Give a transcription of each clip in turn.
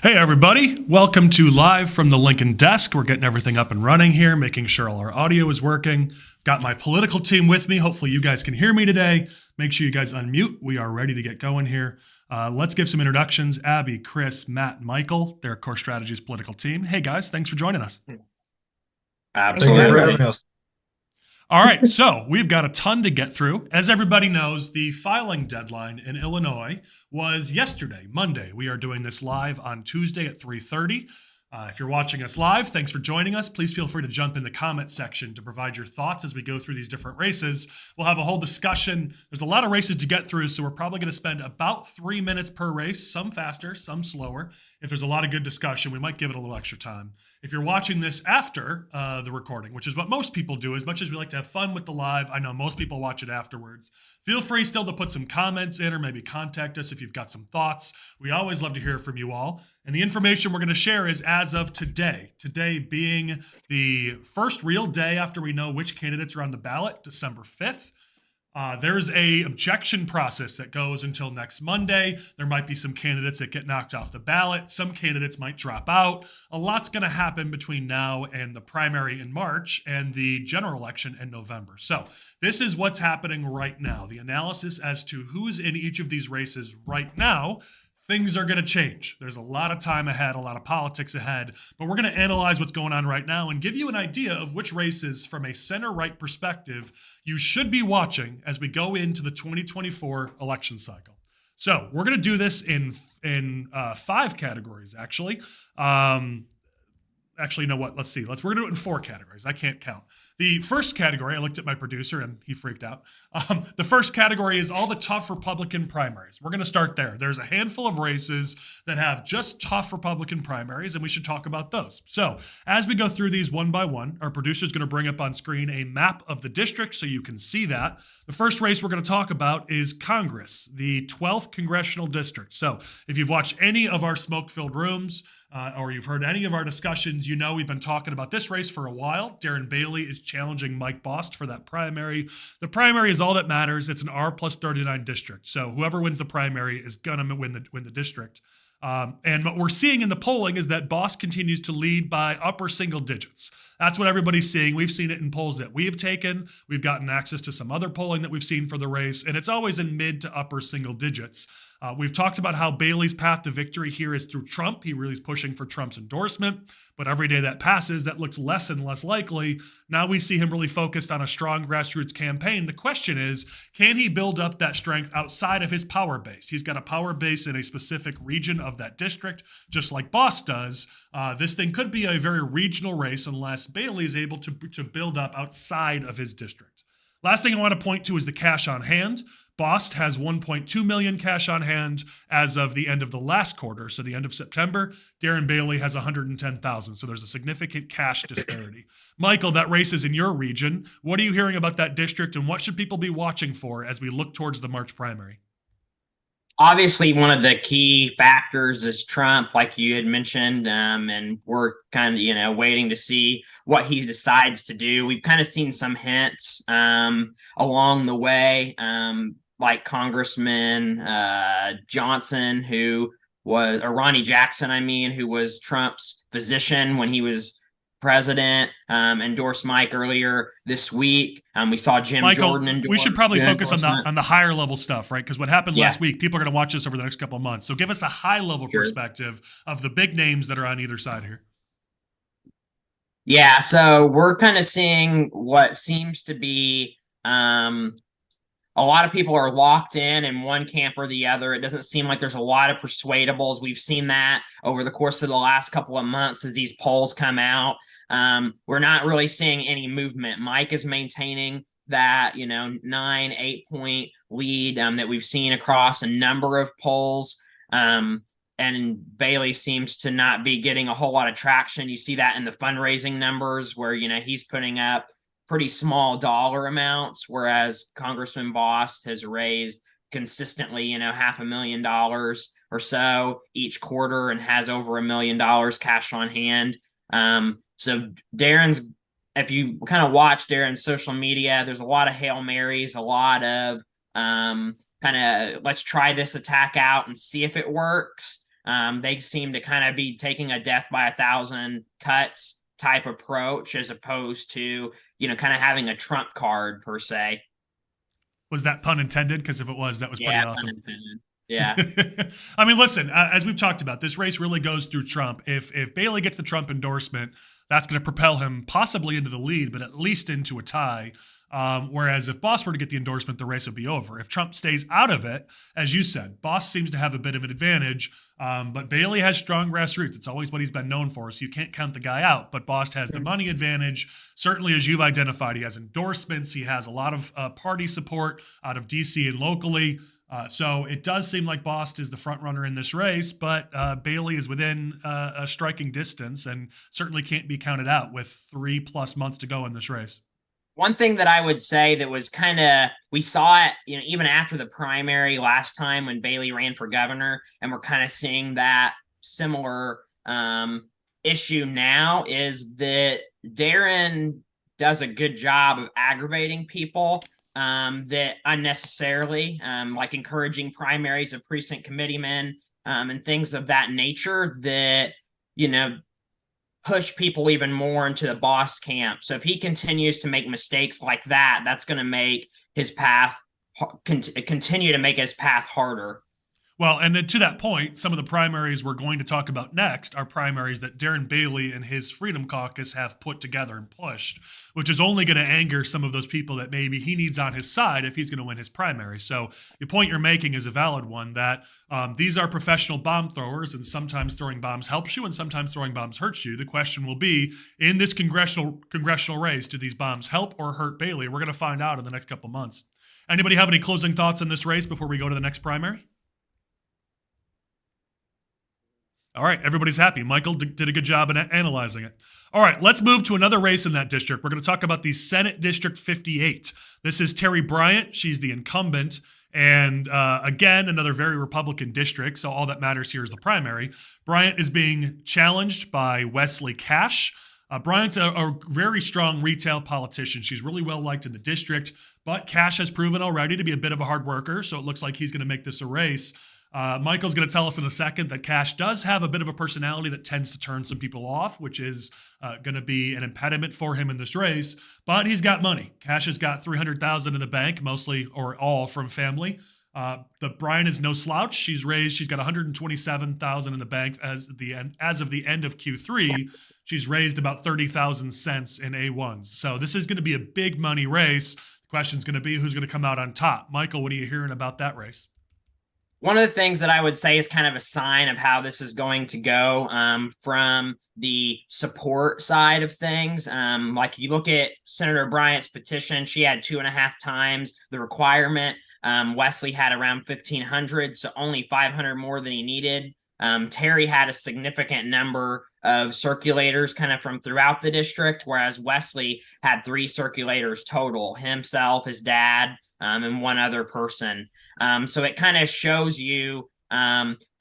Hey everybody, welcome to Live from the Lincoln Desk. We're getting everything up and running here, making sure all our audio is working. Got my political team with me. Hopefully you guys can hear me today. Make sure you guys unmute. We are ready to get going here. Let's give some introductions. Abby, Chris, Matt, Michael, their Cor Strategies political team. Hey guys, thanks for joining us. Absolutely. All right, so we've got a ton to get through. As everybody knows, the filing deadline in Illinois was yesterday, Monday. We are doing this live on Tuesday at 3:30. If you're watching us live, thanks for joining us. Please feel free to jump in the comment section to provide your thoughts as we go through these different races. We'll have a whole discussion. There's a lot of races to get through, so we're probably going to spend about 3 minutes per race, some faster, some slower. If there's a lot of good discussion, we might give it a little extra time. If you're watching this after the recording, which is what most people do, as much as we like to have fun with the live, I know most people watch it afterwards. Feel free still to put some comments in or maybe contact us if you've got some thoughts. We always love to hear from you all. And the information we're going to share is as of today. Today being the first real day after we know which candidates are on the ballot, December 5th. There's a objection process that goes until next Monday. There might be some candidates that get knocked off the ballot. Some candidates might drop out. A lot's going to happen between now and the primary in March and the general election in November. So this is what's happening right now. The analysis as to who's in each of these races right now. Things are going to change. There's a lot of time ahead, a lot of politics ahead, but we're going to analyze what's going on right now and give you an idea of which races from a center-right perspective you should be watching as we go into the 2024 election cycle. So we're going to do this in 5 categories, actually. Actually, you know what? Let's see. We're going to do it in 4 categories. I can't count. The first category, I looked at my producer and he freaked out. The first category is all the tough Republican primaries. We're going to start there. There's a handful of races that have just tough Republican primaries, and we should talk about those. So as we go through these one by one, our producer is going to bring up on screen a map of the district so you can see that. The first race we're going to talk about is Congress, the 12th congressional district. So if you've watched any of our smoke-filled rooms, or you've heard any of our discussions, you know we've been talking about this race for a while. Darren Bailey is challenging Mike Bost for that primary. The primary is all that matters. It's an R plus 39 district. So whoever wins the primary is going to win the district. And what we're seeing in the polling is that Bost continues to lead by upper single digits. That's what everybody's seeing. We've seen it in polls that we have taken. We've gotten access to some other polling that we've seen for the race, and it's always in mid to upper single digits. We've talked about how Bailey's path to victory here is through Trump. He really is pushing for Trump's endorsement, but every day that passes, that looks less and less likely. Now we see him really focused on a strong grassroots campaign. The question is, can he build up that strength outside of his power base? He's got a power base in a specific region of that district, just like Bost does. This thing could be a very regional race unless Bailey is able to build up outside of his district. Last thing I want to point to is the cash on hand. Bost has 1.2 million cash on hand as of the end of the last quarter, so the end of September. Darren Bailey has 110,000, so there's a significant cash disparity. Michael, that race is in your region. What are you hearing about that district, and what should people be watching for as we look towards the March primary? Obviously, one of the key factors is Trump, like you had mentioned, and we're kind of, waiting to see what he decides to do. We've kind of seen some hints along the way, like Congressman Johnson, or Ronnie Jackson, who was Trump's physician when he was president, endorsed Mike earlier this week. We saw Jim Jordan endorse. We should probably focus on the higher level stuff, right? Because what happened last week, people are going to watch this over the next couple of months. So give us a high level perspective of the big names that are on either side here. Yeah, so we're kind of seeing what seems to be a lot of people are locked in one camp or the other. It doesn't seem like there's a lot of persuadables. We've seen that over the course of the last couple of months as these polls come out. We're not really seeing any movement. Mike is maintaining that, 9-8 point lead that we've seen across a number of polls. And Bailey seems to not be getting a whole lot of traction. You see that in the fundraising numbers where, he's putting up pretty small dollar amounts, whereas Congressman Bost has raised consistently, $500,000 or so each quarter and has over $1 million cash on hand. So Darren's, if you kind of watch Darren's social media, there's a lot of Hail Marys, a lot of kind of let's try this attack out and see if it works. They seem to kind of be taking a death by 1,000 cuts type approach, as opposed to, kind of having a trump card per se. Was that pun intended? Because if it was, that was pretty awesome. Pun intended. Yeah. I mean, listen, as we've talked about, this race really goes through Trump. If Bailey gets the Trump endorsement, that's going to propel him possibly into the lead, but at least into a tie. Whereas if Bost were to get the endorsement, the race would be over. If Trump stays out of it, as you said, Bost seems to have a bit of an advantage, but Bailey has strong grassroots. It's always what he's been known for, so you can't count the guy out. But Bost has the money advantage. Certainly, as you've identified, he has endorsements. He has a lot of party support out of D.C. and locally. So it does seem like Bost is the front runner in this race, but Bailey is within a striking distance and certainly can't be counted out with 3+ months to go in this race. One thing that I would say that was kind of, we saw it, even after the primary last time when Bailey ran for governor, and we're kind of seeing that similar issue now, is that Darren does a good job of aggravating people that unnecessarily, like encouraging primaries of precinct committeemen and things of that nature that, push people even more into the Bost camp. So if he continues to make mistakes like that, that's going to make his path continue to make his path harder. Well, and then to that point, some of the primaries we're going to talk about next are primaries that Darren Bailey and his Freedom Caucus have put together and pushed, which is only going to anger some of those people that maybe he needs on his side if he's going to win his primary. So the point you're making is a valid one, that these are professional bomb throwers, and sometimes throwing bombs helps you and sometimes throwing bombs hurts you. The question will be, in this congressional race, do these bombs help or hurt Bailey? We're going to find out in the next couple months. Anybody have any closing thoughts on this race before we go to the next primary? All right, everybody's happy. Michael did a good job in analyzing it. All right, let's move to another race in that district. We're going to talk about the Senate District 58. This is Terry Bryant. She's the incumbent. And again, another very Republican district, so all that matters here is the primary. Bryant is being challenged by Wesley Kash. Bryant's a very strong retail politician. She's really well liked in the district, but Kash has proven already to be a bit of a hard worker, so it looks like he's going to make this a race. Michael's going to tell us in a second that Kash does have a bit of a personality that tends to turn some people off, which is going to be an impediment for him in this race. But he's got money. Kash has got $300,000 in the bank, mostly or all from family. The Bryant is no slouch. She's got $127,000 in the bank as of the end of Q3. She's raised about 30,000 cents in A1s. So this is going to be a big money race. The question's going to be who's going to come out on top. Michael, what are you hearing about that race? One of the things that I would say is kind of a sign of how this is going to go from the support side of things. Like you look at Senator Bryant's petition, she had 2.5 times the requirement. Wesley had around 1,500, so only 500 more than he needed. Terry had a significant number of circulators kind of from throughout the district, whereas Wesley had 3 circulators total, himself, his dad, and one other person. So it kind of shows you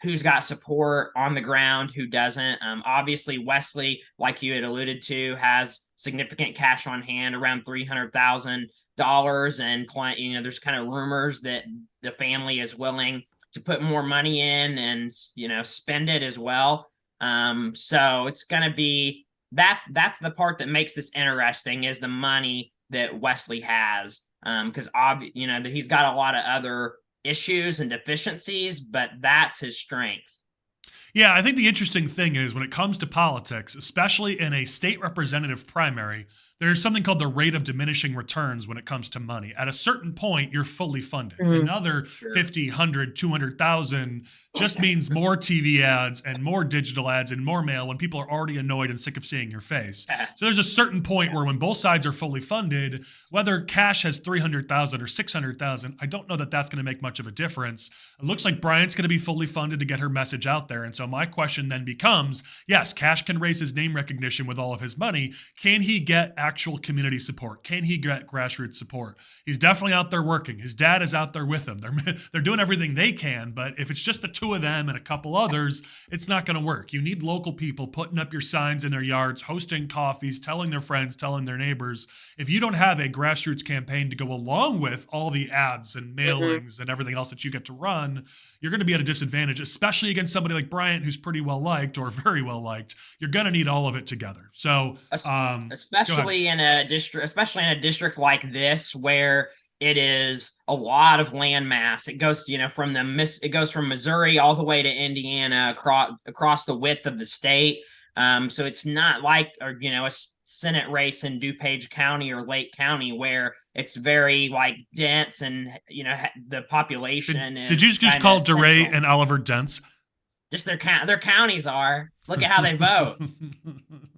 who's got support on the ground, who doesn't. Obviously, Wesley, like you had alluded to, has significant cash on hand, around $300,000. And, there's kind of rumors that the family is willing to put more money in and, spend it as well. So it's going to be that's the part that makes this interesting, is the money that Wesley has. Because he's got a lot of other issues and deficiencies, but that's his strength. Yeah, I think the interesting thing is when it comes to politics, especially in a state representative primary, there's something called the rate of diminishing returns when it comes to money. At a certain point, you're fully funded. Another 50, 100, 200,000 just means more TV ads and more digital ads and more mail when people are already annoyed and sick of seeing your face. So there's a certain point where when both sides are fully funded, whether Kash has 300,000 or 600,000, I don't know that that's going to make much of a difference. It looks like Bryant's going to be fully funded to get her message out there. And so my question then becomes, yes, Kash can raise his name recognition with all of his money. Can he get actual community support? Can he get grassroots support? He's definitely out there working. His dad is out there with him. They're doing everything they can, but if it's just the two of them and a couple others, it's not going to work. You need local people putting up your signs in their yards, hosting coffees, telling their friends, telling their neighbors. If you don't have a grassroots campaign to go along with all the ads and mailings and everything else that you get to run, you're going to be at a disadvantage, especially against somebody like Bryant, who's pretty well liked or very well liked. You're going to need all of it together. So, especially in a district like this, where it is a lot of land mass. It goes, it goes from Missouri all the way to Indiana across the width of the state. So it's not like, a Senate race in DuPage County or Lake County where it's very like dense and the population. Did you just call DeRay and Oliver dense? Just their counties are. Look at how they vote.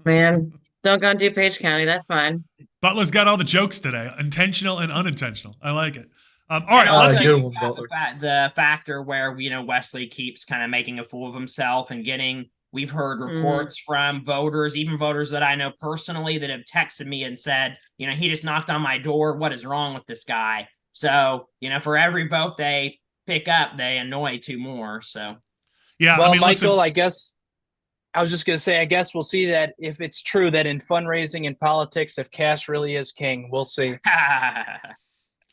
Man, don't go into DuPage County. That's fine. Butler's got all the jokes today, intentional and unintentional. I like it. All right, let's get the factor where Wesley keeps kind of making a fool of himself and getting. We've heard reports from voters, even voters that I know personally, that have texted me and said, he just knocked on my door. What is wrong with this guy? So, for every vote they pick up, they annoy two more. So, yeah. Well, Michael, listen. I guess I was just going to say, I guess we'll see that if it's true that in fundraising and politics, if Kash really is king, we'll see.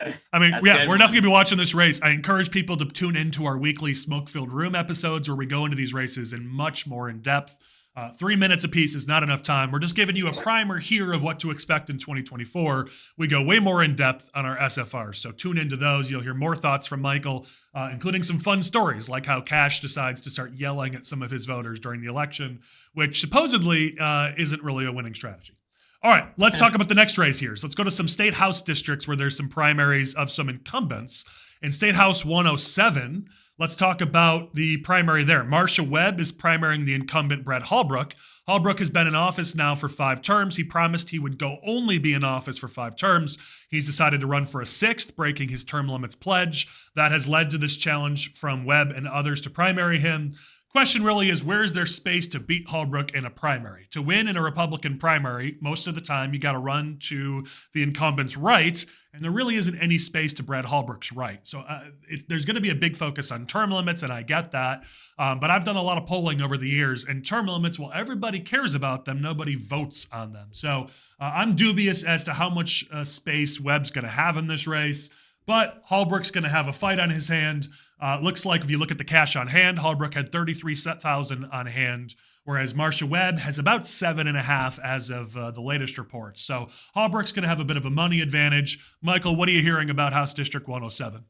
We're definitely going to be watching this race. I encourage people to tune into our weekly Smoke-Filled Room episodes where we go into these races in much more in depth. 3 minutes apiece is not enough time. We're just giving you a primer here of what to expect in 2024. We go way more in depth on our SFRs. So tune into those. You'll hear more thoughts from Michael, including some fun stories like how Kash decides to start yelling at some of his voters during the election, which supposedly isn't really a winning strategy. All right, let's talk about the next race here. So let's go to some state house districts where there's some primaries of some incumbents. In State House 107, let's talk about the primary there. Marcia Webb is primarying the incumbent Brad Halbrook. Halbrook has been in office now for 5 terms. He promised he would only be in office for 5 terms. He's decided to run for a 6th, breaking his term limits pledge. That has led to this challenge from Webb and others to primary him. Question really is, where is there space to beat Halbrook in a primary? To win in a Republican primary, most of the time you got to run to the incumbent's right, and there really isn't any space to Brad Halbrook's right. So there's going to be a big focus on term limits, and I get that. But I've done a lot of polling over the years, and term limits, well, everybody cares about them. Nobody votes on them. So I'm dubious as to how much space Webb's going to have in this race, but Halbrook's going to have a fight on his hand. Looks like if you look at the cash on hand, Halbrook had 33,000 on hand, whereas Marcia Webb has about 7.5 as of the latest reports. So Halbrook's going to have a bit of a money advantage. Michael, what are you hearing about House District 107?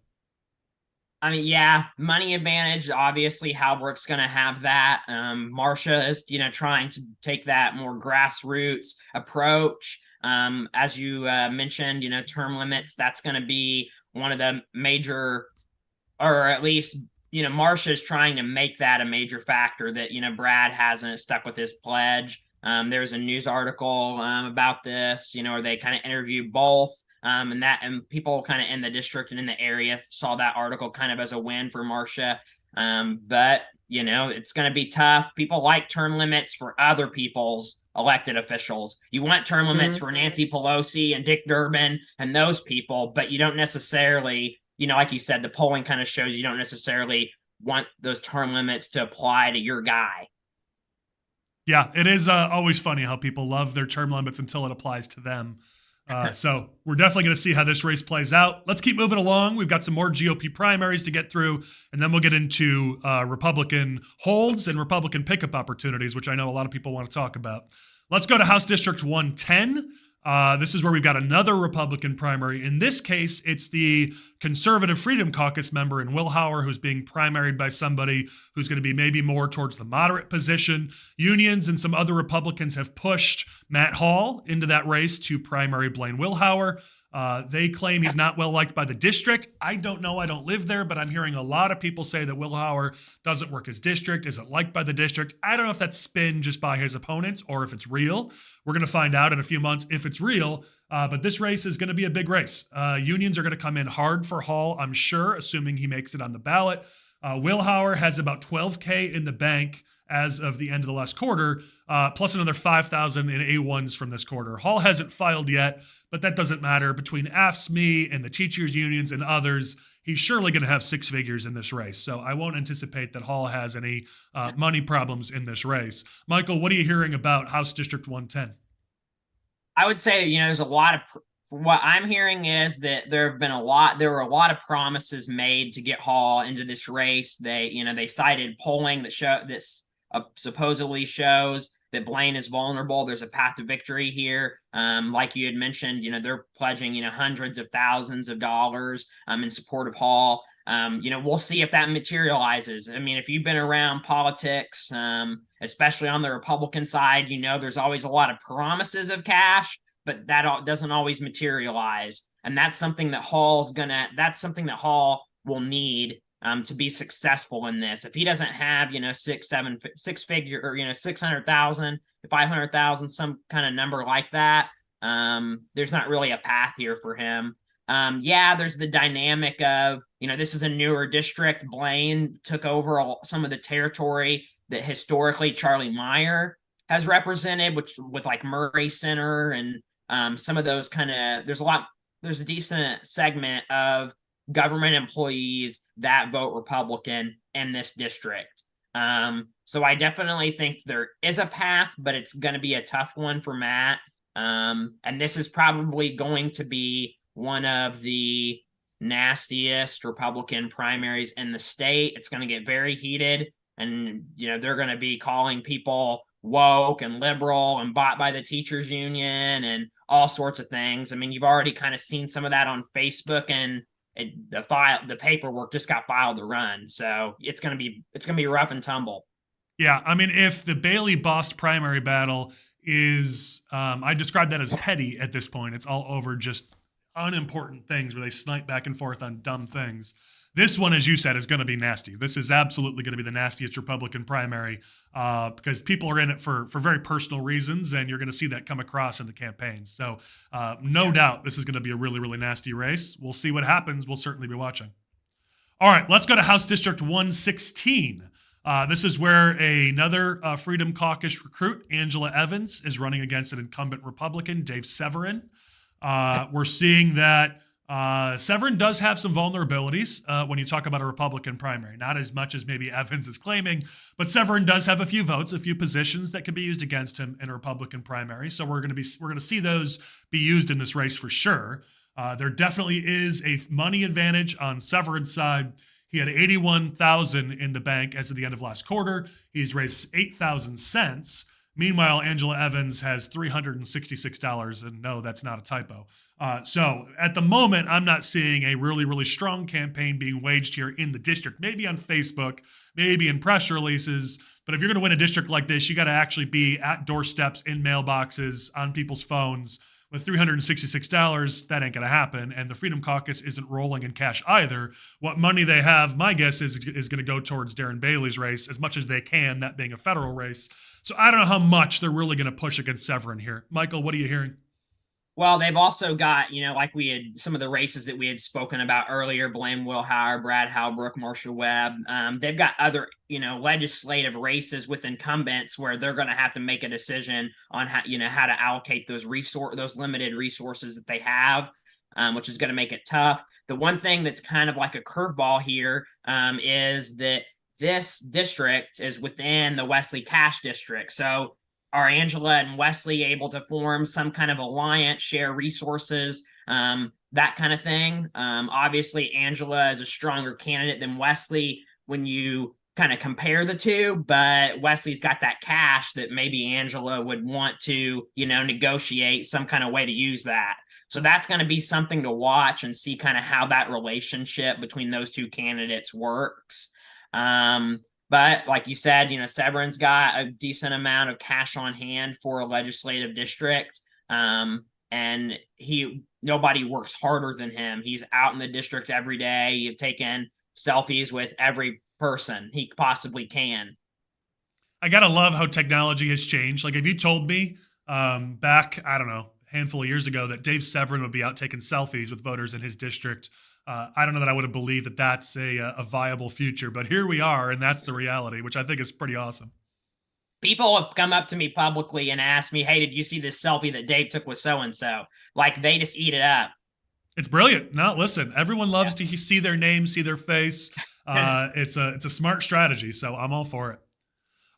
Money advantage. Obviously, Halbrook's going to have that. Marcia is, trying to take that more grassroots approach. As you mentioned, term limits, that's going to be one of the major, or at least, Marcia's trying to make that a major factor that, Brad hasn't stuck with his pledge. There's a news article about this, where they kind of interviewed both. And people kind of in the district and in the area saw that article kind of as a win for Marcia. But, it's going to be tough. People like term limits for other people's elected officials. You want term limits for Nancy Pelosi and Dick Durbin and those people, but you don't necessarily, like you said, the polling kind of shows you don't necessarily want those term limits to apply to your guy. Yeah, it is always funny how people love their term limits until it applies to them. So we're definitely going to see how this race plays out. Let's keep moving along. We've got some more GOP primaries to get through, and then we'll get into Republican holds and Republican pickup opportunities, which I know a lot of people want to talk about. Let's go to House District 110. This is where we've got another Republican primary. In this case, it's the Conservative Freedom Caucus member in Wilhour who's being primaried by somebody who's going to be maybe more towards the moderate position. Unions and some other Republicans have pushed Matt Hall into that race to primary Blaine Wilhour. They claim he's not well liked by the district. I don't know. I don't live there, but I'm hearing a lot of people say that Wilhour doesn't work his district, isn't liked by the district. I don't know if that's spin just by his opponents or if it's real. We're going to find out in a few months if it's real. But this race is going to be a big race. Unions are going to come in hard for Hall, I'm sure, assuming he makes it on the ballot. Wilhour has about $12K in the bank as of the end of the last quarter, plus another 5,000 in A1s from this quarter. Hall hasn't filed yet, but that doesn't matter. Between AFSCME and the teachers' unions and others, he's surely going to have six figures in this race. So I won't anticipate that Hall has any money problems in this race. Michael, what are you hearing about House District 110? I would say, there's a lot of, what I'm hearing is that there were a lot of promises made to get Hall into this race. They cited polling that supposedly shows that Blaine is vulnerable. There's a path to victory here. Like you had mentioned, they're pledging, hundreds of thousands of dollars in support of Hall. We'll see if that materializes. I mean, if you've been around politics, especially on the Republican side, there's always a lot of promises of cash, but that doesn't always materialize. And that's something that Hall will need to be successful in this. If he doesn't have, six figure, or, 600,000, 500,000, some kind of number like that, there's not really a path here for him. There's the dynamic of, this is a newer district. Blaine took over some of the territory that historically Charlie Meyer has represented, with like Murray Center and some of those there's a decent segment of government employees that vote Republican in this district. So I definitely think there is a path, but it's going to be a tough one for Matt. And this is probably going to be one of the nastiest Republican primaries in the state. It's going to get very heated, and they're going to be calling people woke and liberal and bought by the teachers union and all sorts of things. I mean, you've already kind of seen some of that on Facebook, and the paperwork just got filed to run. So it's going to be rough and tumble. Yeah, I mean, if the Bailey-Bost primary battle is, I describe that as petty at this point. It's all over just unimportant things where they snipe back and forth on dumb things. This one, as you said, is going to be nasty. This is absolutely going to be the nastiest Republican primary because people are in it for very personal reasons, and you're going to see that come across in the campaigns. So no doubt this is going to be a really, really nasty race. We'll see what happens. We'll certainly be watching. All right, let's go to House District 116. This is where another Freedom Caucus recruit, Angela Evans, is running against an incumbent Republican, Dave Severin. We're seeing that Severin does have some vulnerabilities when you talk about a Republican primary. Not as much as maybe Evans is claiming, but Severin does have a few votes, a few positions that could be used against him in a Republican primary. So we're going to see those be used in this race for sure. There definitely is a money advantage on Severin's side. He had $81,000 in the bank as of the end of last quarter. He's raised 8,000 cents. Meanwhile, Angela Evans has $366, and no, that's not a typo. So at the moment, I'm not seeing a really, really strong campaign being waged here in the district. Maybe on Facebook, maybe in press releases. But if you're going to win a district like this, you got to actually be at doorsteps, in mailboxes, on people's phones. With $366, that ain't going to happen. And the Freedom Caucus isn't rolling in cash either. What money they have, my guess is going to go towards Darren Bailey's race as much as they can, that being a federal race. So I don't know how much they're really going to push against Severin here. Michael, what are you hearing? Well, they've also got, like we had some of the races that we had spoken about earlier, Blaine Wilhour, Brad Halbrook, Marshall Webb. They've got other, legislative races with incumbents where they're going to have to make a decision on how to allocate those limited resources that they have, which is going to make it tough. The one thing that's kind of like a curveball here is that this district is within the Wesley Kash district. So are Angela and Wesley able to form some kind of alliance, share resources, that kind of thing? Obviously, Angela is a stronger candidate than Wesley when you kind of compare the two, but Wesley's got that cash that maybe Angela would want to, negotiate some kind of way to use that. So that's going to be something to watch and see kind of how that relationship between those two candidates works. But like you said, Severin's got a decent amount of cash on hand for a legislative district. And nobody works harder than him. He's out in the district every day. He's taken selfies with every person he possibly can. I got to love how technology has changed. Like if you told me back, I don't know, a handful of years ago that Dave Severin would be out taking selfies with voters in his district, I don't know that I would have believed that that's a viable future, but here we are, and that's the reality, which I think is pretty awesome. People have come up to me publicly and asked me, "Hey, did you see this selfie that Dave took with so and so?" Like they just eat it up. It's brilliant. No, listen, everyone loves to see their name, see their face. It's a smart strategy, so I'm all for it.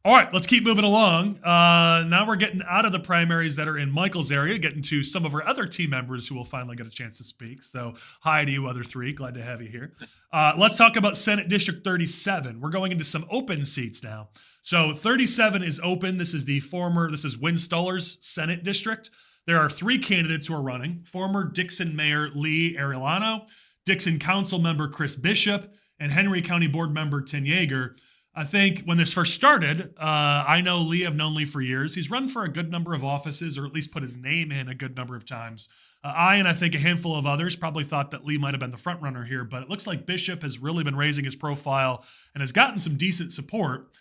All right, let's keep moving along. Now we're getting out of the primaries that are in Michael's area, getting to some of our other team members who will finally get a chance to speak. So hi to you other three. Glad to have you here. Let's talk about Senate District 37. We're going into some open seats now. So 37 is open. This is Wynn Stoller's Senate District. There are 3 candidates who are running: former Dixon Mayor Lee Arellano, Dixon Council Member Chris Bishop, and Henry County Board Member Tim Yager. I think when this first started, I know Lee. I've known Lee for years. He's run for a good number of offices, or at least put his name in a good number of times. And I think a handful of others probably thought that Lee might have been the front runner here, but it looks like Bishop has really been raising his profile and has gotten some decent support,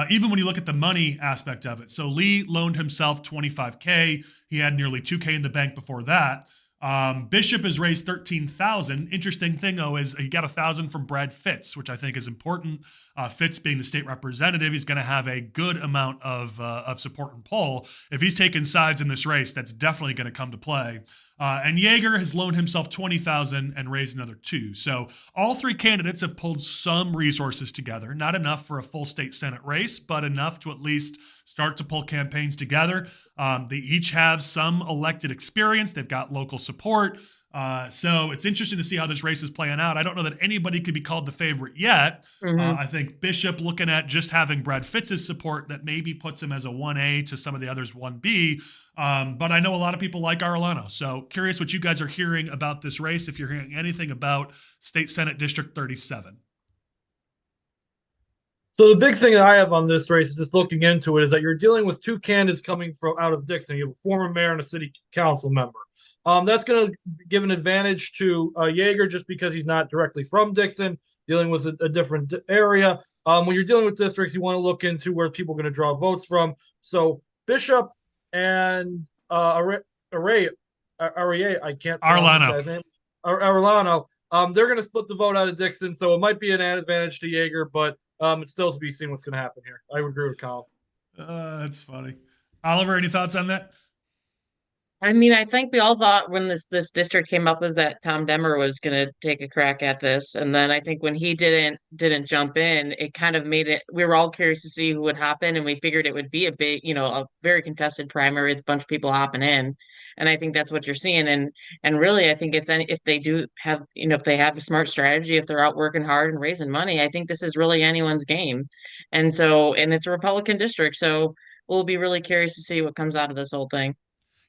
even when you look at the money aspect of it. So Lee loaned himself $25K. He had nearly $2K in the bank before that. Bishop has raised $13,000. Interesting thing though is he got $1,000 from Brad Fitz, which I think is important. Fitz being the state representative, he's going to have a good amount of support and pull. If he's taking sides in this race, that's definitely going to come to play. And Yager has loaned himself $20,000 and raised another $2,000. So all 3 candidates have pulled some resources together. Not enough for a full state Senate race, but enough to at least start to pull campaigns together. They each have some elected experience. They've got local support. So it's interesting to see how this race is playing out. I don't know that anybody could be called the favorite yet. I think Bishop, looking at just having Brad Fitz's support, that maybe puts him as a 1A to some of the others 1B. But I know a lot of people like Arellano. So curious what you guys are hearing about this race, if you're hearing anything about State Senate District 37. So the big thing that I have on this race is just looking into it is that you're dealing with 2 candidates coming from out of Dixon. You have a former mayor and a city council member. That's going to give an advantage to Yager just because he's not directly from Dixon, dealing with a different area. When you're dealing with districts, you want to look into where people are going to draw votes from. So Bishop and Arellano, they're going to split the vote out of Dixon, so it might be an advantage to Yager, but it's still to be seen what's going to happen here. I would agree with Colin. That's funny. Oliver, any thoughts on that? I mean, I think we all thought when this district came up was that Tom Demmer was going to take a crack at this, and then I think when he didn't jump in, it kind of made it. We were all curious to see who would happen, and we figured it would be a big, a very contested primary with a bunch of people hopping in, and I think that's what you're seeing. And really, I think if they do have, if they have a smart strategy, if they're out working hard and raising money, I think this is really anyone's game, and it's a Republican district, so we'll be really curious to see what comes out of this whole thing.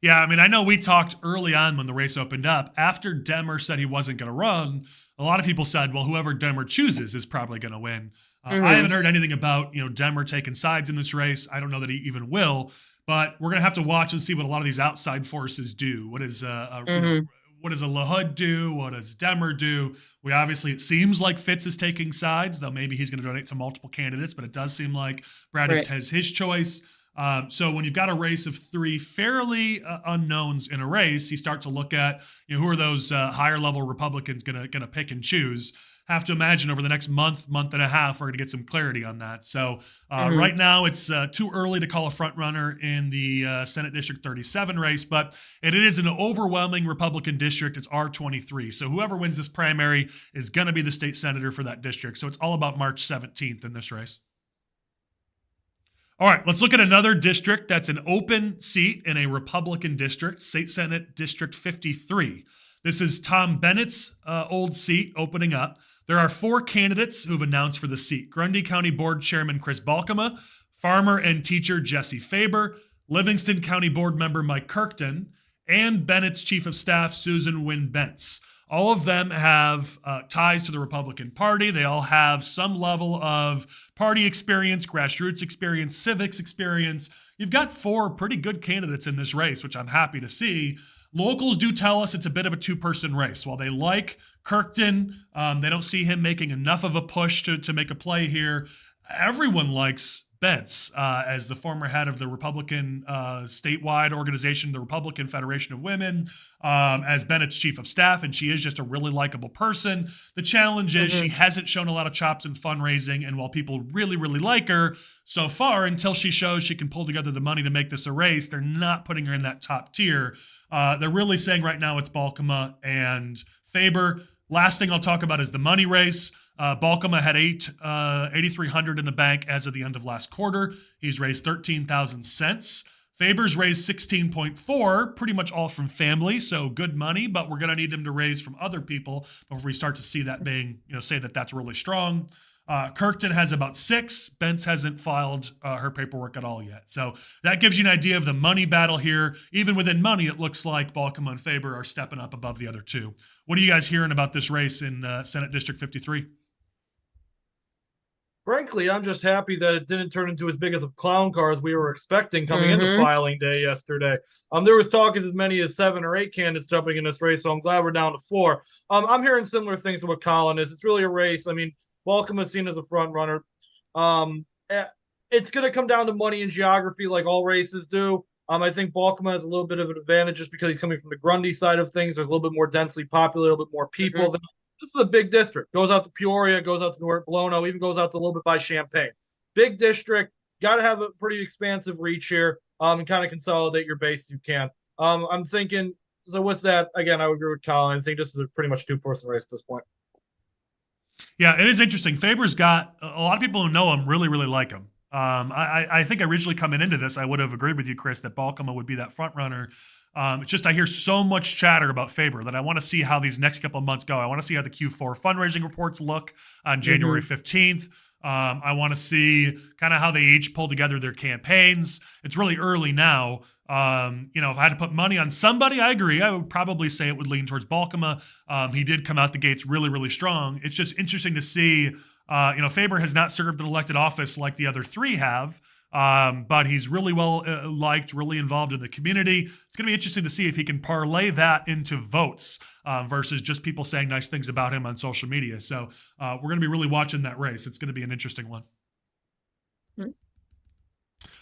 Yeah, I mean, I know we talked early on when the race opened up. After Demmer said he wasn't going to run, a lot of people said, well, whoever Demmer chooses is probably going to win. I haven't heard anything about, Demmer taking sides in this race. I don't know that he even will, but we're going to have to watch and see what a lot of these outside forces do. What does a LaHood do? What does Demmer do? It seems like Fitz is taking sides, though maybe he's going to donate to multiple candidates, but it does seem like Brad has his choice. So when you've got a race of 3 fairly unknowns in a race, you start to look at who are those higher level Republicans gonna pick and choose. Have to imagine over the next month and a half, we're gonna get some clarity on that. So right now it's too early to call a front runner in the Senate District 37 race, but it is an overwhelming Republican district. It's R23. So whoever wins this primary is gonna be the state senator for that district. So it's all about March 17th in this race. All right, let's look at another district that's an open seat in a Republican district, State Senate District 53. This is Tom Bennett's old seat opening up. There are 4 candidates who've announced for the seat: Grundy County Board Chairman Chris Balkema, farmer and teacher Jesse Faber, Livingston County Board Member Mike Kirkton, and Bennett's Chief of Staff Susan Wynn Bence. All of them have ties to the Republican Party. They all have some level of party experience, grassroots experience, civics experience. You've got 4 pretty good candidates in this race, which I'm happy to see. Locals do tell us it's a bit of a 2-person race. While they like Kirkton, they don't see him making enough of a push to make a play here. Everyone likes Bence as the former head of the Republican statewide organization, the Republican Federation of Women, as Bennett's chief of staff, and she is just a really likable person. The challenge is she hasn't shown a lot of chops in fundraising, and while people really, really like her so far, until she shows she can pull together the money to make this a race, they're not putting her in that top tier. They're really saying right now it's Balkema and Faber. Last thing I'll talk about is the money race. Balkema had $8,300 in the bank as of the end of last quarter. He's raised 13,000 cents. Faber's raised 16.4, pretty much all from family, so good money, but we're going to need him to raise from other people before we start to see that being, say that that's really strong. Kirkton has about 6. Bence hasn't filed her paperwork at all yet. So that gives you an idea of the money battle here. Even within money, it looks like Balkema and Faber are stepping up above the other two. What are you guys hearing about this race in Senate District 53? Frankly, I'm just happy that it didn't turn into as big as a clown car as we were expecting coming into filing day yesterday. There was talk as many as 7 or 8 candidates jumping in this race, so I'm glad we're down to 4. I'm hearing similar things to what Collin is. It's really a race. I mean, Balkema is seen as a front runner. It's going to come down to money and geography like all races do. I think Balkema has a little bit of an advantage just because he's coming from the Grundy side of things. There's a little bit more densely populated, a little bit more people. This is a big district. Goes out to Peoria, goes out to North Bologna, even goes out to a little bit by Champaign. Big district. Got to have a pretty expansive reach here and kind of consolidate your base if you can. I'm thinking, so with that, again, I would agree with Collin. I think this is a pretty much 2-person race at this point. Yeah, it is interesting. Faber's got a lot of people who know him really, really like him. I think originally coming into this, I would have agreed with you, Chris, that Balkema would be that front runner. It's just I hear so much chatter about Faber that I want to see how these next couple of months go. I want to see how the Q4 fundraising reports look on January 15th. I want to see kind of how they each pull together their campaigns. It's really early now. If I had to put money on somebody, I agree. I would probably say it would lean towards Balkema. He did come out the gates really, really strong. It's just interesting to see. Faber has not served an elected office like the other 3 have. But he's really well liked, really involved in the community. It's going to be interesting to see if he can parlay that into votes versus just people saying nice things about him on social media. So we're going to be really watching that race. It's going to be an interesting one.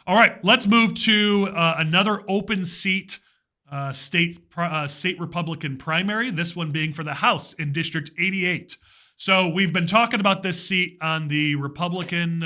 All right, let's move to another open seat state Republican primary, this one being for the House in District 88. So we've been talking about this seat on the Republican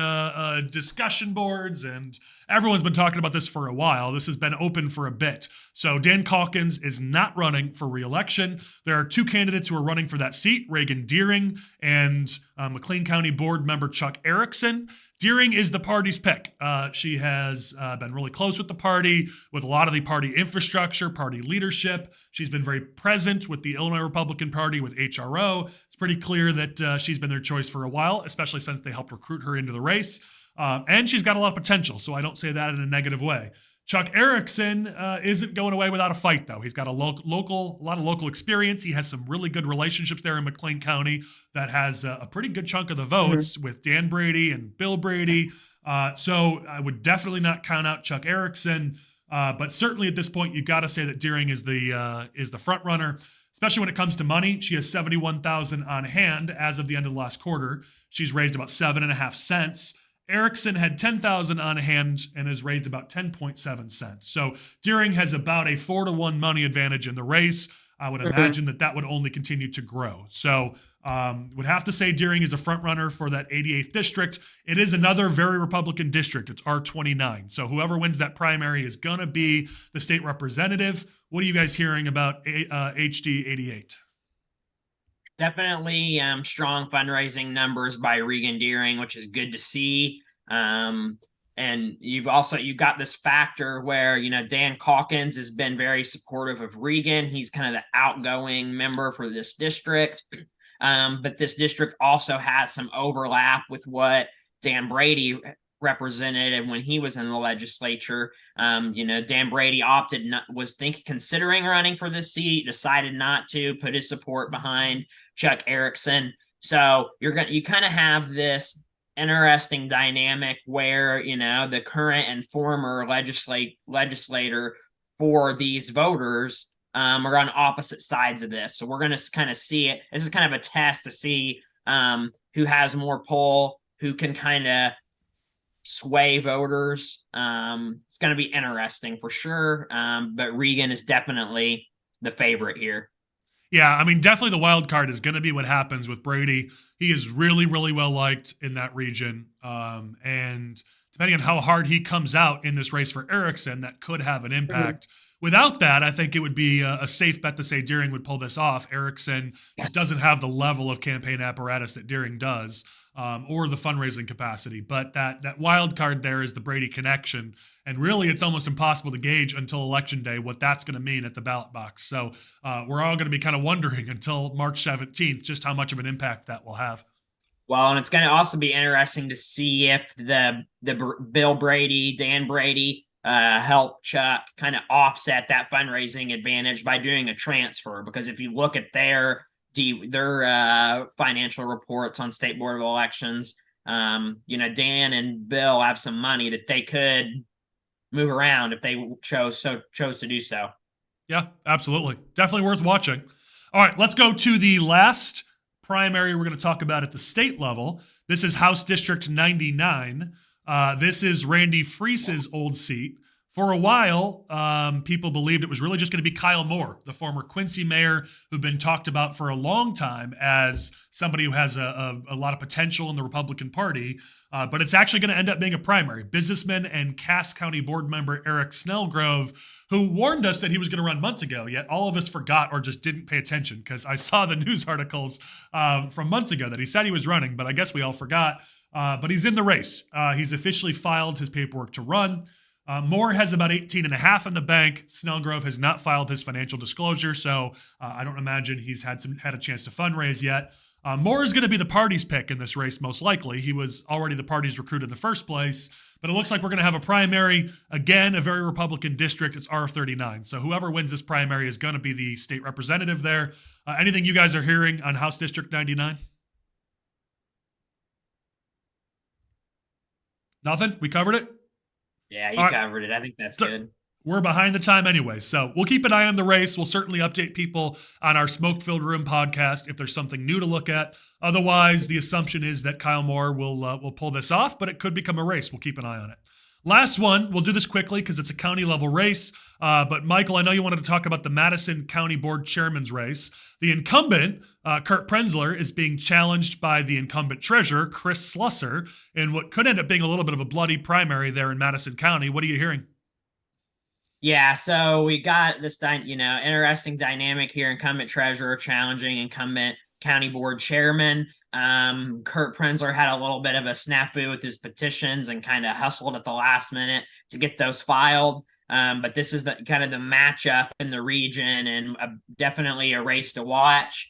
discussion boards, and everyone's been talking about this for a while. This has been open for a bit. So Dan Calkins is not running for re-election. There are 2 candidates who are running for that seat, Reagan Deering and McLean County Board member Chuck Erickson. Deering is the party's pick. She has been really close with the party, with a lot of the party infrastructure, party leadership. She's been very present with the Illinois Republican Party, with HRO. It's pretty clear that she's been their choice for a while, especially since they helped recruit her into the race. And she's got a lot of potential, so I don't say that in a negative way. Chuck Erickson isn't going away without a fight, though. He's got a lot of local experience. He has some really good relationships there in McLean County that has a pretty good chunk of the votes with Dan Brady and Bill Brady. So I would definitely not count out Chuck Erickson. But certainly at this point, you've got to say that Deering is the front runner, especially when it comes to money. She has $71,000 on hand as of the end of the last quarter. She's raised about 7.5 cents. Erickson had $10,000 on hand and has raised about 10.7 cents. So Deering has about a 4-to-1 money advantage in the race. I would imagine that would only continue to grow. So would have to say Deering is a front runner for that 88th district. It is another very Republican district. It's R29. So whoever wins that primary is going to be the state representative. What are you guys hearing about HD 88? Definitely strong fundraising numbers by Regan Deering, which is good to see. And you've got this factor where, Dan Calkins has been very supportive of Regan. He's kind of the outgoing member for this district. But this district also has some overlap with what Dan Brady represented when he was in the legislature. Dan Brady considering running for this seat, decided not to, put his support behind Chuck Erickson. So you kind of have this interesting dynamic where, the current and former legislator for these voters are on opposite sides of this. So we're going to kind of see it. This is kind of a test to see who has more pull, who can kind of sway voters. It's going to be interesting for sure. But Regan is definitely the favorite here. Yeah, I mean, definitely the wild card is going to be what happens with Brady. He is really, really well liked in that region. And depending on how hard he comes out in this race for Erickson, that could have an impact. Without that, I think it would be a safe bet to say Deering would pull this off. Erickson just doesn't have the level of campaign apparatus that Deering does, or the fundraising capacity. But that wild card there is the Brady connection. And really, it's almost impossible to gauge until Election Day what that's going to mean at the ballot box. So we're all going to be kind of wondering until March 17th just how much of an impact that will have. Well, and it's going to also be interesting to see if the Bill Brady, Dan Brady, help Chuck kind of offset that fundraising advantage by doing a transfer. Because if you look at their financial reports on State Board of Elections, Dan and Bill have some money that they could move around if they chose to do so. Yeah, absolutely. Definitely worth watching. All right, let's go to the last primary we're going to talk about at the state level. This is House District 99. This is Randy Freese's old seat. For a while, people believed it was really just going to be Kyle Moore, the former Quincy mayor, who'd been talked about for a long time as somebody who has a lot of potential in the Republican Party. But it's actually going to end up being a primary. Businessman and Cass County board member Eric Snellgrove, who warned us that he was going to run months ago, yet all of us forgot or just didn't pay attention because I saw the news articles from months ago that he said he was running, but I guess we all forgot. But he's in the race. He's officially filed his paperwork to run. Moore has about 18.5 in the bank. Snellgrove has not filed his financial disclosure, so I don't imagine he's had a chance to fundraise yet. Moore is going to be the party's pick in this race, most likely. He was already the party's recruit in the first place, but it looks like we're going to have a primary. Again, a very Republican district. It's R39, so whoever wins this primary is going to be the state representative there. Anything you guys are hearing on House District 99? Nothing? We covered it? Yeah, you All right. covered it. I think that's good. We're behind the time anyway, so we'll keep an eye on the race. We'll certainly update people on our Smoke-Filled Room podcast if there's something new to look at. Otherwise, the assumption is that Kyle Moore will pull this off, but it could become a race. We'll keep an eye on it. Last one, we'll do this quickly because it's a county-level race. But Michael, I know you wanted to talk about the Madison County Board Chairman's race. The incumbent, Kurt Prenzler, is being challenged by the incumbent treasurer, Chris Slusser, in what could end up being a little bit of a bloody primary there in Madison County. What are you hearing? Yeah, so we got this, interesting dynamic here. Incumbent treasurer challenging incumbent county board chairman. Kurt Prenzler had a little bit of a snafu with his petitions and kind of hustled at the last minute to get those filed. But this is the kind of the matchup in the region and definitely a race to watch.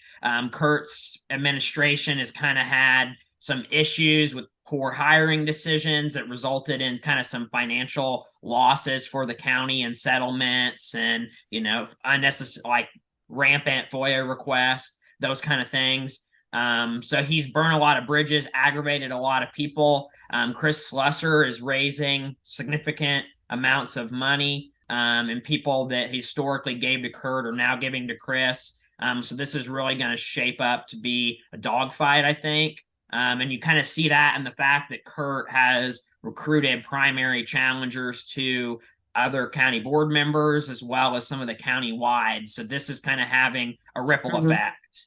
Kurt's administration has kind of had some issues with poor hiring decisions that resulted in kind of some financial losses for the county and settlements and, unnecessary, like rampant FOIA requests, those kind of things. So he's burned a lot of bridges, aggravated a lot of people. Chris Slusser is raising significant amounts of money, and people that historically gave to Kurt are now giving to Chris. So this is really going to shape up to be a dogfight, I think. And you kind of see that in the fact that Kurt has recruited primary challengers to other county board members as well as some of the county-wide. So this is kind of having a ripple effect.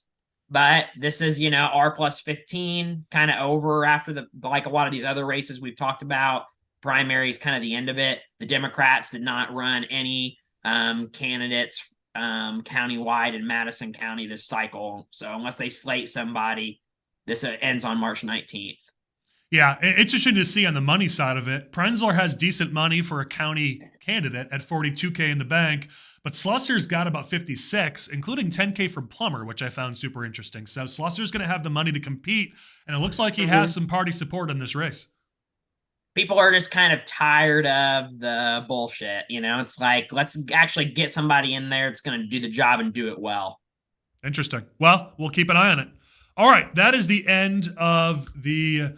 But this is, R+15 kind of over after like a lot of these other races we've talked about. Primary is kind of the end of it. The Democrats did not run any candidates countywide in Madison County this cycle. So unless they slate somebody, this ends on March 19th. Yeah, interesting to see on the money side of it. Prenzler has decent money for a county candidate at $42K in the bank, but Slusser's got about 56, including $10K from Plummer, which I found super interesting. So Slusser's going to have the money to compete, and it looks like he has some party support in this race. People are just kind of tired of the bullshit. It's like, let's actually get somebody in there that's going to do the job and do it well. Interesting. Well, we'll keep an eye on it. All right, that is the end of the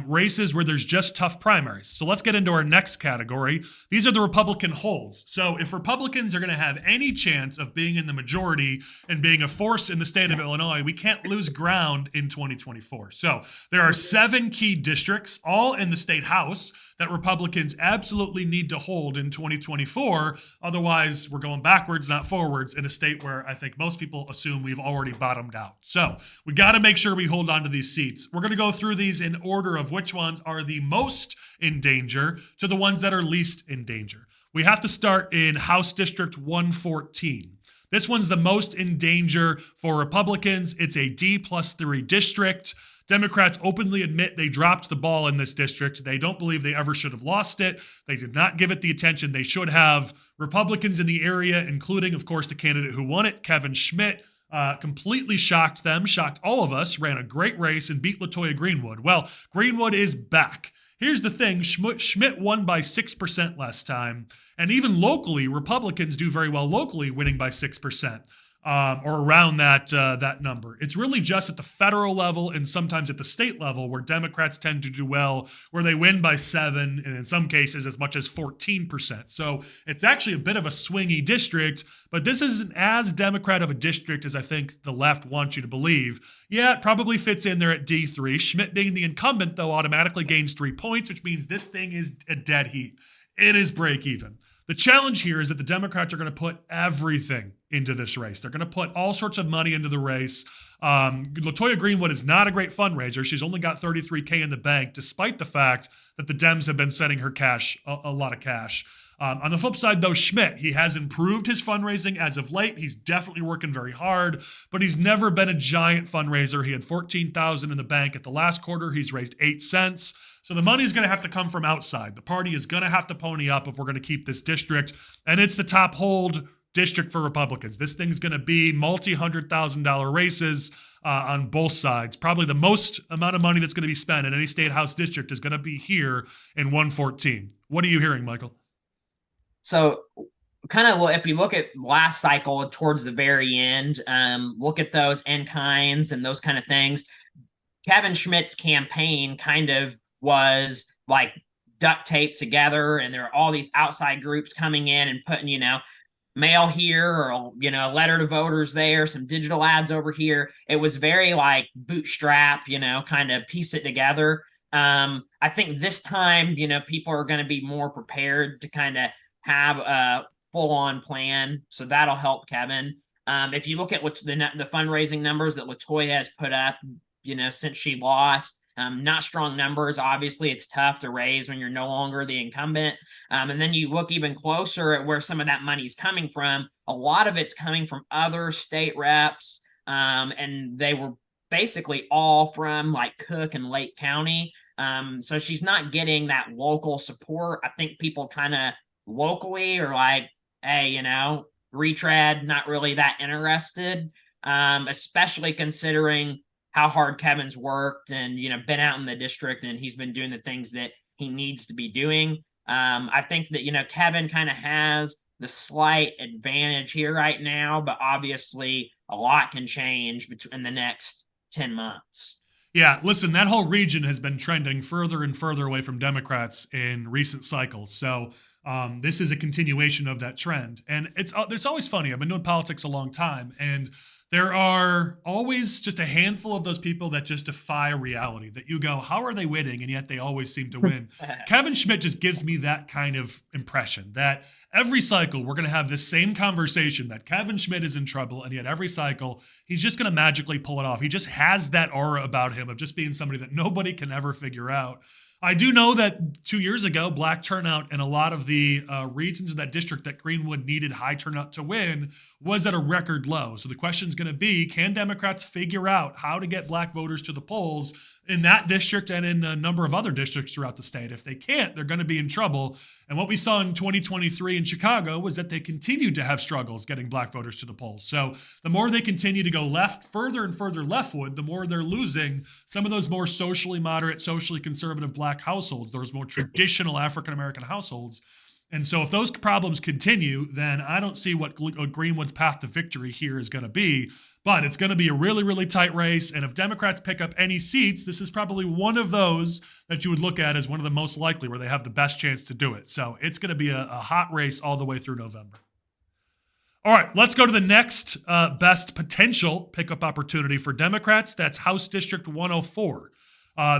races where there's just tough primaries. So let's get into our next category. These are the Republican holds. So if Republicans are going to have any chance of being in the majority and being a force in the state of Illinois, we can't lose ground in 2024. So there are 7 key districts, all in the state house, that Republicans absolutely need to hold in 2024. Otherwise, we're going backwards, not forwards, in a state where I think most people assume we've already bottomed out. So we got to make sure we hold on to these seats. We're going to go through these in order of which ones are the most in danger to the ones that are least in danger. We have to start in House District 114. This one's the most in danger for Republicans. It's a D+3 district. Democrats openly admit they dropped the ball in this district. They don't believe they ever should have lost it. They did not give it the attention they should have. Republicans in the area, including, of course, the candidate who won it, Kevin Schmidt, completely shocked them, shocked all of us, ran a great race and beat LaToya Greenwood. Well, Greenwood is back. Here's the thing, Schmidt won by 6% last time, and even locally, Republicans do very well locally, winning by 6%. Or around that number. It's really just at the federal level and sometimes at the state level where Democrats tend to do well, where they win by 7 and in some cases as much as 14%. So it's actually a bit of a swingy district, but this isn't as Democrat of a district as I think the left wants you to believe. Yeah, it probably fits in there at D3. Schmidt being the incumbent, though, automatically gains 3 points, which means this thing is a dead heat. It is break even. The challenge here is that the Democrats are going to put everything into this race. They're going to put all sorts of money into the race. LaToya Greenwood is not a great fundraiser. She's only got $33K in the bank, despite the fact that the Dems have been sending her cash, a lot of cash. On the flip side, though, Schmidt, he has improved his fundraising as of late. He's definitely working very hard, but he's never been a giant fundraiser. He had $14,000 in the bank at the last quarter. He's raised 8 cents. So the money is going to have to come from outside. The party is going to have to pony up if we're going to keep this district. And it's the top hold district for Republicans. This thing's going to be multi-$100,000 races on both sides. Probably the most amount of money that's going to be spent in any state house district is going to be here in 114. What are you hearing, Michael? So kind of if you look at last cycle towards the very end, look at those in-kinds and those kind of things. Kevin Schmidt's campaign kind of was like duct taped together, and there are all these outside groups coming in and putting, mail here or, letter to voters there, some digital ads over here. It was very like bootstrap, kind of piece it together. I think this time, people are going to be more prepared to kind of have a full-on plan. So that'll help Kevin. If you look at what's the fundraising numbers that LaToya has put up, since she lost, not strong numbers. Obviously, it's tough to raise when you're no longer the incumbent. And then you look even closer at where some of that money's coming from. A lot of it's coming from other state reps, and they were basically all from like Cook and Lake County. So she's not getting that local support. I think people kind of locally are like, hey, retread, not really that interested, especially considering how hard Kevin's worked and, been out in the district and he's been doing the things that he needs to be doing. I think that, Kevin kind of has the slight advantage here right now, but obviously a lot can change in the next 10 months. Yeah, listen, that whole region has been trending further and further away from Democrats in recent cycles. So this is a continuation of that trend. And it's always funny. I've been doing politics a long time, and there are always just a handful of those people that just defy reality, that you go, how are they winning? And yet they always seem to win. Kevin Schmidt just gives me that kind of impression that every cycle we're going to have this same conversation that Kevin Schmidt is in trouble, and yet every cycle he's just going to magically pull it off. He just has that aura about him of just being somebody that nobody can ever figure out. I do know that 2 years ago, black turnout in a lot of the regions of that district that Greenwood needed high turnout to win was at a record low. So the question is going to be, can Democrats figure out how to get black voters to the polls in that district and in a number of other districts throughout the state? If they can't, they're going to be in trouble. And what we saw in 2023 in Chicago was that they continued to have struggles getting black voters to the polls. So the more they continue to go left, further and further leftward, the more they're losing some of those more socially moderate, socially conservative black households, those more traditional African-American households. And so if those problems continue, then I don't see what Greenwood's path to victory here is going to be. But it's going to be a really, really tight race. And if Democrats pick up any seats, this is probably one of those that you would look at as one of the most likely where they have the best chance to do it. So it's going to be a hot race all the way through November. All right, let's go to the next best potential pickup opportunity for Democrats. That's House District 104.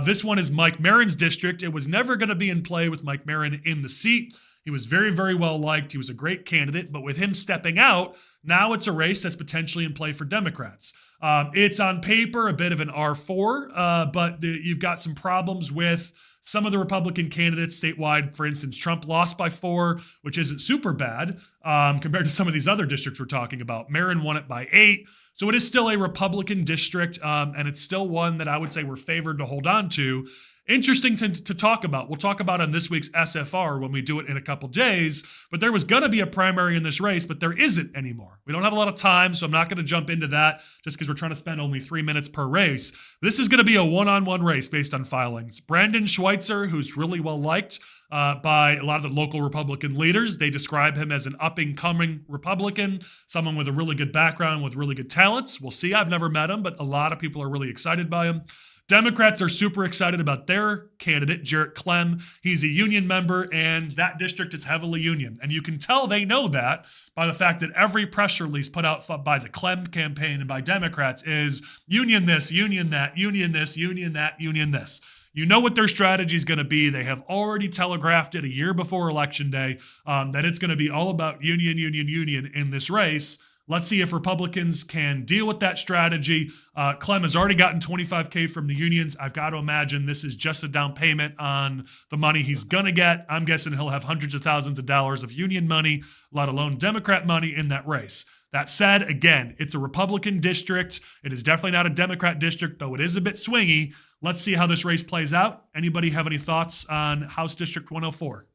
This one is Mike Marin's district. It was never going to be in play with Mike Marin in the seat. He was very, very well liked. He was a great candidate, but with him stepping out, now it's a race that's potentially in play for Democrats. It's on paper a bit of an R4, but you've got some problems with some of the Republican candidates statewide. For instance, Trump lost by 4, which isn't super bad compared to some of these other districts we're talking about. Marin won it by 8. So it is still a Republican district, and it's still one that I would say we're favored to hold on to. Interesting to talk about. We'll talk about on this week's SFR when we do it in a couple days, but there was going to be a primary in this race, but there isn't anymore. We don't have a lot of time, so I'm not going to jump into that just because we're trying to spend only 3 minutes per race. This is going to be a one-on-one race based on filings. Brandon Schweitzer, who's really well liked by a lot of the local Republican leaders. They describe him as an up-and-coming Republican, someone with a really good background, with really good talents. We'll see. I've never met him, but a lot of people are really excited by him. Democrats are super excited about their candidate, Clem. He's a union member, and that district is heavily union. And you can tell they know that by the fact that every press release put out by the Clem campaign and by Democrats is union this, union that, union this, union that, union this. You know what their strategy is going to be. They have already telegraphed it a year before Election Day that it's going to be all about union, union, union in this race. Let's see if Republicans can deal with that strategy. Clem has already gotten $25K from the unions. I've got to imagine this is just a down payment on the money he's going to get. I'm guessing he'll have hundreds of thousands of dollars of union money, let alone Democrat money in that race. That said, again, it's a Republican district. It is definitely not a Democrat district, though it is a bit swingy. Let's see how this race plays out. Anybody have any thoughts on House District 104?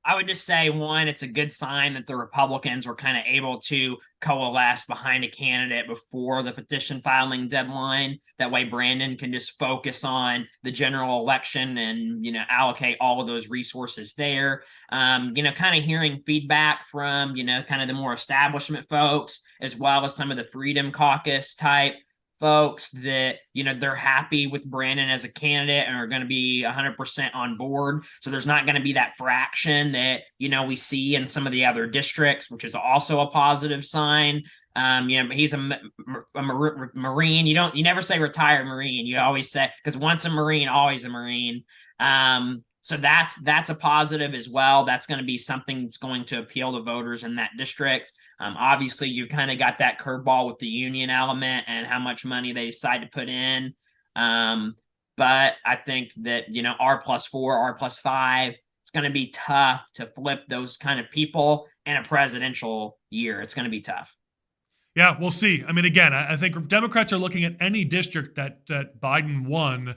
I would just say, one, it's a good sign that the Republicans were kind of able to coalesce behind a candidate before the petition filing deadline. That way Brandon can just focus on the general election and, allocate all of those resources there. Kind of hearing feedback from, kind of the more establishment folks, as well as some of the Freedom Caucus type folks that, they're happy with Brandon as a candidate and are going to be 100% on board. So there's not going to be that fraction that, we see in some of the other districts, which is also a positive sign. He's a Marine. You never say retired Marine. You always say, because once a Marine, always a Marine. So that's a positive as well. That's going to be something that's going to appeal to voters in that district. Obviously, you kind of got that curveball with the union element and how much money they decide to put in. But I think that, R+4, R+5, it's going to be tough to flip those kind of people in a presidential year. It's going to be tough. Yeah, we'll see. I mean, again, I think Democrats are looking at any district that Biden won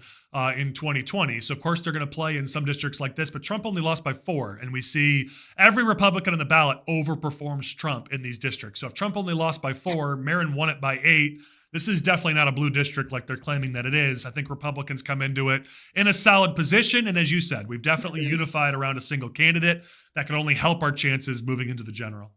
in 2020. So, of course, they're going to play in some districts like this, but Trump only lost by 4. And we see every Republican on the ballot overperforms Trump in these districts. So if Trump only lost by 4, Marin won it by 8. This is definitely not a blue district like they're claiming that it is. I think Republicans come into it in a solid position. And as you said, we've definitely unified around a single candidate that can only help our chances moving into the general.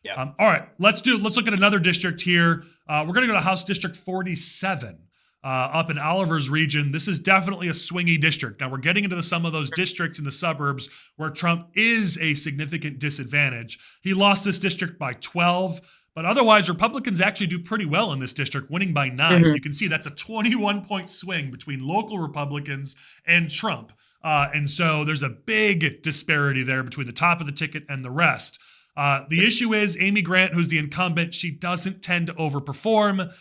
Yeah. All right, let's look at another district here. We're going to go to House District 47 up in Oliver's region. This is definitely a swingy district. Now, we're getting into some of those districts in the suburbs where Trump is a significant disadvantage. He lost this district by 12, but otherwise, Republicans actually do pretty well in this district, winning by 9. You can see that's a 21-point swing between local Republicans and Trump. And so there's a big disparity there between the top of the ticket and the rest. The issue is Amy Grant, who's the incumbent, she doesn't tend to overperform.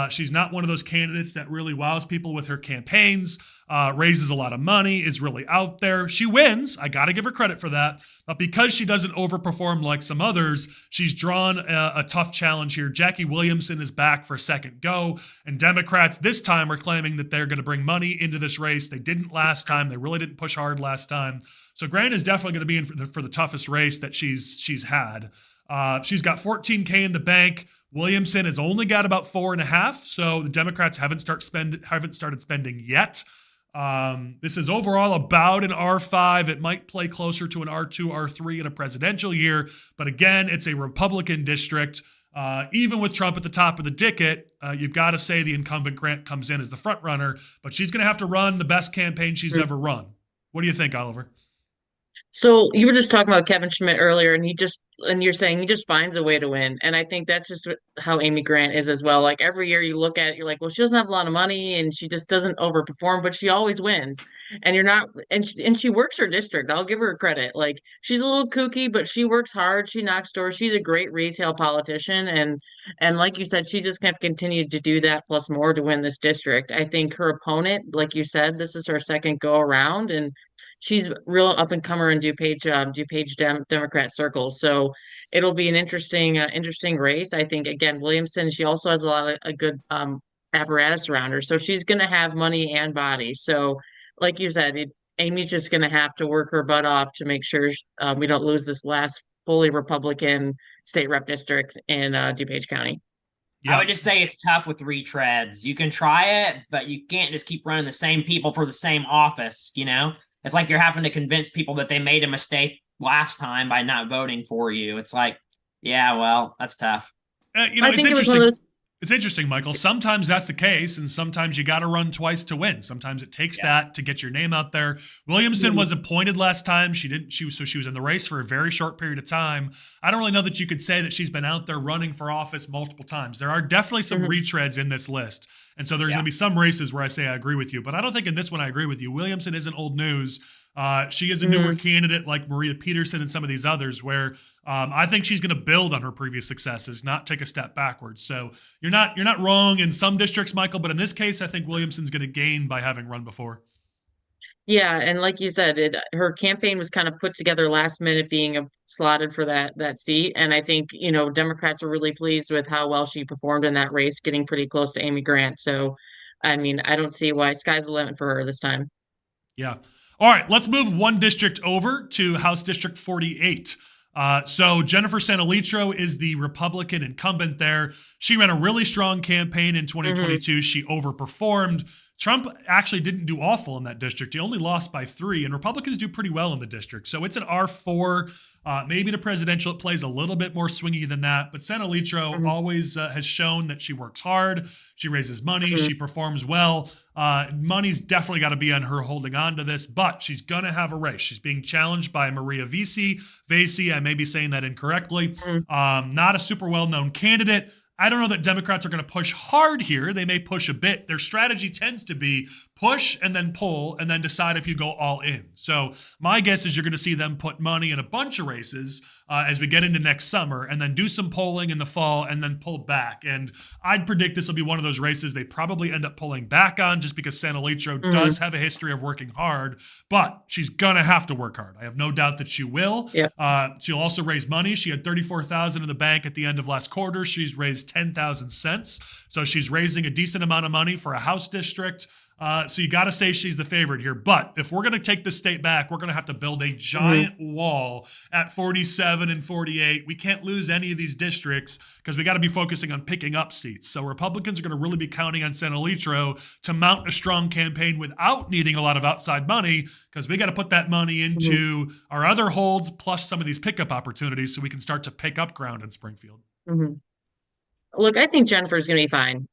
She's not one of those candidates that really wows people with her campaigns, raises a lot of money, is really out there. She wins. I got to give her credit for that. But because she doesn't overperform like some others, she's drawn a tough challenge here. Jackie Williamson is back for a second go. And Democrats this time are claiming that they're going to bring money into this race. They didn't last time. They really didn't push hard last time. So Grant is definitely going to be in for the toughest race that she's had. She's got $14K in the bank. Williamson has only got about 4.5, so the Democrats haven't started spending yet. This is overall about an R5. It might play closer to an R2, R3 in a presidential year, but again, it's a Republican district. even with Trump at the top of the ticket, you've got to say the incumbent Grant comes in as the front runner, but she's going to have to run the best campaign she's ever run. What do you think, Oliver? So you were just talking about Kevin Schmidt earlier, and you're saying he just finds a way to win. And I think that's just how Amy Grant is as well. Like every year you look at it, you're like, well, she doesn't have a lot of money and she just doesn't overperform, but she always wins. And you're not, and she works her district. I'll give her credit. Like she's a little kooky, but she works hard. She knocks doors. She's a great retail politician. And like you said, she just kind of continued to do that plus more to win this district. I think her opponent, like you said, this is her second go around, and she's real up and comer in DuPage Democrat circles. So it'll be an interesting race. I think again, Williamson, she also has a lot of a good apparatus around her. So she's gonna have money and body. So like you said, Amy's just gonna have to work her butt off to make sure we don't lose this last fully Republican state rep district in DuPage County. I would just say it's tough with retreads. You can try it, but you can't just keep running the same people for the same office, you know? It's like you're having to convince people that they made a mistake last time by not voting for you. It's like, yeah, well, that's tough. It's interesting. It's interesting, Michael. Sometimes that's the case, and sometimes you got to run twice to win. Sometimes it takes that to get your name out there. Williamson was appointed last time. She was in the race for a very short period of time. I don't really know that you could say that she's been out there running for office multiple times. There are definitely some retreads in this list. And so there's going to be some races where I say I agree with you, but I don't think in this one I agree with you. Williamson isn't old news. She is a newer candidate like Maria Peterson and some of these others where I think she's going to build on her previous successes, not take a step backwards. So you're not wrong in some districts, Michael, but in this case, I think Williamson's going to gain by having run before. Yeah, and like you said, her campaign was kind of put together last minute, being slotted for that seat. And I think Democrats are really pleased with how well she performed in that race, getting pretty close to Amy Grant. So, I mean, I don't see why sky's the limit for her this time. Yeah. All right, let's move one district over to House District 48. So Jennifer Sanalitro is the Republican incumbent there. She ran a really strong campaign in 2022. She overperformed. Trump actually didn't do awful in that district. He only lost by 3, and Republicans do pretty well in the district. So it's an R4. Maybe the presidential, it plays a little bit more swingy than that. But Sanalitro always has shown that she works hard. She raises money. She performs well. Money's definitely got to be on her holding on to this, but she's going to have a race. She's being challenged by Maria Vasey. I may be saying that incorrectly. Not a super well-known candidate. I don't know that Democrats are going to push hard here. They may push a bit. Their strategy tends to be push and then pull and then decide if you go all in. So my guess is you're going to see them put money in a bunch of races as we get into next summer and then do some polling in the fall and then pull back. And I'd predict this will be one of those races they probably end up pulling back on just because Sanalitro does have a history of working hard, but she's going to have to work hard. I have no doubt that she will. Yep. She'll also raise money. She had $34,000 in the bank at the end of last quarter. She's raised 10,000 cents. So she's raising a decent amount of money for a House district. So you got to say she's the favorite here. But if we're going to take the state back, we're going to have to build a giant wall at 47 and 48. We can't lose any of these districts because we got to be focusing on picking up seats. So Republicans are going to really be counting on Sanalitro to mount a strong campaign without needing a lot of outside money because we got to put that money into our other holds plus some of these pickup opportunities so we can start to pick up ground in Springfield. Look, I think Jennifer's going to be fine.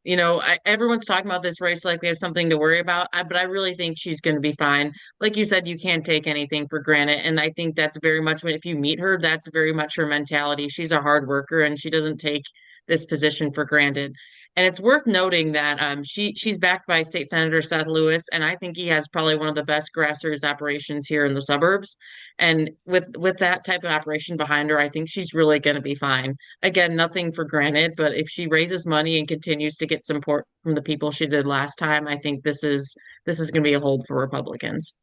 Everyone's talking about this race like we have something to worry about, but I really think she's going to be fine. Like you said, you can't take anything for granted. And I think that's very much if you meet her, that's very much her mentality. She's a hard worker and she doesn't take this position for granted. And it's worth noting that she's backed by State Senator Seth Lewis, and I think he has probably one of the best grassroots operations here in the suburbs. And with that type of operation behind her, I think she's really going to be fine. Again, nothing for granted, but if she raises money and continues to get support from the people she did last time, I think this is going to be a hold for Republicans.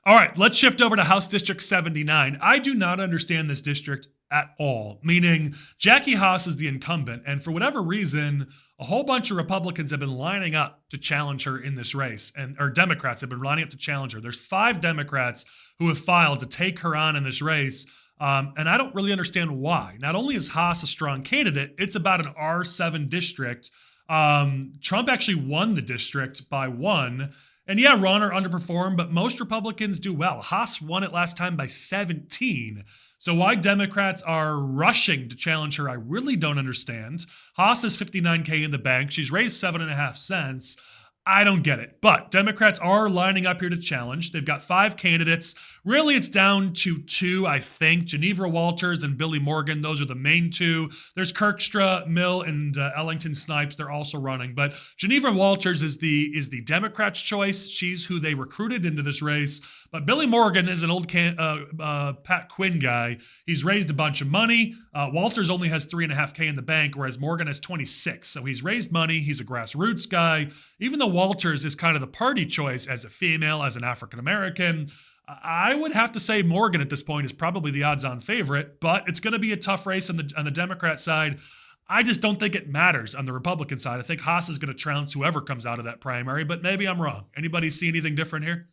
All right, let's shift over to House District 79. I do not understand this district at all, meaning Jackie Haas is the incumbent, and for whatever reason, a whole bunch of Republicans have been lining up to challenge her in this race, or Democrats have been lining up to challenge her. There's 5 Democrats who have filed to take her on in this race, and I don't really understand why. Not only is Haas a strong candidate, it's about an R7 district. Trump actually won the district by 1. And yeah, Ronner underperformed, but most Republicans do well. Haas won it last time by 17. So why Democrats are rushing to challenge her, I really don't understand. Haas has $59K in the bank. She's raised 7.5 cents. I don't get it. But Democrats are lining up here to challenge. They've got 5 candidates. Really, it's down to 2, I think. Geneva Walters and Billy Morgan. Those are the main 2. There's Kirkstra, Mill, and Ellington-Snipes. They're also running. But Geneva Walters is the Democrats' choice. She's who they recruited into this race. But Billy Morgan is an old Pat Quinn guy. He's raised a bunch of money. Walters only has 3.5K in the bank, whereas Morgan has 26. So he's raised money. He's a grassroots guy. Even though Walters is kind of the party choice as a female, as an African-American, I would have to say Morgan at this point is probably the odds-on favorite, but it's going to be a tough race on the Democrat side. I just don't think it matters on the Republican side. I think Haas is going to trounce whoever comes out of that primary, but maybe I'm wrong. Anybody see anything different here?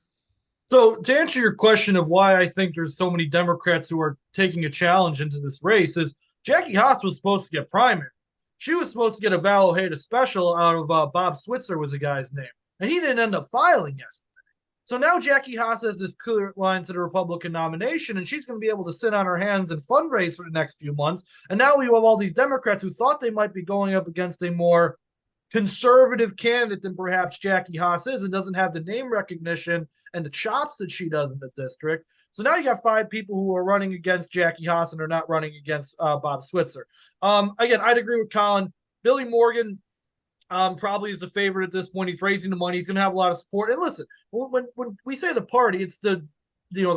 So to answer your question of why I think there's so many Democrats who are taking a challenge into this race is Jackie Haas was supposed to get primary. She was supposed to get a Val Ojeda special out of Bob Schweitzer was the guy's name. And he didn't end up filing yesterday. So now Jackie Haas has this clear line to the Republican nomination, and she's going to be able to sit on her hands and fundraise for the next few months. And now we have all these Democrats who thought they might be going up against a more conservative candidate than perhaps Jackie Haas is and doesn't have the name recognition and the chops that she does in the district. So now you got 5 people who are running against Jackie Haas and are not running against Bob Schweitzer. Again, I'd agree with Collin. Billy Morgan probably is the favorite at this point. He's raising the money. He's going to have a lot of support. And listen, when we say the party, it's the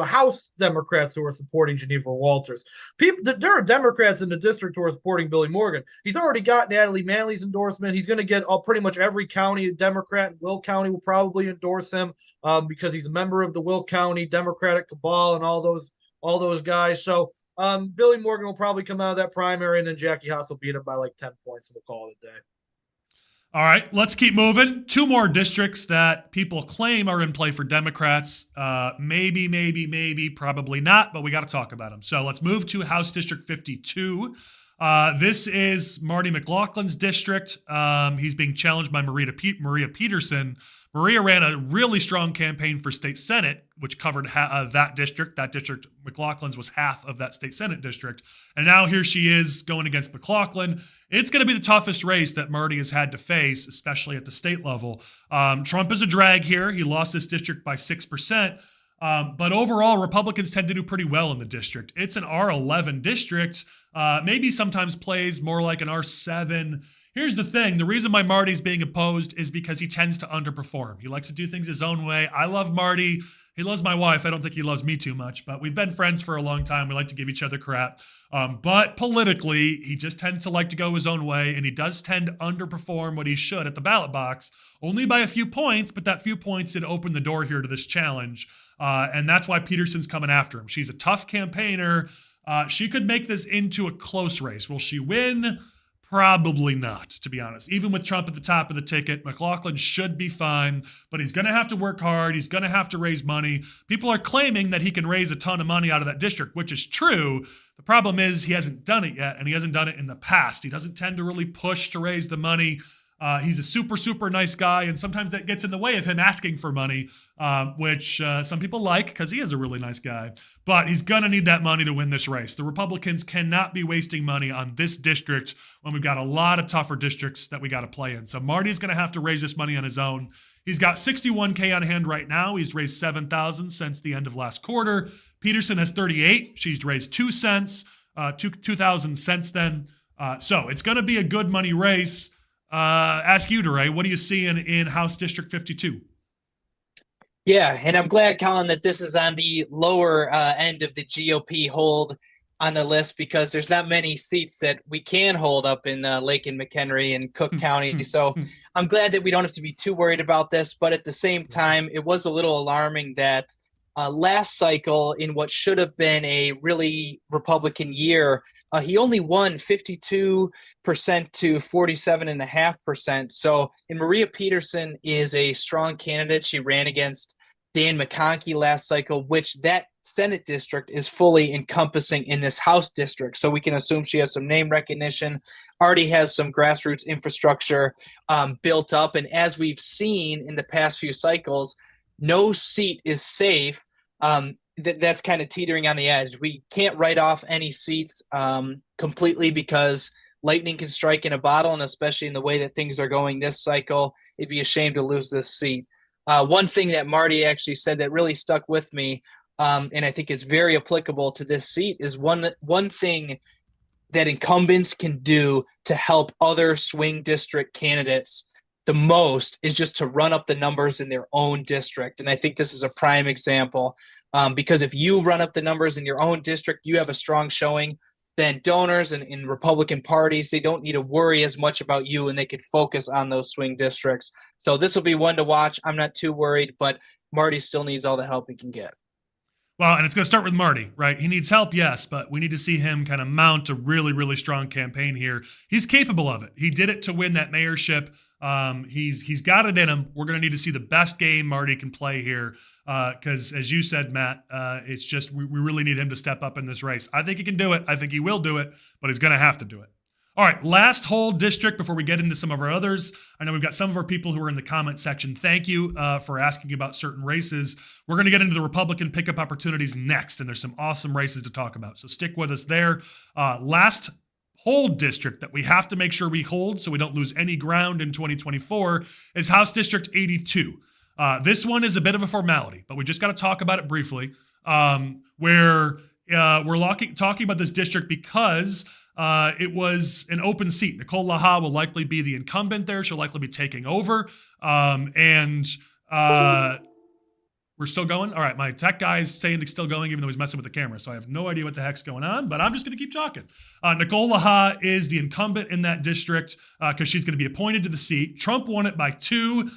House Democrats who are supporting Geneva Walters. There are Democrats in the district who are supporting Billy Morgan. He's already got Natalie Manley's endorsement. He's going to get pretty much every county Democrat. Will County will probably endorse him because he's a member of the Will County Democratic cabal and all those guys. So Billy Morgan will probably come out of that primary, and then Jackie Haas will beat him by like 10 points, and we'll call it a day. All right, let's keep moving. 2 more districts that people claim are in play for Democrats. Maybe, probably not, but we got to talk about them. So let's move to House District 52. This is Marty McLaughlin's district. He's being challenged by Maria Peterson. Maria ran a really strong campaign for state senate, which covered that district. That district, McLaughlin's, was half of that state senate district. And now here she is going against McLaughlin. It's going to be the toughest race that Marty has had to face, especially at the state level. Trump is a drag here. He lost this district by 6%. But overall, Republicans tend to do pretty well in the district. It's an R11 district, maybe sometimes plays more like an R7. Here's the thing. The reason why Marty's being opposed is because he tends to underperform. He likes to do things his own way. I love Marty. He loves my wife. I don't think he loves me too much, but we've been friends for a long time. We like to give each other crap. But politically, he just tends to like to go his own way, and he does tend to underperform what he should at the ballot box, only by a few points, but that few points did open the door here to this challenge. And that's why Peterson's coming after him. She's a tough campaigner. She could make this into a close race. Will she win? Probably not, to be honest. Even with Trump at the top of the ticket, McLaughlin should be fine, but he's going to have to work hard. He's going to have to raise money. People are claiming that he can raise a ton of money out of that district, which is true. The problem is he hasn't done it yet, and he hasn't done it in the past. He doesn't tend to really push to raise the money. He's a super nice guy, and sometimes that gets in the way of him asking for money, which some people like because he is a really nice guy. But he's going to need that money to win this race. The Republicans cannot be wasting money on this district when we've got a lot of tougher districts that we got to play in. So Marty's going to have to raise this money on his own. He's got $61K on hand right now. He's raised $7,000 since the end of last quarter. Peterson has 38. She's raised 2 cents, 2,000 since then. So it's going to be a good money race. Ask you, DeRay, what do you see in House District 52? Yeah, and I'm glad, Collin, that this is on the lower end of the GOP hold on the list because there's not many seats that we can hold up in Lake and McHenry and Cook County. So I'm glad that we don't have to be too worried about this. But at the same time, it was a little alarming that last cycle, in what should have been a really Republican year, he only won 52% to 47.5%. So, and Maria Peterson is a strong candidate. She ran against Dan McConkey last cycle, which that Senate district is fully encompassing in this House district. So we can assume she has some name recognition, already has some grassroots infrastructure built up. And as we've seen in the past few cycles, no seat is safe that's kind of teetering on the edge. We can't write off any seats completely because lightning can strike in a bottle, and especially in the way that things are going this cycle, it'd be a shame to lose this seat. One thing that Marty actually said that really stuck with me, and I think is very applicable to this seat, is one thing that incumbents can do to help other swing district candidates the most is just to run up the numbers in their own district. And I think this is a prime example, because if you run up the numbers in your own district, you have a strong showing. Then donors and in Republican parties, they don't need to worry as much about you, and they can focus on those swing districts. So this will be one to watch. I'm not too worried, but Marty still needs all the help he can get. Well, and it's going to start with Marty, right? He needs help, yes, but we need to see him kind of mount a really, really strong campaign here. He's capable of it. He did it to win that mayorship. He's got it in him. We're going to need to see the best game Marty can play here, because as you said, Matt, it's just we really need him to step up in this race. I think he can do it. I think he will do it, but he's going to have to do it. All right, last whole district before we get into some of our others. I know we've got some of our people who are in the comment section. Thank you for asking about certain races. We're going to get into the Republican pickup opportunities next, and there's some awesome races to talk about. So stick with us there. Last whole district that we have to make sure we hold so we don't lose any ground in 2024 is House District 82. This one is a bit of a formality, but we just got to talk about it briefly. We're talking about this district because it was an open seat. Nicole Laha will likely be the incumbent there. She'll likely be taking over. We're still going? All right, my tech guy is saying it's still going even though he's messing with the camera, so I have no idea what the heck's going on, but I'm just going to keep talking. Nicole Laha is the incumbent in that district because she's going to be appointed to the seat. Trump won it by 2.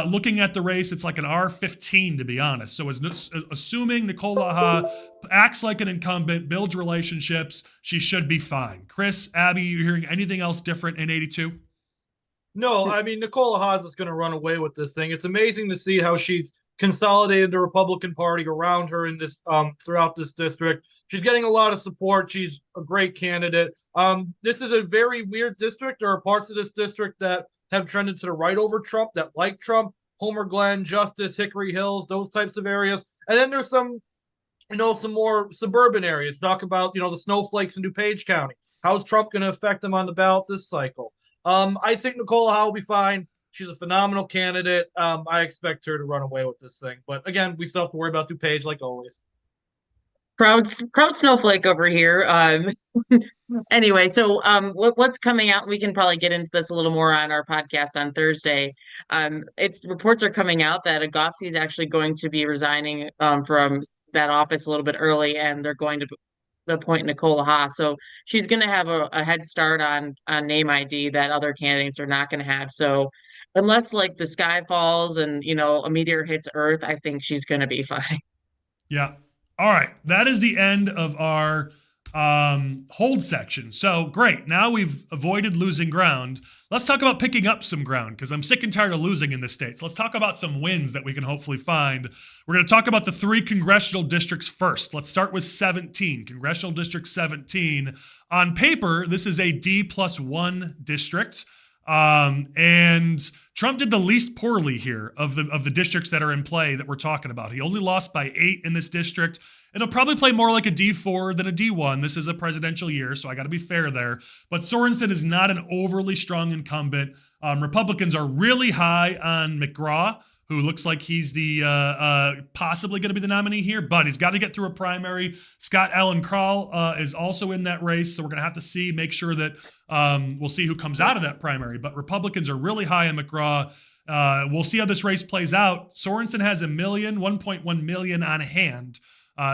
Looking at the race, it's like an R15, to be honest. So assuming Nicole Laha acts like an incumbent, builds relationships, she should be fine. Chris, Abby, you hearing anything else different in 82? No, I mean, Nicole Haas is going to run away with this thing. It's amazing to see how she's consolidated the Republican Party around her in this throughout this district. She's getting a lot of support. She's a great candidate. This is a very weird district. There are parts of this district that have trended to the right over Trump, that like Trump, Homer Glen, Justice, Hickory Hills, those types of areas. And then there's some more suburban areas. Talk about, the snowflakes in DuPage County. How's Trump going to affect them on the ballot this cycle? I think Nicole Howe will be fine. She's a phenomenal candidate. I expect her to run away with this thing. But again, we still have to worry about DuPage like always. Proud snowflake over here. Anyway, so what's coming out? We can probably get into this a little more on our podcast on Thursday. Reports are coming out that Agofsky is actually going to be resigning from that office a little bit early, and they're going to appoint Nicole Haas. So she's going to have a head start on name ID that other candidates are not going to have. So unless like the sky falls and a meteor hits Earth, I think she's going to be fine. Yeah. All right. That is the end of our hold section. So great. Now we've avoided losing ground. Let's talk about picking up some ground because I'm sick and tired of losing in this state. So let's talk about some wins that we can hopefully find. We're going to talk about the 3 congressional districts first. Let's start with 17. Congressional District 17. On paper, this is a D+1 district. And Trump did the least poorly here of the districts that are in play that we're talking about. He only lost by 8 in this district. It'll probably play more like a D4 than a D1. This is a presidential year, so I got to be fair there. But Sorensen is not an overly strong incumbent. Republicans are really high on McGraw, who looks like he's the possibly going to be the nominee here, but he's got to get through a primary. Scott Allen Krall is also in that race, so we're going to have to make sure that we'll see who comes out of that primary. But Republicans are really high on McGraw. We'll see how this race plays out. Sorensen has 1.1 million on hand.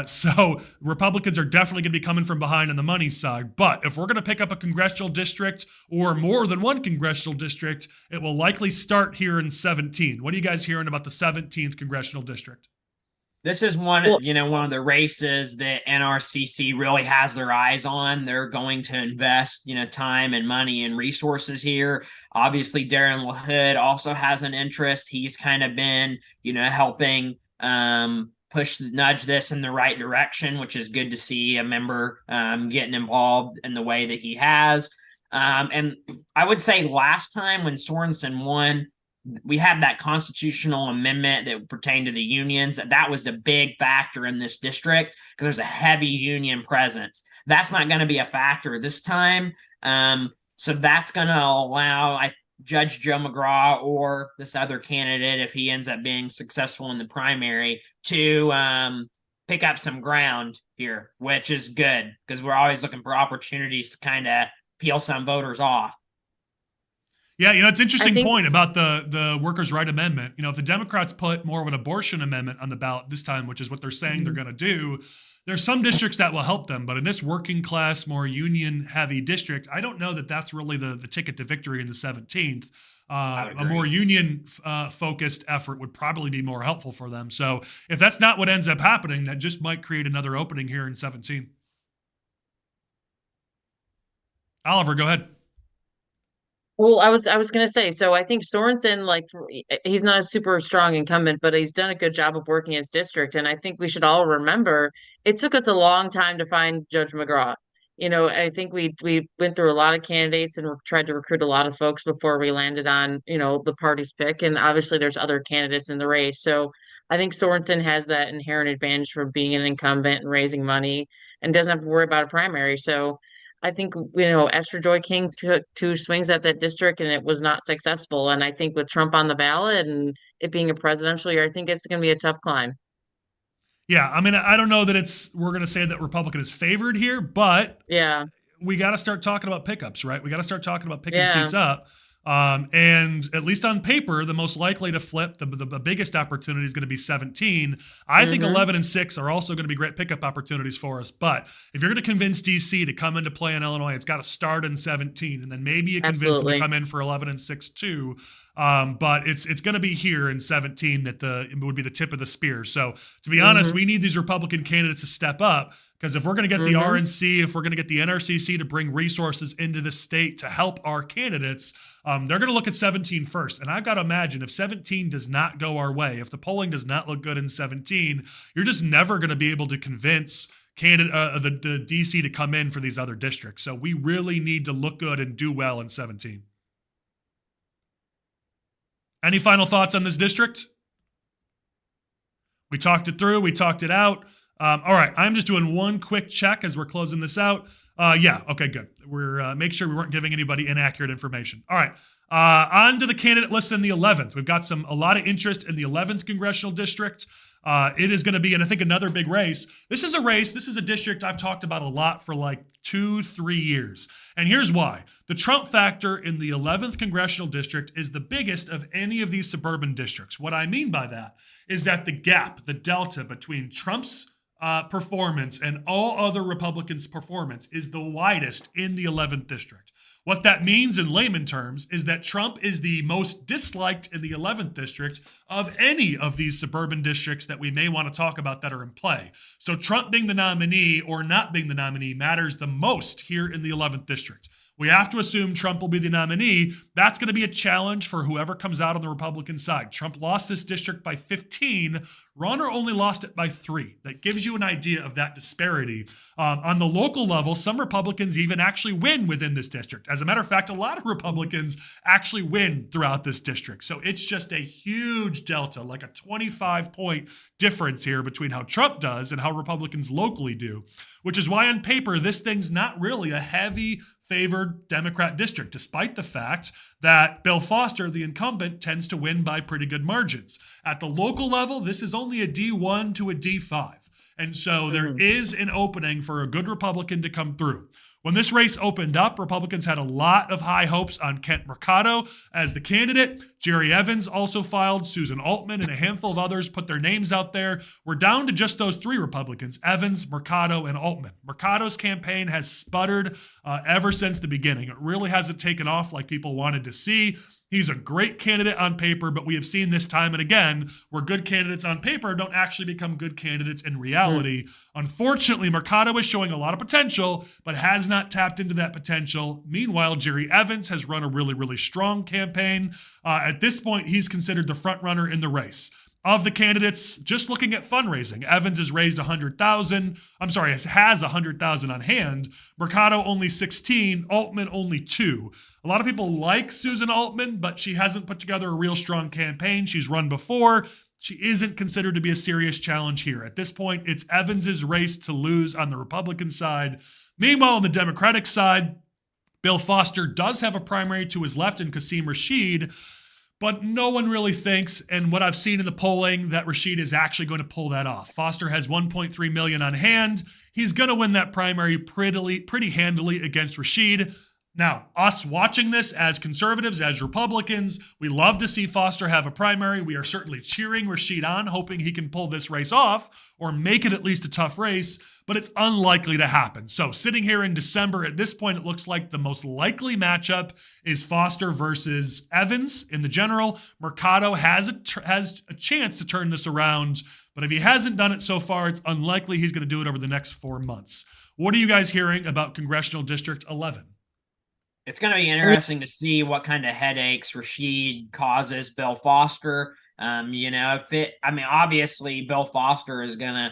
So Republicans are definitely going to be coming from behind on the money side. But if we're going to pick up a congressional district or more than one congressional district, it will likely start here in 17. What are you guys hearing about the 17th congressional district? This is one of the races that NRCC really has their eyes on. They're going to invest, time and money and resources here. Obviously, Darren LaHood also has an interest. He's kind of been, helping nudge this in the right direction, which is good to see a member getting involved in the way that he has. And I would say last time when Sorensen won, we had that constitutional amendment that pertained to the unions. That was the big factor in this district because there's a heavy union presence. That's not going to be a factor this time. So that's going to allow Judge Joe McGraw or this other candidate, if he ends up being successful in the primary, to pick up some ground here, which is good because we're always looking for opportunities to kind of peel some voters off. Yeah, it's interesting point about the workers' right amendment. If the Democrats put more of an abortion amendment on the ballot this time, which is what they're saying they're going to do, there's some districts that will help them. But in this working class, more union-heavy district, I don't know that that's really the ticket to victory in the 17th. A more union-focused effort would probably be more helpful for them. So if that's not what ends up happening, that just might create another opening here in 17. Oliver, go ahead. Well, I was going to say, so I think Sorensen, he's not a super strong incumbent, but he's done a good job of working his district. And I think we should all remember it took us a long time to find Judge McGraw. I think we went through a lot of candidates and tried to recruit a lot of folks before we landed on, the party's pick. And obviously there's other candidates in the race. So I think Sorensen has that inherent advantage for being an incumbent and raising money and doesn't have to worry about a primary. So I think, Esther Joy King took 2 swings at that district and it was not successful. And I think with Trump on the ballot and it being a presidential year, I think it's going to be a tough climb. Yeah, I don't know that we're going to say that Republican is favored here, but yeah, we got to start talking about pickups, right? We got to start talking about picking seats up. And at least on paper, the most likely to flip, the biggest opportunity is going to be 17. I think 11 and 6 are also going to be great pickup opportunities for us. But if you're going to convince DC to come into play in Illinois, it's got to start in 17. And then maybe you convince them to come in for 11 and 6 too. But it's going to be here in 17 that it would be the tip of the spear. So to be honest, we need these Republican candidates to step up. Because if we're going to get the RNC, if we're going to get the NRCC to bring resources into the state to help our candidates, they're going to look at 17 first. And I've got to imagine if 17 does not go our way, if the polling does not look good in 17, you're just never going to be able to convince the DC to come in for these other districts. So we really need to look good and do well in 17. Any final thoughts on this district? We talked it through. We talked it out. All right, I'm just doing one quick check as we're closing this out. Yeah, okay, good. We're make sure we weren't giving anybody inaccurate information. All right, on to the candidate list in the 11th. We've got a lot of interest in the 11th congressional district. It is going to be, and I think another big race. This is a district I've talked about a lot for like 2-3 years. And here's why. The Trump factor in the 11th congressional district is the biggest of any of these suburban districts. What I mean by that is that the gap, the delta between Trump's performance and all other Republicans' performance is the widest in the 11th district. What that means in layman terms is that Trump is the most disliked in the 11th district of any of these suburban districts that we may want to talk about that are in play. So Trump being the nominee or not being the nominee matters the most here in the 11th district. We have to assume Trump will be the nominee. That's going to be a challenge for whoever comes out on the Republican side. Trump lost this district by 15. Rauner only lost it by 3. That gives you an idea of that disparity. On the local level, some Republicans even actually win within this district. As a matter of fact, a lot of Republicans actually win throughout this district. So it's just a huge delta, like a 25-point difference here between how Trump does and how Republicans locally do, which is why on paper, this thing's not really a heavy favored Democrat district, despite the fact that Bill Foster, the incumbent, tends to win by pretty good margins. At the local level, this is only a D1 to a D5. And so there is an opening for a good Republican to come through. When this race opened up, Republicans had a lot of high hopes on Kent Mercado as the candidate. Jerry Evans also filed. Susan Altman and a handful of others put their names out there. We're down to just those 3 Republicans, Evans, Mercado, and Altman. Mercado's campaign has sputtered ever since the beginning. It really hasn't taken off like people wanted to see. He's a great candidate on paper, but we have seen this time and again where good candidates on paper don't actually become good candidates in reality. Unfortunately, Mercado is showing a lot of potential, but has not tapped into that potential. Meanwhile, Jerry Evans has run a really, really strong campaign. At this point, he's considered the front runner in the race. Of the candidates, just looking at fundraising, Evans has raised 100,000. I'm sorry, has 100,000 on hand. Mercado only 16. Altman only 2. A lot of people like Susan Altman, but she hasn't put together a real strong campaign. She's run before. She isn't considered to be a serious challenge here. At this point, it's Evans's race to lose on the Republican side. Meanwhile, on the Democratic side, Bill Foster does have a primary to his left in Qasim Rashid, but no one really thinks, and what I've seen in the polling, that Rashid is actually going to pull that off. Foster has 1.3 million on hand. He's going to win that primary pretty handily against Rashid. Now, us watching this as conservatives, as Republicans, we love to see Foster have a primary. We are certainly cheering Rashid on, hoping he can pull this race off or make it at least a tough race, but it's unlikely to happen. So sitting here in December, at this point, it looks like the most likely matchup is Foster versus Evans in the general. Mercado has a chance to turn this around, but if he hasn't done it so far, it's unlikely he's going to do it over the next 4 months. What are you guys hearing about Congressional District 11? It's going to be interesting to see what kind of headaches Rashid causes Bill Foster. Obviously Bill Foster is going to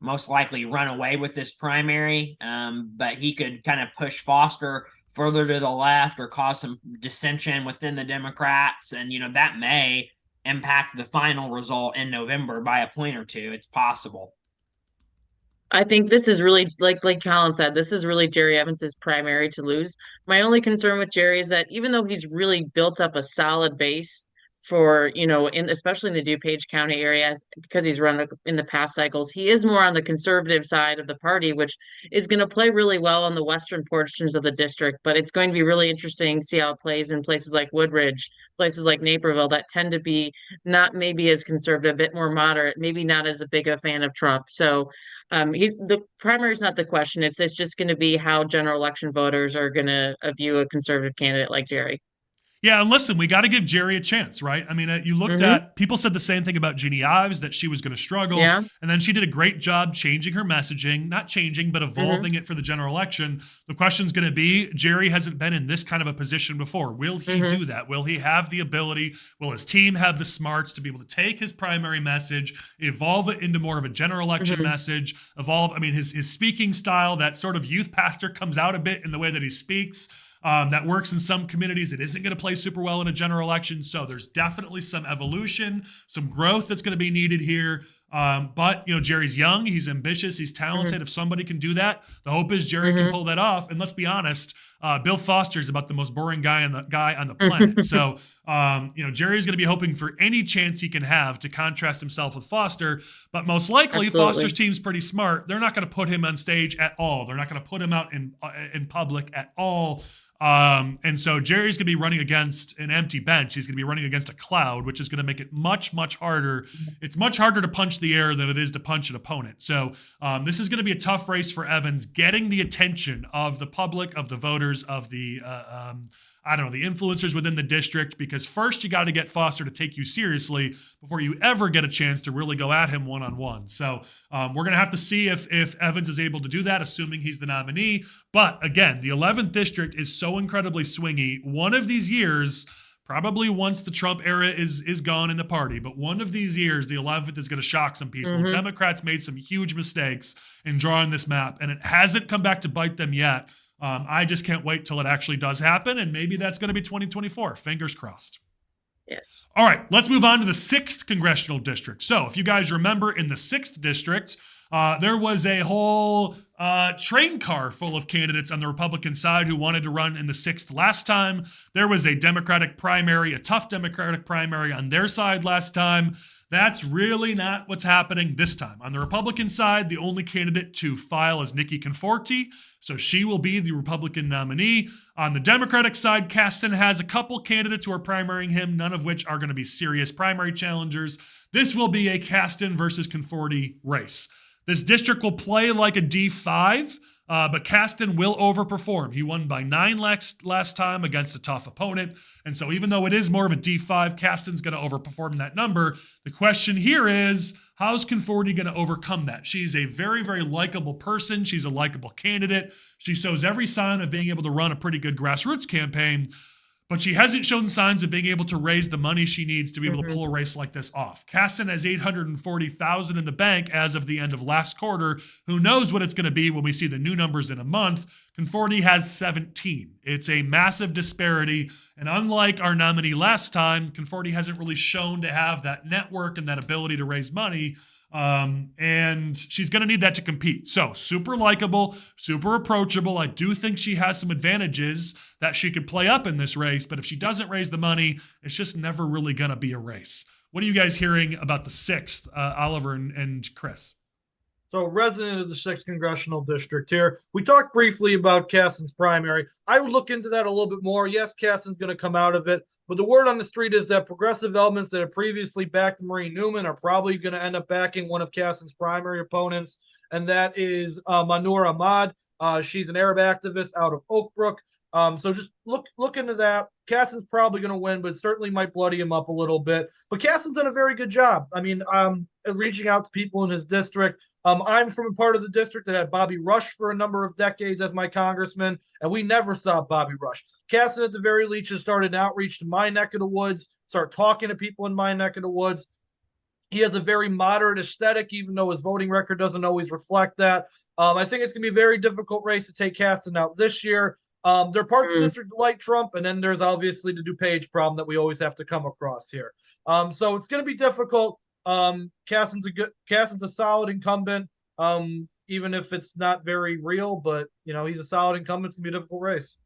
most likely run away with this primary, but he could kind of push Foster further to the left or cause some dissension within the Democrats. And, that may impact the final result in November by a point or two. It's possible. I think this is really, like Collin said, this is really Jerry Evans's primary to lose. My only concern with Jerry is that even though he's really built up a solid base for, especially in the DuPage County areas, because he's run in the past cycles, he is more on the conservative side of the party, which is going to play really well on the western portions of the district. But it's going to be really interesting to see how it plays in places like Woodridge, places like Naperville that tend to be not maybe as conservative, a bit more moderate, maybe not as a big a fan of Trump. So the primary is not the question. It's just going to be how general election voters are going to view a conservative candidate like Jerry. Yeah, and listen, we got to give Jerry a chance, right? I mean, you looked at, people said the same thing about Jeannie Ives, that she was going to struggle. Yeah. And then she did a great job changing her messaging, not changing, but evolving it for the general election. The question's going to be, Jerry hasn't been in this kind of a position before. Will he do that? Will he have the ability? Will his team have the smarts to be able to take his primary message, evolve it into more of a general election message, his speaking style, that sort of youth pastor comes out a bit in the way that he speaks. That works in some communities. It isn't going to play super well in a general election. So there's definitely some evolution, some growth that's going to be needed here. But Jerry's young, he's ambitious, he's talented. If somebody can do that, the hope is Jerry can pull that off. And let's be honest, Bill Foster is about the most boring guy on the planet. So, Jerry's going to be hoping for any chance he can have to contrast himself with Foster. But most likely, Foster's team's pretty smart. They're not going to put him on stage at all. They're not going to put him out in public at all. And so Jerry's going to be running against an empty bench. He's going to be running against a cloud, which is going to make it much, much harder. It's much harder to punch the air than it is to punch an opponent. So this is going to be a tough race for Evans, getting the attention of the public, of the voters, of the the influencers within the district, because first you got to get Foster to take you seriously before you ever get a chance to really go at him one-on-one. So we're going to have to see if Evans is able to do that, assuming he's the nominee. But again, the 11th district is so incredibly swingy. One of these years, probably once the Trump era is gone in the party, but one of these years, the 11th is going to shock some people. Democrats made some huge mistakes in drawing this map, and it hasn't come back to bite them yet. I just can't wait till it actually does happen, and maybe that's going to be 2024. Fingers crossed. Yes. All right, let's move on to the 6th congressional district. So if you guys remember, in the 6th district, there was a whole train car full of candidates on the Republican side who wanted to run in the 6th last time. There was a Democratic primary, a tough Democratic primary on their side last time. That's really not what's happening this time. On the Republican side, the only candidate to file is Nikki Conforti, so she will be the Republican nominee. On the Democratic side, Kasten has a couple candidates who are primarying him, none of which are going to be serious primary challengers. This will be a Kasten versus Conforti race. This district will play like a D5, but Kasten will overperform. He won by 9 last time against a tough opponent. And so even though it is more of a D5, Kasten's going to overperform that number. The question here is, how's Conforti going to overcome that? She's a very, very likable person. She's a likable candidate. She shows every sign of being able to run a pretty good grassroots campaign. but she hasn't shown signs of being able to raise the money she needs to be able to pull a race like this off. Kasten has $840,000 in the bank as of the end of last quarter. Who knows what it's going to be when we see the new numbers in a month? Conforti has 17. It's a massive disparity. And unlike our nominee last time, Conforti hasn't really shown to have that network and that ability to raise money. And she's going to need that to compete. So super likable, super approachable. I do think she has some advantages that she could play up in this race, but if she doesn't raise the money, it's just never really going to be a race. What are you guys hearing about the 6th, Oliver and Chris? So, resident of the 6th Congressional District here. We talked briefly about Kasten's primary. I would look into that a little bit more. Yes, Kasten's going to come out of it, but the word on the street is that progressive elements that have previously backed Marie Newman are probably going to end up backing one of Kasten's primary opponents, and that is Manur Ahmad. She's an Arab activist out of Oak Brook. So just look into that. Kasten's probably going to win, but certainly might bloody him up a little bit. But Kasten's done a very good job. I mean, reaching out to people in his district. I'm from a part of the district that had Bobby Rush for a number of decades as my congressman, and we never saw Bobby Rush. Kasten, at the very least, has started an outreach to my neck of the woods, start talking to people in my neck of the woods. He has a very moderate aesthetic, even though his voting record doesn't always reflect that. I think it's going to be a very difficult race to take Kasten out this year. There are parts of the district that like Trump, and then there's obviously the DuPage problem that we always have to come across here. So it's going to be difficult. Kasten's a solid incumbent, even if it's not very real, but he's a solid incumbent. It's going to be a difficult race.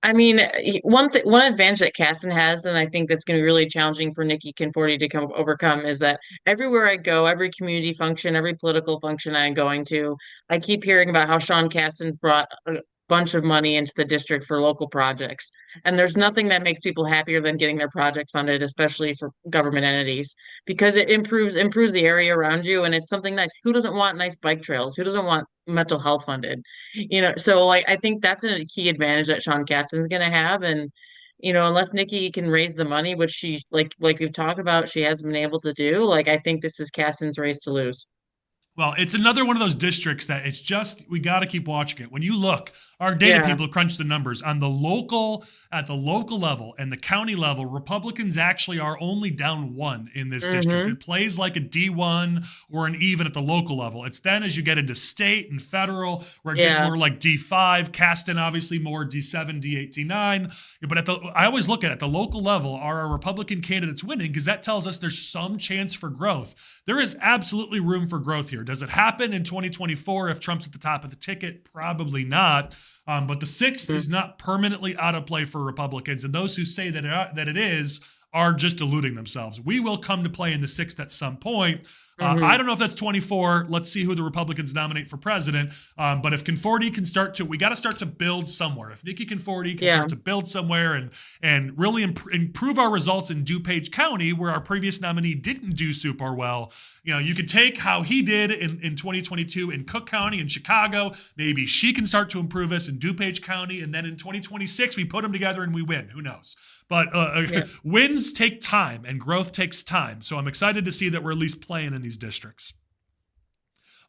I mean, one advantage that Kasten has, and I think that's going to be really challenging for Nikki Conforti to overcome, is that everywhere I go, every community function, every political function I'm going to, I keep hearing about how Sean Kasten's brought a bunch of money into the district for local projects. And there's nothing that makes people happier than getting their project funded, especially for government entities, because it improves the area around you, and it's something nice. Who doesn't want nice bike trails? Who doesn't want mental health funded? So I think that's a key advantage that Sean Kasten's going to have. And unless Nikki can raise the money, which she like we've talked about, she hasn't been able to do. I think this is Kasten's race to lose. Well, it's another one of those districts that it's just, we got to keep watching it. When you look, our data people crunch the numbers at the local level and the county level. Republicans actually are only down 1 in this district. It plays like a D1 or an even at the local level. It's then as you get into state and federal where it gets more like D5, Kasten obviously more D7, D8, D9. But I always look at the local level, are our Republican candidates winning? Because that tells us there's some chance for growth. There is absolutely room for growth here. Does it happen in 2024 if Trump's at the top of the ticket? Probably not. But the 6th is not permanently out of play for Republicans. And those who say that it is are just deluding themselves. We will come to play in the 6th at some point. I don't know if that's 24. Let's see who the Republicans nominate for president. But if Conforti can we got to start to build somewhere. If Nikki Conforti can start to build somewhere and really improve our results in DuPage County, where our previous nominee didn't do super well, you could take how he did in 2022 in Cook County and Chicago. Maybe she can start to improve us in DuPage County. And then in 2026, we put them together and we win. Who knows? But wins take time and growth takes time. So I'm excited to see that we're at least playing in these districts.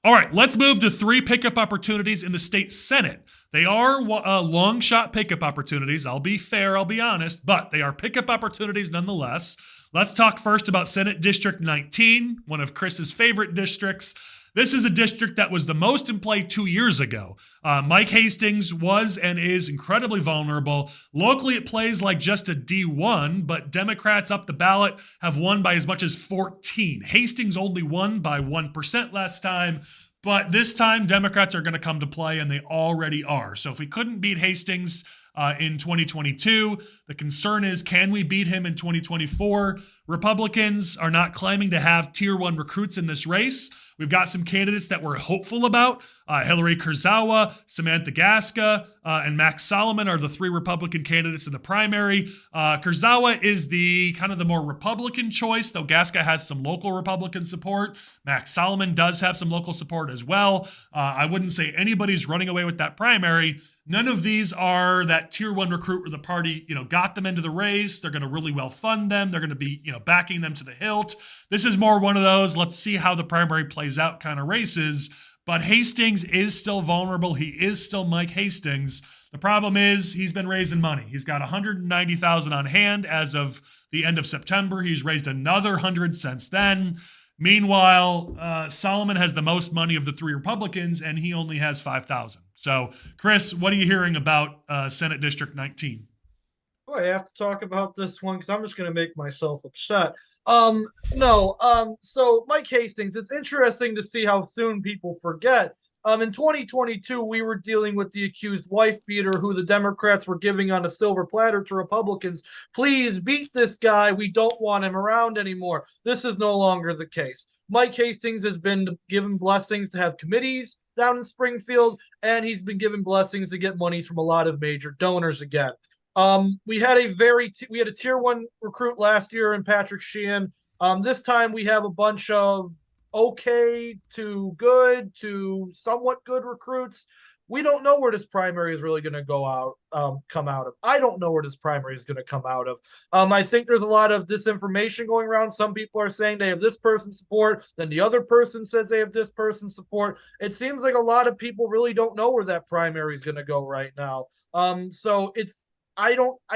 All right, let's move to 3 pickup opportunities in the state Senate. They are long shot pickup opportunities. I'll be fair, I'll be honest, but they are pickup opportunities nonetheless. Let's talk first about Senate District 19, one of Chris's favorite districts. This is a district that was the most in play 2 years ago. Mike Hastings was and is incredibly vulnerable. Locally, it plays like just a D1, but Democrats up the ballot have won by as much as 14. Hastings only won by 1% last time, but this time Democrats are going to come to play, and they already are. So if we couldn't beat Hastings in 2022, the concern is, can we beat him in 2024? Republicans are not claiming to have tier 1 recruits in this race. We've got some candidates that we're hopeful about. Hillary Kurzawa, Samantha Gaska, and Max Solomon are the 3 Republican candidates in the primary. Kurzawa is the kind of the more Republican choice, though Gaska has some local Republican support. Max Solomon does have some local support as well. I wouldn't say anybody's running away with that primary. None of these are that tier 1 recruit where the party, got them into the race. They're going to really well fund them. They're going to be, backing them to the hilt. This is more one of those, let's see how the primary plays out kind of races. But Hastings is still vulnerable. He is still Mike Hastings. The problem is he's been raising money. He's got $190,000 on hand as of the end of September. He's raised another 100 since then. Meanwhile, Solomon has the most money of the three Republicans, and he only has 5,000. So, Chris, what are you hearing about Senate District 19? Oh, I have to talk about this one because I'm just going to make myself upset. So Mike Hastings, it's interesting to see how soon people forget. In 2022, we were dealing with the accused wife beater who the Democrats were giving on a silver platter to Republicans. Please beat this guy. We don't want him around anymore. This is no longer the case. Mike Hastings has been given blessings to have committees down in Springfield, and he's been given blessings to get monies from a lot of major donors again. We had a tier 1 recruit last year in Patrick Sheehan. This time we have a bunch of okay to good to somewhat good recruits. We don't know where this primary is really going to come out of. I don't know where this primary is going to come out of. I think there's a lot of disinformation going around. Some people are saying they have this person's support, then the other person says they have this person's support. It seems like a lot of people really don't know where that primary is going to go right now. I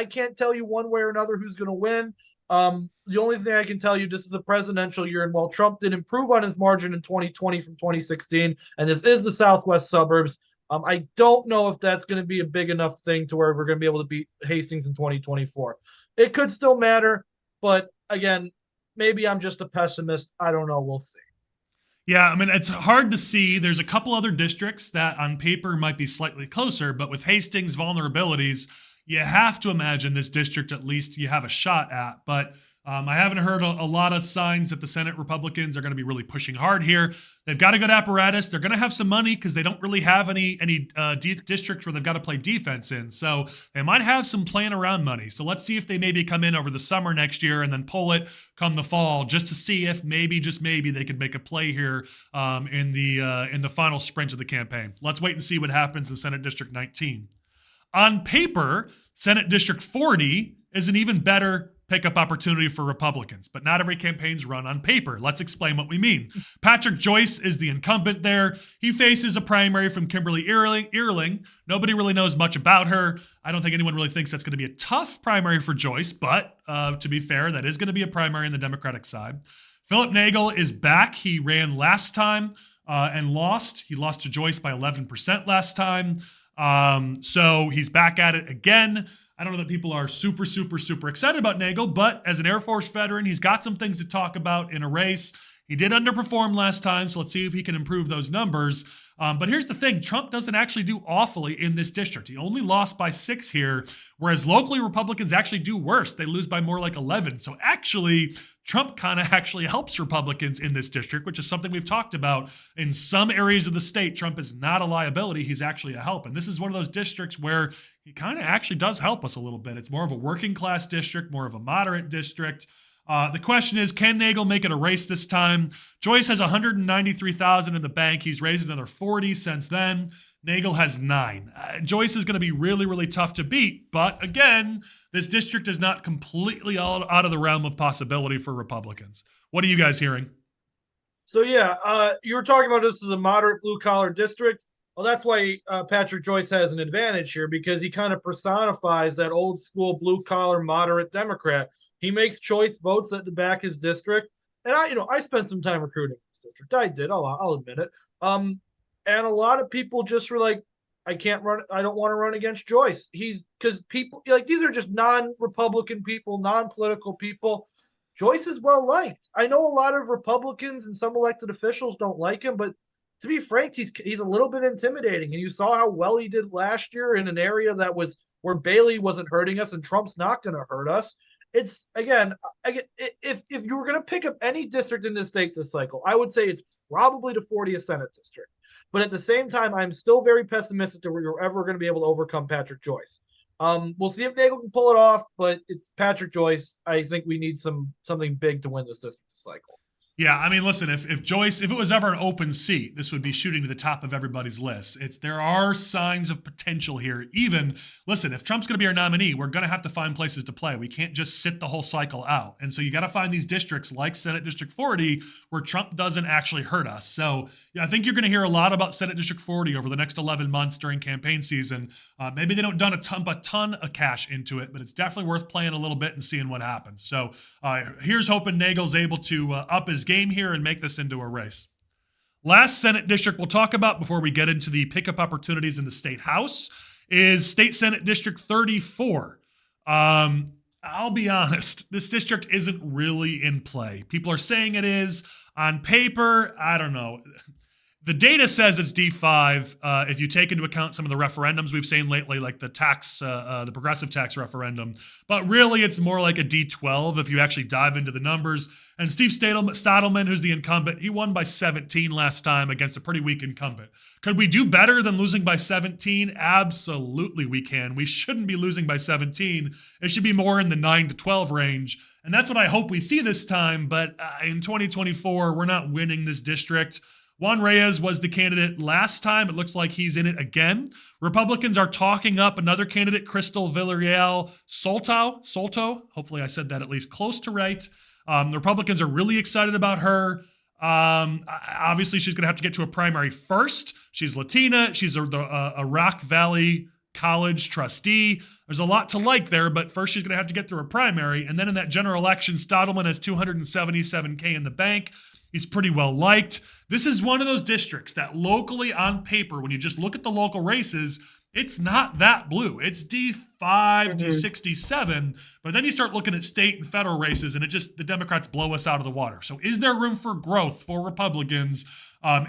can't tell you one way or another who's going to win. The only thing I can tell you, this is a presidential year, and while Trump did improve on his margin in 2020 from 2016, and this is the Southwest suburbs, I don't know if that's going to be a big enough thing to where we're going to be able to beat Hastings in 2024. It could still matter, but again, maybe I'm just a pessimist. I don't know. We'll see. Yeah, I mean, it's hard to see. There's a couple other districts that on paper might be slightly closer, but with Hastings' vulnerabilities, you have to imagine this district at least you have a shot at. But I haven't heard a lot of signs that the Senate Republicans are going to be really pushing hard here. They've got a good apparatus. They're going to have some money because they don't really have any districts where they've got to play defense in. So they might have some playing around money. So let's see if they maybe come in over the summer next year and then pull it come the fall just to see if maybe, just maybe, they could make a play here in the final sprint of the campaign. Let's wait and see what happens in Senate District 19. On paper, Senate District 40 is an even better pickup opportunity for Republicans, but not every campaign's run on paper. Let's explain what we mean. Patrick Joyce is the incumbent there. He faces a primary from Kimberly Earling. Nobody really knows much about her. I don't think anyone really thinks that's going to be a tough primary for Joyce, but to be fair, that is going to be a primary on the Democratic side. Philip Nagel is back. He ran last time and lost. He lost to Joyce by 11% last time. So he's back at it again. I don't know that people are super excited about Nagel, but as an Air Force veteran, he's got some things to talk about in a race. He did underperform last time, so let's see if he can improve those numbers. But here's the thing. Trump doesn't actually do awfully in this district. He only lost by 6 here, whereas locally Republicans actually do worse. They lose by more like 11. So actually, Trump kind of actually helps Republicans in this district, which is something we've talked about. In some areas of the state, Trump is not a liability. He's actually a help. And this is one of those districts where he kind of actually does help us a little bit. It's more of a working class district, more of a moderate district. The question is, can Nagel make it a race this time? Joyce has $193,000 in the bank. He's raised another 40 since then. Nagel has 9. Joyce is going to be really tough to beat. But again, this district is not completely out of the realm of possibility for Republicans. What are you guys hearing? So yeah, you were talking about this as a moderate blue-collar district. Well, that's why Patrick Joyce has an advantage here, because he kind of personifies that old-school blue-collar moderate Democrat. He makes choice votes at the back his district. And I spent some time recruiting this district. I did. I'll admit it. And a lot of people just were like, I can't run. I don't want to run against Joyce. Because people these are just non-Republican people, non-political people. Joyce is well liked. I know a lot of Republicans and some elected officials don't like him, but to be frank, he's a little bit intimidating. And you saw how well he did last year in an area that was where Bailey wasn't hurting us and Trump's not going to hurt us. It's again, if you were going to pick up any district in this state this cycle, I would say it's probably the 40th Senate district. But at the same time, I'm still very pessimistic that we're ever going to be able to overcome Patrick Joyce. We'll see if Nagel can pull it off, but it's Patrick Joyce. I think we need something big to win this district this cycle. Yeah, I mean, listen, if Joyce, if it was ever an open seat, this would be shooting to the top of everybody's list. There are signs of potential here. Even, listen, if Trump's going to be our nominee, we're going to have to find places to play. We can't just sit the whole cycle out. And so you got to find these districts like Senate District 40 where Trump doesn't actually hurt us. So yeah, I think you're going to hear a lot about Senate District 40 over the next 11 months during campaign season. Maybe they don't dump a ton of cash into it, but it's definitely worth playing a little bit and seeing what happens. So here's hoping Nagel's able to up his game here and make this into a race. Last Senate district we'll talk about before we get into the pickup opportunities in the state house is State Senate District 34. I'll be honest, this district isn't really in play. People are saying it is. On paper, I don't know. The data says it's D5 if you take into account some of the referendums we've seen lately, like the the progressive tax referendum. But really, it's more like a D12 if you actually dive into the numbers. And Steve Stadelman, who's the incumbent, he won by 17 last time against a pretty weak incumbent. Could we do better than losing by 17? Absolutely we can. We shouldn't be losing by 17. It should be more in the 9 to 12 range. And that's what I hope we see this time. But in 2024, we're not winning this district. Juan Reyes was the candidate last time. It looks like he's in it again. Republicans are talking up another candidate, Crystal Villarreal Solto. Hopefully I said that at least close to right. The Republicans are really excited about her. Obviously, she's going to have to get to a primary first. She's Latina. She's a Rock Valley College trustee. There's a lot to like there, but first she's going to have to get through a primary. And then in that general election, Stadelman has $277K in the bank. He's pretty well liked. This is one of those districts that locally on paper, when you just look at the local races, it's not that blue. It's D5, D67. But then you start looking at state and federal races and the Democrats blow us out of the water. So is there room for growth for Republicans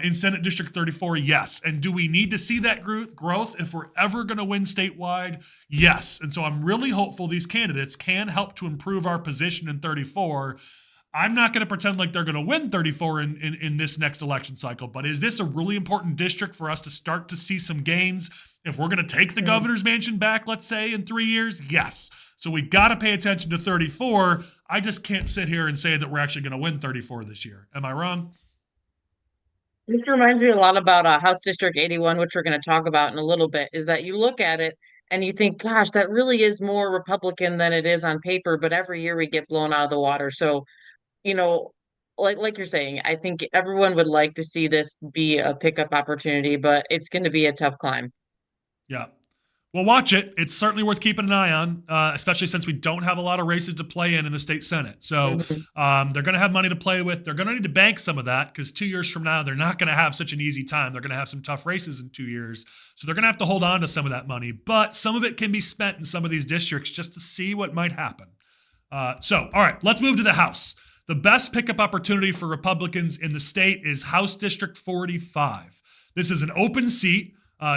in Senate District 34? Yes. And do we need to see that growth if we're ever going to win statewide? Yes. And so I'm really hopeful these candidates can help to improve our position in 34. I'm not going to pretend like they're going to win 34 in this next election cycle, but is this a really important district for us to start to see some gains? If we're going to take the governor's mansion back, let's say, in 3 years? Yes. So we got to pay attention to 34. I just can't sit here and say that we're actually going to win 34 this year. Am I wrong? This reminds me a lot about House District 81, which we're going to talk about in a little bit, is that you look at it and you think, gosh, that really is more Republican than it is on paper, but every year we get blown out of the water. So, like you're saying, I think everyone would like to see this be a pickup opportunity, but it's going to be a tough climb. Yeah. Well, watch it. It's certainly worth keeping an eye on, especially since we don't have a lot of races to play in the state Senate. So they're going to have money to play with. They're going to need to bank some of that because 2 years from now, they're not going to have such an easy time. They're going to have some tough races in 2 years. So they're going to have to hold on to some of that money. But some of it can be spent in some of these districts just to see what might happen. All right, let's move to the House. The best pickup opportunity for Republicans in the state is House District 45. This is an open seat.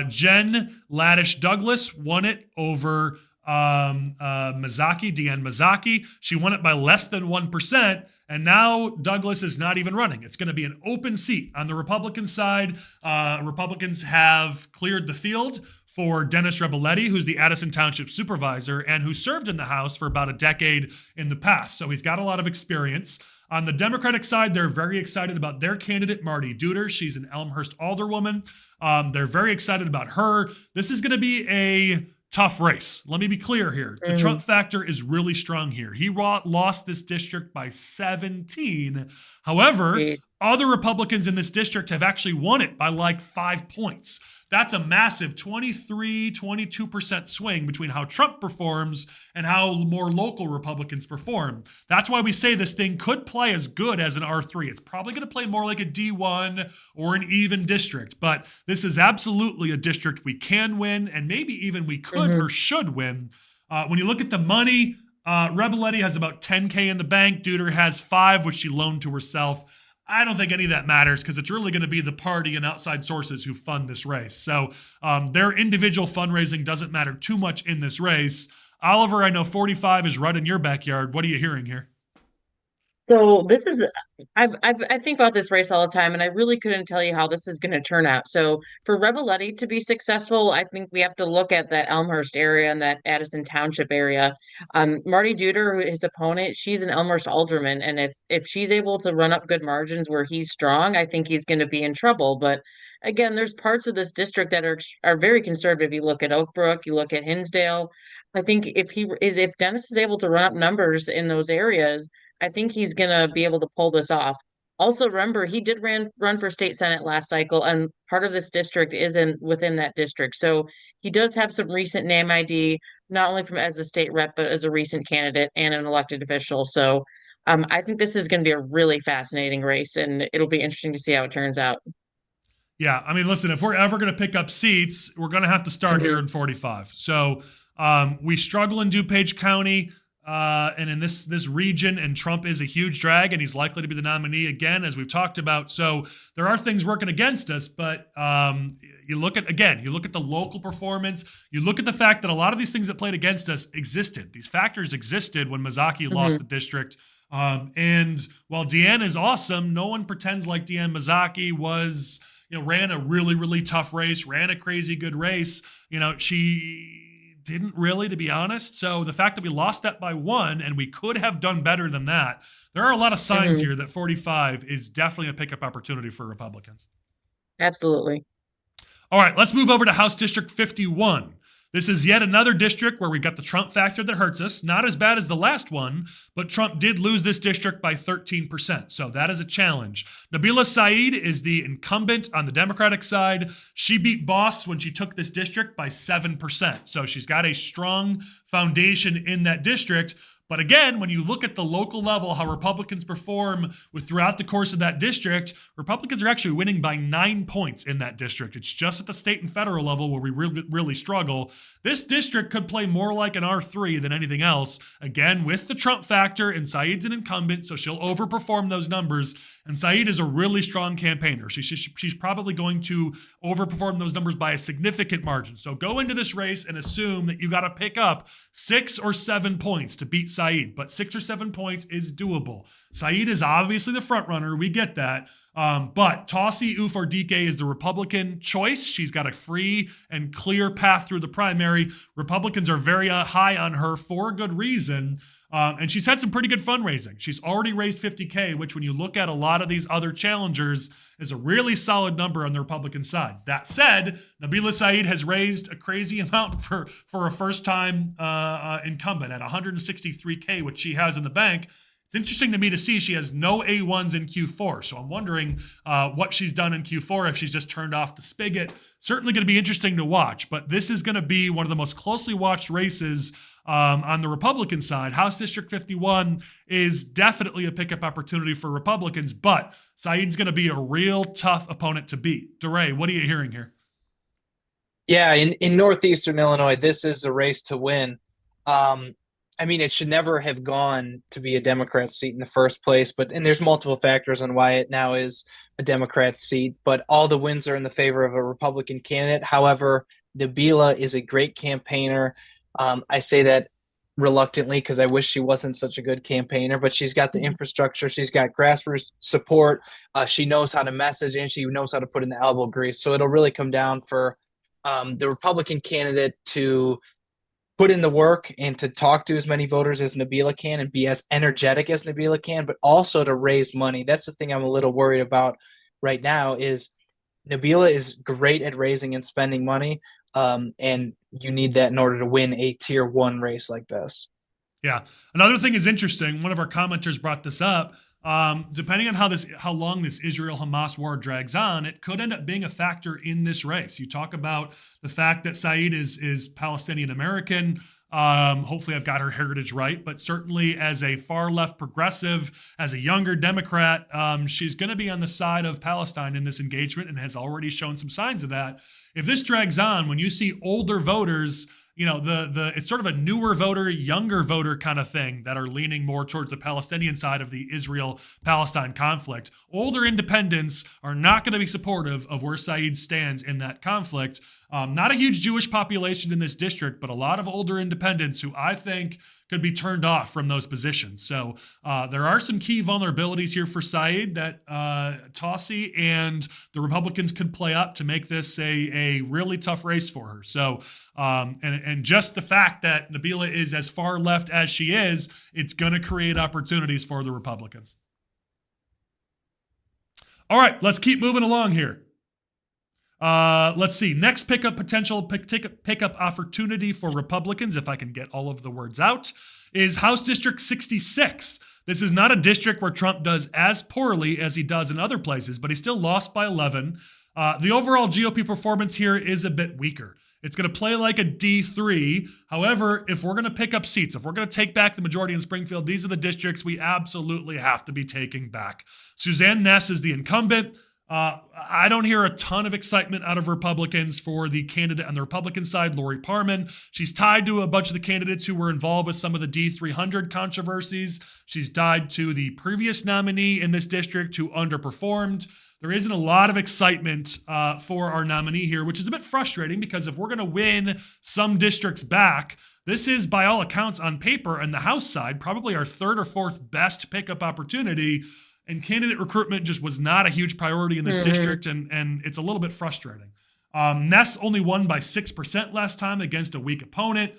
Jen Laddish Douglas won it over Deanne Mazzocchi. She won it by less than 1%, and now Douglas is not even running. It's going to be an open seat. On the Republican side, Republicans have cleared the field for Dennis Rebelletti, who's the Addison Township supervisor and who served in the House for about a decade in the past. So he's got a lot of experience. On the Democratic side, they're very excited about their candidate, Marty Duder. She's an Elmhurst alderwoman. They're very excited about her. This is going to be a tough race. Let me be clear here. The Trump factor is really strong here. He lost this district by 17. However, other Republicans in this district have actually won it by like 5 points. That's a massive 22% swing between how Trump performs and how more local Republicans perform. That's why we say this thing could play as good as an R3. It's probably going to play more like a D1 or an even district, but this is absolutely a district we can win, and maybe even we could or should win. When you look at the money, Rebelletti has about $10K in the bank. Duder has $5, which she loaned to herself. I don't think any of that matters because it's really going to be the party and outside sources who fund this race. So their individual fundraising doesn't matter too much in this race. Oliver, I know 45 is right in your backyard. What are you hearing here? So this is I think about this race all the time, and I really couldn't tell you how this is going to turn out. So for Revelletti to be successful, I think we have to look at that Elmhurst area and that Addison Township area. Marty Duder, his opponent, she's an Elmhurst alderman, and if she's able to run up good margins where he's strong, I think he's going to be in trouble. But again, there's parts of this district that are very conservative. You look at Oak Brook, you look at Hinsdale. I think if Dennis is able to run up numbers in those areas, I think he's gonna be able to pull this off. Also, remember he did run for state senate last cycle, and part of this district isn't within that district. So he does have some recent name ID, not only from as a state rep, but as a recent candidate and an elected official. So I think this is going to be a really fascinating race, and it'll be interesting to see how it turns out. Yeah, I mean, listen, if we're ever going to pick up seats, we're going to have to start here in 45. So we struggle in DuPage County and in this region, and Trump is a huge drag, and he's likely to be the nominee again, as we've talked about. So there are things working against us, but you look at the local performance, you look at the fact that a lot of these things that played against us existed. These factors existed when Mazzocchi lost the district. And while Deanne is awesome, no one pretends like Deanne Mazzocchi was, ran a really, really tough race, ran a crazy good race. She didn't really, to be honest. So the fact that we lost that by 1 and we could have done better than that, there are a lot of signs here that 45 is definitely a pickup opportunity for Republicans. Absolutely. All right, let's move over to House District 51. This is yet another district where we've got the Trump factor that hurts us. Not as bad as the last one, but Trump did lose this district by 13%. So that is a challenge. Nabila Saeed is the incumbent on the Democratic side. She beat Bost when she took this district by 7%. So she's got a strong foundation in that district. But again, when you look at the local level, how Republicans perform throughout the course of that district, Republicans are actually winning by 9 points in that district. It's just at the state and federal level where we really struggle. This district could play more like an R3 than anything else. Again, with the Trump factor, and Saeed's an incumbent, so she'll overperform those numbers. And Saeed is a really strong campaigner. She's probably going to overperform those numbers by a significant margin. So go into this race and assume that you got to pick up 6 or 7 points to beat Saeed. But 6 or 7 points is doable. Saeed is obviously the front runner. We get that. But Taussie Ufordike is the Republican choice. She's got a free and clear path through the primary. Republicans are very high on her for a good reason. And she's had some pretty good fundraising. She's already raised $50K, which when you look at a lot of these other challengers is a really solid number on the Republican side. That said, Nabila Saeed has raised a crazy amount for a first-time incumbent at $163K, which she has in the bank. It's interesting to me to see she has no A1s in Q4. So I'm wondering what she's done in Q4, if she's just turned off the spigot. Certainly going to be interesting to watch. But this is going to be one of the most closely watched races on the Republican side. House District 51 is definitely a pickup opportunity for Republicans, but Saeed's going to be a real tough opponent to beat. DeRay, what are you hearing here? Yeah, in northeastern Illinois, this is a race to win. I mean, it should never have gone to be a Democrat seat in the first place, and there's multiple factors on why it now is a Democrat seat, but all the wins are in the favor of a Republican candidate. However, Nabila is a great campaigner. I say that reluctantly because I wish she wasn't such a good campaigner, but she's got the infrastructure. She's got grassroots support. She knows how to message, and she knows how to put in the elbow grease. So it'll really come down for the Republican candidate to put in the work and to talk to as many voters as Nabila can and be as energetic as Nabila can, but also to raise money. That's the thing I'm a little worried about right now is Nabila is great at raising and spending money, and you need that in order to win a tier 1 race like this. Yeah. Another thing is interesting. One of our commenters brought this up. Depending on how long this Israel-Hamas war drags on, it could end up being a factor in this race. You talk about the fact that Saeed is Palestinian American. Hopefully I've got her heritage right, but certainly as a far left progressive, as a younger Democrat, she's going to be on the side of Palestine in this engagement and has already shown some signs of that. If this drags on, when you see older voters, it's sort of a newer voter, younger voter kind of thing that are leaning more towards the Palestinian side of the Israel-Palestine conflict. Older independents are not going to be supportive of where Saeed stands in that conflict. Not a huge Jewish population in this district, but a lot of older independents who I think could be turned off from those positions. So there are some key vulnerabilities here for Saeed that Tossie and the Republicans could play up to make this a really tough race for her. So and just the fact that Nabila is as far left as she is, it's going to create opportunities for the Republicans. All right, let's keep moving along here. Let's see. Next pickup opportunity for Republicans, if I can get all of the words out, is House District 66. This is not a district where Trump does as poorly as he does in other places, but he still lost by 11. The overall GOP performance here is a bit weaker. It's going to play like a D3. However, if we're going to pick up seats, if we're going to take back the majority in Springfield, these are the districts we absolutely have to be taking back. Suzanne Ness is the incumbent. I don't hear a ton of excitement out of Republicans for the candidate on the Republican side, Lori Parman. She's tied to a bunch of the candidates who were involved with some of the D300 controversies. She's tied to the previous nominee in this district who underperformed. There isn't a lot of excitement for our nominee here, which is a bit frustrating because if we're going to win some districts back, this is, by all accounts on paper, on the House side, probably our third or fourth best pickup opportunity. And candidate recruitment just was not a huge priority in this district, and it's a little bit frustrating. Ness only won by 6% last time against a weak opponent.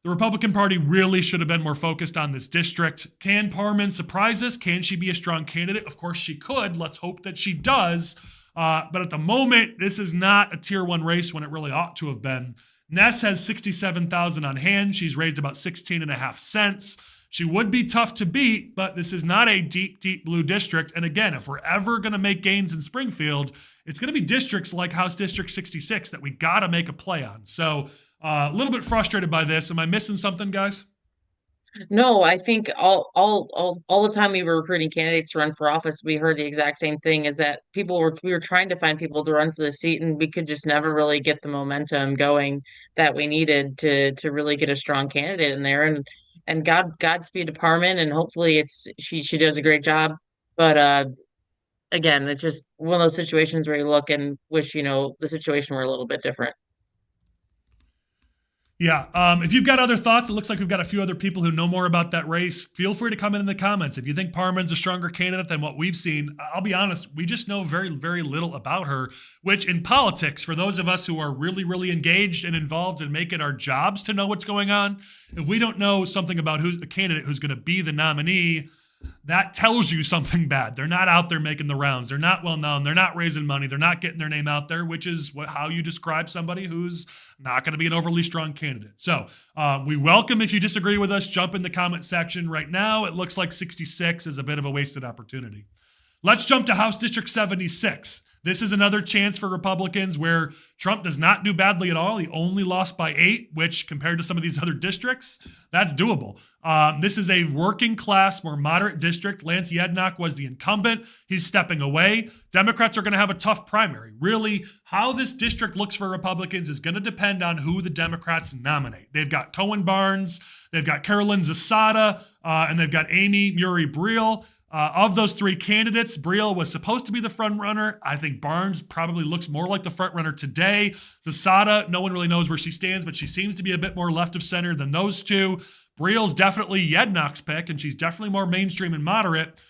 The Republican Party really should have been more focused on this district. Can Parman surprise us? Can she be a strong candidate? Of course she could. Let's hope that she does. But at the moment, this is not a tier 1 race when it really ought to have been. Ness has 67,000 on hand. She's raised about 16.5 cents. She would be tough to beat, but this is not a deep, deep blue district. And again, if we're ever going to make gains in Springfield, it's going to be districts like House District 66 that we got to make a play on. So a little bit frustrated by this. Am I missing something, guys? No, I think all the time we were recruiting candidates to run for office, we heard the exact same thing, is that we were trying to find people to run for the seat, and we could just never really get the momentum going that we needed to really get a strong candidate in there. And Godspeed to Parman, and hopefully she does a great job. But again, it's just one of those situations where you look and wish, the situation were a little bit different. Yeah. If you've got other thoughts, it looks like we've got a few other people who know more about that race. Feel free to comment in the comments. If you think Parman's a stronger candidate than what we've seen, I'll be honest, we just know very, very little about her, which in politics, for those of us who are really, really engaged and involved and make it our jobs to know what's going on, if we don't know something about who's the candidate who's going to be the nominee, that tells you something bad. They're not out there making the rounds. They're not well known. They're not raising money. They're not getting their name out there, which is how you describe somebody who's not going to be an overly strong candidate. So we welcome, if you disagree with us, jump in the comment section right now. It looks like 66 is a bit of a wasted opportunity. Let's jump to House District 76. This is another chance for Republicans where Trump does not do badly at all. He only lost by 8, which compared to some of these other districts, that's doable. This is a working class, more moderate district. Lance Yednock was the incumbent. He's stepping away. Democrats are going to have a tough primary. Really, how this district looks for Republicans is going to depend on who the Democrats nominate. They've got Cohen Barnes, they've got Carolyn Zasada, and they've got Amy Murray-Briel. Of those 3 candidates, Briel was supposed to be the front runner. I think Barnes probably looks more like the front runner today. Zasada, no one really knows where she stands, but she seems to be a bit more left of center than those 2. Briel's definitely Yednock's pick, and she's definitely more mainstream and moderate.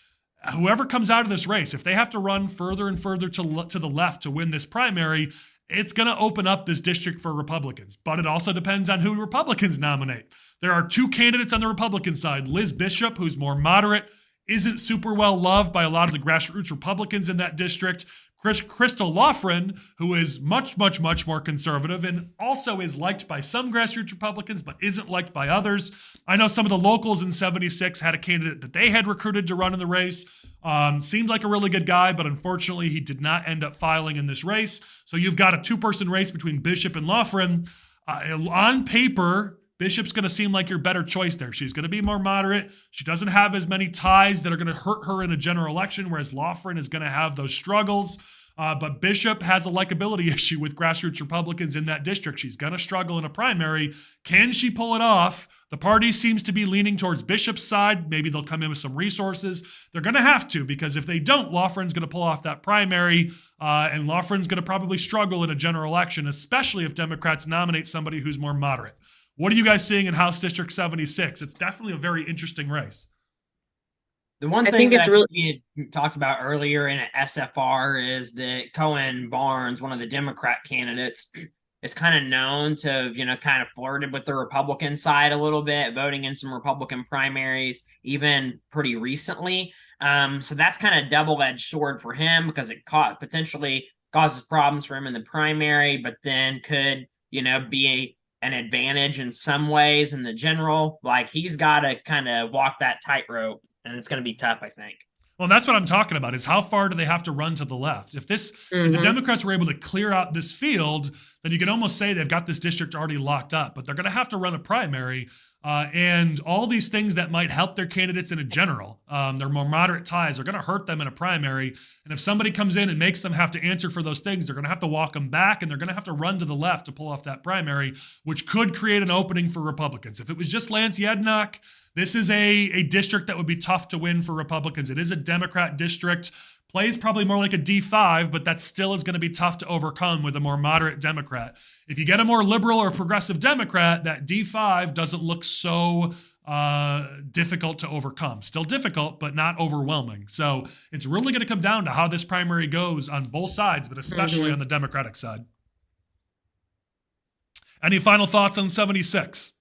Whoever comes out of this race, if they have to run further and further to the left to win this primary, it's going to open up this district for Republicans. But it also depends on who Republicans nominate. There are 2 candidates on the Republican side. Liz Bishop, who's more moderate, isn't super well loved by a lot of the grassroots Republicans in that district. Crystal Loughran, who is much, much, much more conservative and also is liked by some grassroots Republicans, but isn't liked by others. I know some of the locals in 76 had a candidate that they had recruited to run in the race. Seemed like a really good guy, but unfortunately he did not end up filing in this race. So you've got a 2-person race between Bishop and Loughran. On paper, Bishop's going to seem like your better choice there. She's going to be more moderate. She doesn't have as many ties that are going to hurt her in a general election, whereas Loughran is going to have those struggles. But Bishop has a likability issue with grassroots Republicans in that district. She's going to struggle in a primary. Can she pull it off? The party seems to be leaning towards Bishop's side. Maybe they'll come in with some resources. They're going to have to, because if they don't, Loughran's going to pull off that primary, and Loughran's going to probably struggle in a general election, especially if Democrats nominate somebody who's more moderate. What are you guys seeing in House District 76? It's definitely a very interesting race. The one I thing think that it's really we had talked about earlier in SFR is that Cohen Barnes, one of the Democrat candidates, is kind of known to have, kind of flirted with the Republican side a little bit, voting in some Republican primaries, even pretty recently. So that's kind of double-edged sword for him, because it potentially causes problems for him in the primary, but then could, be an advantage in some ways in the general. Like, he's got to kind of walk that tightrope, and it's going to be tough, I think. Well, that's what I'm talking about, is how far do they have to run to the left? If the Democrats were able to clear out this field, then you could almost say they've got this district already locked up, but they're going to have to run a primary, and all these things that might help their candidates in a general, their more moderate ties, are going to hurt them in a primary. And if somebody comes in and makes them have to answer for those things, they're going to have to walk them back, and they're going to have to run to the left to pull off that primary, which could create an opening for Republicans. If it was just Lance Yednock, this is a district that would be tough to win for Republicans. It is a Democrat district, plays probably more like a D5, but that still is going to be tough to overcome with a more moderate Democrat. If you get a more liberal or progressive Democrat, that D5 doesn't look so difficult to overcome. Still difficult, but not overwhelming. So it's really going to come down to how this primary goes on both sides, but especially on the Democratic side. Any final thoughts on 76?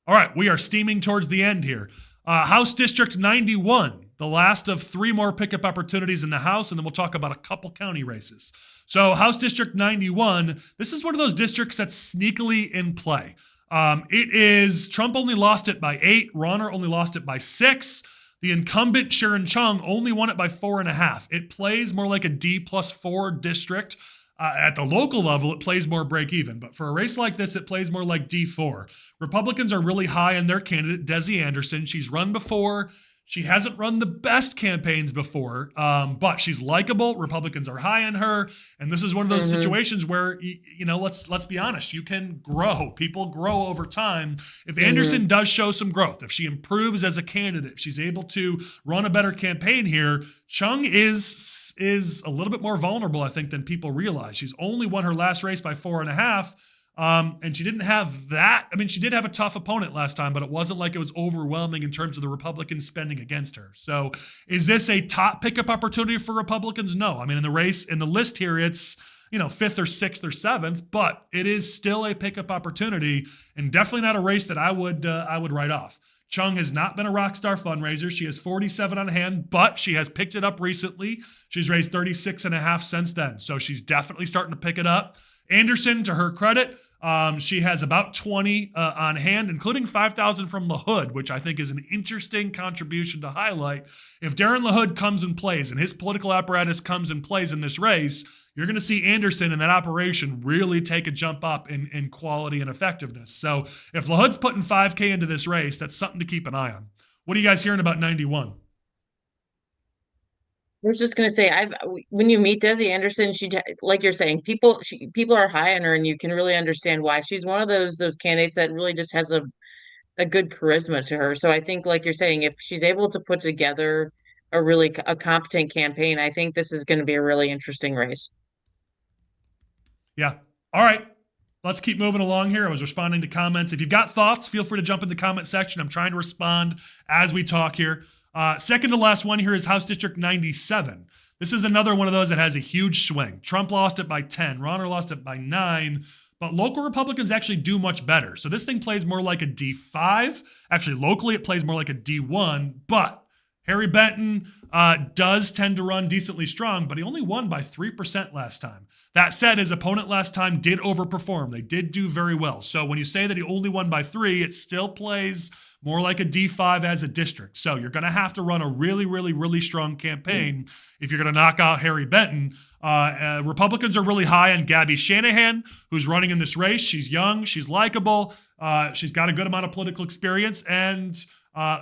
All right, we are steaming towards the end here. House District 91, the last of 3 more pickup opportunities in the House, and then we'll talk about a couple county races. So House District 91, this is one of those districts that's sneakily in play. It is, Trump only lost it by 8, Rauner only lost it by 6. The incumbent Sharon Chung only won it by 4.5. It plays more like a D+4 district. At the local level, it plays more break even, but for a race like this, it plays more like D4. Republicans are really high on their candidate, Desi Anderson. She's run before. She hasn't run the best campaigns before, but she's likable. Republicans are high on her, and this is one of those situations where, let's be honest, you can grow. People grow over time. If Anderson does show some growth, if she improves as a candidate, if she's able to run a better campaign here, Chung is a little bit more vulnerable, I think, than people realize. She's only won her last race by 4.5. And she didn't have that. I mean, she did have a tough opponent last time, but it wasn't like it was overwhelming in terms of the Republicans spending against her. So is this a top pickup opportunity for Republicans? No. I mean, in the list here, it's, 5th or 6th or 7th, but it is still a pickup opportunity, and definitely not a race that I would write off. Chung has not been a rock star fundraiser. She has 47 on hand, but she has picked it up recently. She's raised 36.5 since then. So she's definitely starting to pick it up. Anderson, to her credit, she has about 20 on hand, including 5,000 from LaHood, which I think is an interesting contribution to highlight. If Darren LaHood comes and plays, and his political apparatus comes and plays in this race, you're going to see Anderson and that operation really take a jump up in quality and effectiveness. So if LaHood's putting 5K into this race, that's something to keep an eye on. What are you guys hearing about 91? I was just gonna say, when you meet Desi Anderson, she, like you're saying, people are high on her, and you can really understand why. She's one of those candidates that really just has a good charisma to her. So I think, like you're saying, if she's able to put together a competent campaign, I think this is going to be a really interesting race. Yeah. All right. Let's keep moving along here. I was responding to comments. If you've got thoughts, feel free to jump in the comment section. I'm trying to respond as we talk here. Second to last one here is House District 97. This is another one of those that has a huge swing. Trump lost it by 10. Rauner lost it by 9. But local Republicans actually do much better. So this thing plays more like a D5. Actually, locally, it plays more like a D1. But Harry Benton does tend to run decently strong, but he only won by 3% last time. That said, his opponent last time did overperform. They did do very well. So when you say that he only won by 3, it still plays more like a D5 as a district. So you're going to have to run a really, really, really strong campaign if you're going to knock out Harry Benton. Republicans are really high on Gabby Shanahan, who's running in this race. She's young. She's likable. She's got a good amount of political experience, and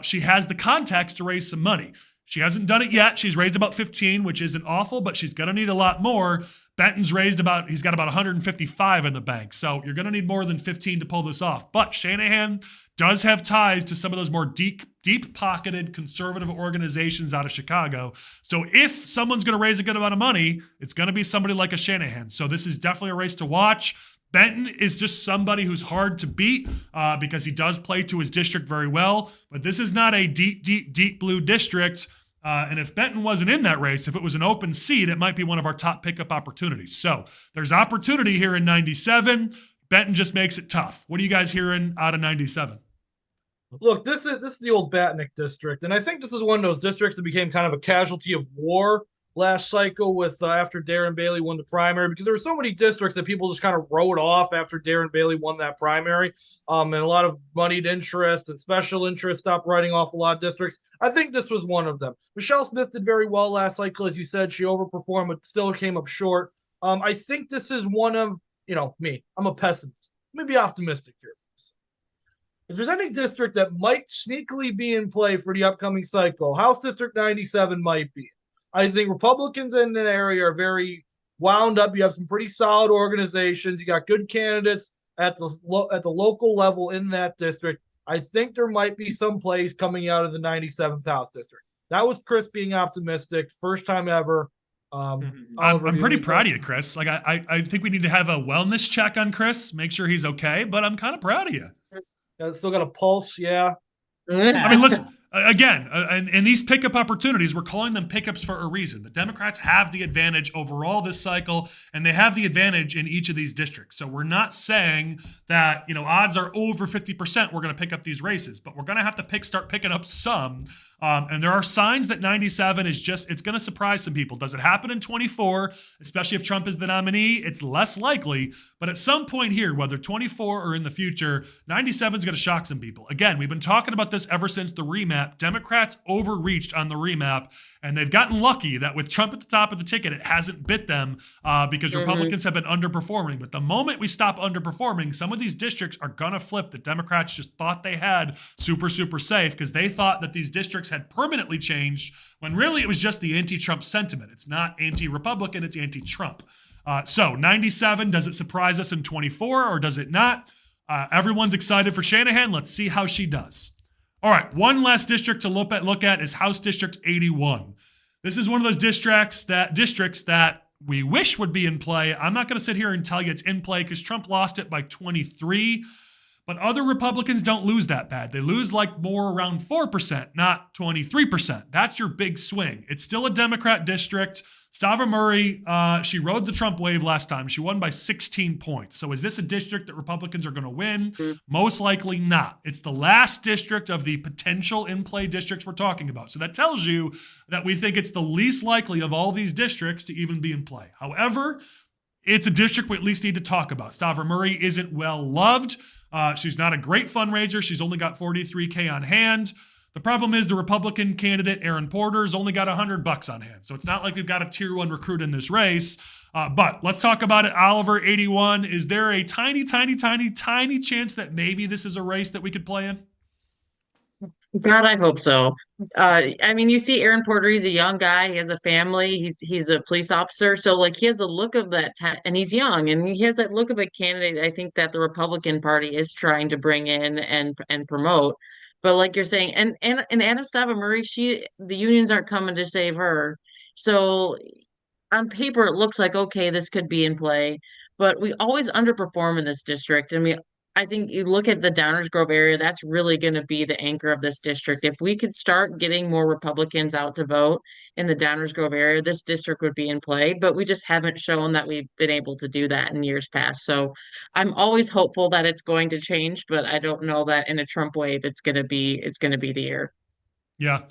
she has the contacts to raise some money. She hasn't done it yet. She's raised about 15, which isn't awful, but she's going to need a lot more. Benton's he's got about 155 in the bank. So you're going to need more than 15 to pull this off. But Shanahan does have ties to some of those more deep-pocketed conservative organizations out of Chicago. So if someone's going to raise a good amount of money, it's going to be somebody like a Shanahan. So this is definitely a race to watch. Benton is just somebody who's hard to beat because he does play to his district very well. But this is not a deep blue district. And if Benton wasn't in that race, if it was an open seat, it might be one of our top pickup opportunities. So there's opportunity here in 97. Benton just makes it tough. What are you guys hearing out of 97? Look, this is the old Batnick district, and I think this is one of those districts that became kind of a casualty of war last cycle with after Darren Bailey won the primary, because there were so many districts that people just kind of wrote off after Darren Bailey won that primary, and a lot of moneyed interest and special interest stopped writing off a lot of districts. I think this was one of them. Michelle Smith did very well last cycle, as you said. She overperformed, but still came up short. I think this is one of, me. I'm a pessimist. Let me be optimistic here. If there's any district that might sneakily be in play for the upcoming cycle, House District 97 might be. I think Republicans in the area are very wound up. You have some pretty solid organizations. You got good candidates at the local level in that district. I think there might be some plays coming out of the 97th House District. That was Chris being optimistic. First time ever. I'm pretty proud of you, Chris. Like I think we need to have a wellness check on Chris, make sure he's okay, but I'm kind of proud of you. Still got a pulse, yeah. I mean, listen, again, and these pickup opportunities, we're calling them pickups for a reason. The Democrats have the advantage overall this cycle, and they have the advantage in each of these districts. So we're not saying that, odds are over 50% we're going to pick up these races, but we're going to have to start picking up some. And there are signs that 97 it's going to surprise some people. Does it happen in 24, especially if Trump is the nominee? It's less likely. But at some point here, whether 24 or in the future, 97 is going to shock some people. Again, we've been talking about this ever since the remap. Democrats overreached on the remap, and they've gotten lucky that with Trump at the top of the ticket, it hasn't bit them because Republicans have been underperforming. But the moment we stop underperforming, some of these districts are going to flip that Democrats just thought they had super, super safe because they thought that these districts had permanently changed when really it was just the anti-Trump sentiment. It's not anti-Republican, it's anti-Trump. So 97, does it surprise us in 24 or does it not? Everyone's excited for Shanahan. Let's see how she does. All right, one last district to look at is House District 81. This is one of those districts that we wish would be in play. I'm not going to sit here and tell you it's in play because Trump lost it by 23. But other Republicans don't lose that bad. They lose like more around 4%, not 23%. That's your big swing. It's still a Democrat district. Stava-Murray, she rode the Trump wave last time. She won by 16 points. So is this a district that Republicans are going to win? Most likely not. It's the last district of the potential in-play districts we're talking about. So that tells you that we think it's the least likely of all these districts to even be in play. However, it's a district we at least need to talk about. Stava-Murray isn't well loved. She's not a great fundraiser. She's only got $43K on hand. The problem is the Republican candidate, Aaron Porter's only got $100 on hand. So it's not like we've got a tier 1 recruit in this race. But let's talk about it. Oliver, 81. Is there a tiny chance that maybe this is a race that we could play in? God, I hope so. I mean, you see Aaron Porter, he's a young guy. He has a family. He's a police officer. So, like, he has the look of that, and he's young, and he has that look of a candidate I think that the Republican Party is trying to bring in and promote. But like you're saying, and Anna Stava-Murray, the unions aren't coming to save her. So on paper, it looks like, okay, this could be in play. But we always underperform in this district. And I think you look at the Downers Grove area, that's really going to be the anchor of this district. If we could start getting more Republicans out to vote in the Downers Grove area, this district would be in play, but we just haven't shown that we've been able to do that in years past. So I'm always hopeful that it's going to change, but I don't know that in a Trump wave, it's going to be the year. Yeah.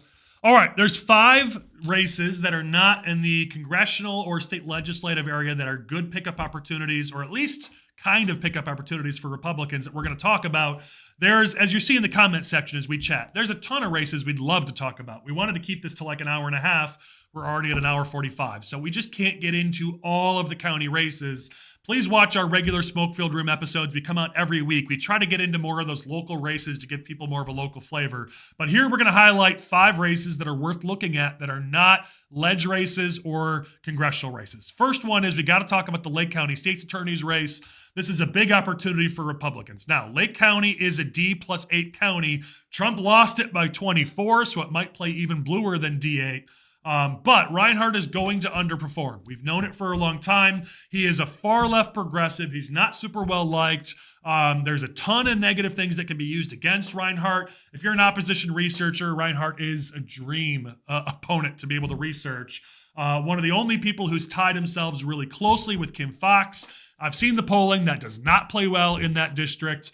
All right. There's 5 races that are not in the congressional or state legislative area that are good pickup opportunities, or at least kind of pickup opportunities for Republicans that we're going to talk about. There's, as you see in the comment section as we chat, there's a ton of races we'd love to talk about. We wanted to keep this to like an hour and a half. We're already at an hour 45. So we just can't get into all of the county races. Please watch our regular Smoke-Filled Room episodes. We come out every week. We try to get into more of those local races to give people more of a local flavor. But here we're going to highlight 5 races that are worth looking at that are not ledge races or congressional races. First one is we got to talk about the Lake County State's Attorney's race. This is a big opportunity for Republicans. Now, Lake County is a D+8 county. Trump lost it by 24, so it might play even bluer than D8. But Reinhardt is going to underperform. We've known it for a long time. He is a far left progressive. He's not super well liked. There's a ton of negative things that can be used against Reinhardt. If you're an opposition researcher, Reinhardt is a dream opponent to be able to research. One of the only people who's tied themselves really closely with Kim Foxx. I've seen the polling. That does not play well in that district.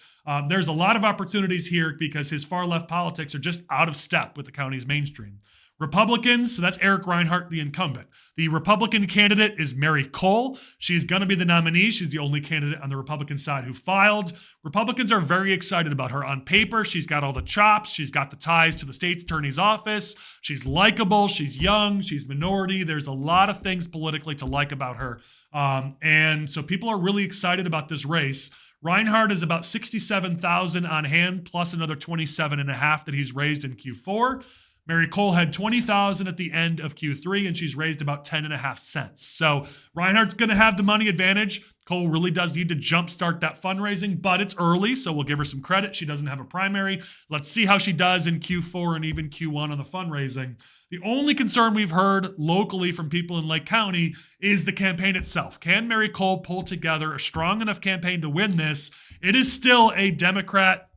There's a lot of opportunities here because his far left politics are just out of step with the county's mainstream. Republicans, so that's Eric Reinhardt, the incumbent. The Republican candidate is Mary Cole. She's going to be the nominee. She's the only candidate on the Republican side who filed. Republicans are very excited about her. On paper, she's got all the chops. She's got the ties to the state's attorney's office. She's likable. She's young. She's minority. There's a lot of things politically to like about her. And so people are really excited about this race. Reinhardt is about 67,000 on hand, plus another 27.5 that he's raised in Q4. Mary Cole had 20,000 at the end of Q3, and she's raised about 10.5 cents. So Reinhardt's going to have the money advantage. Cole really does need to jumpstart that fundraising, but it's early, so we'll give her some credit. She doesn't have a primary. Let's see how she does in Q4 and even Q1 on the fundraising. The only concern we've heard locally from people in Lake County is the campaign itself. Can Mary Cole pull together a strong enough campaign to win this? It is still a Democrat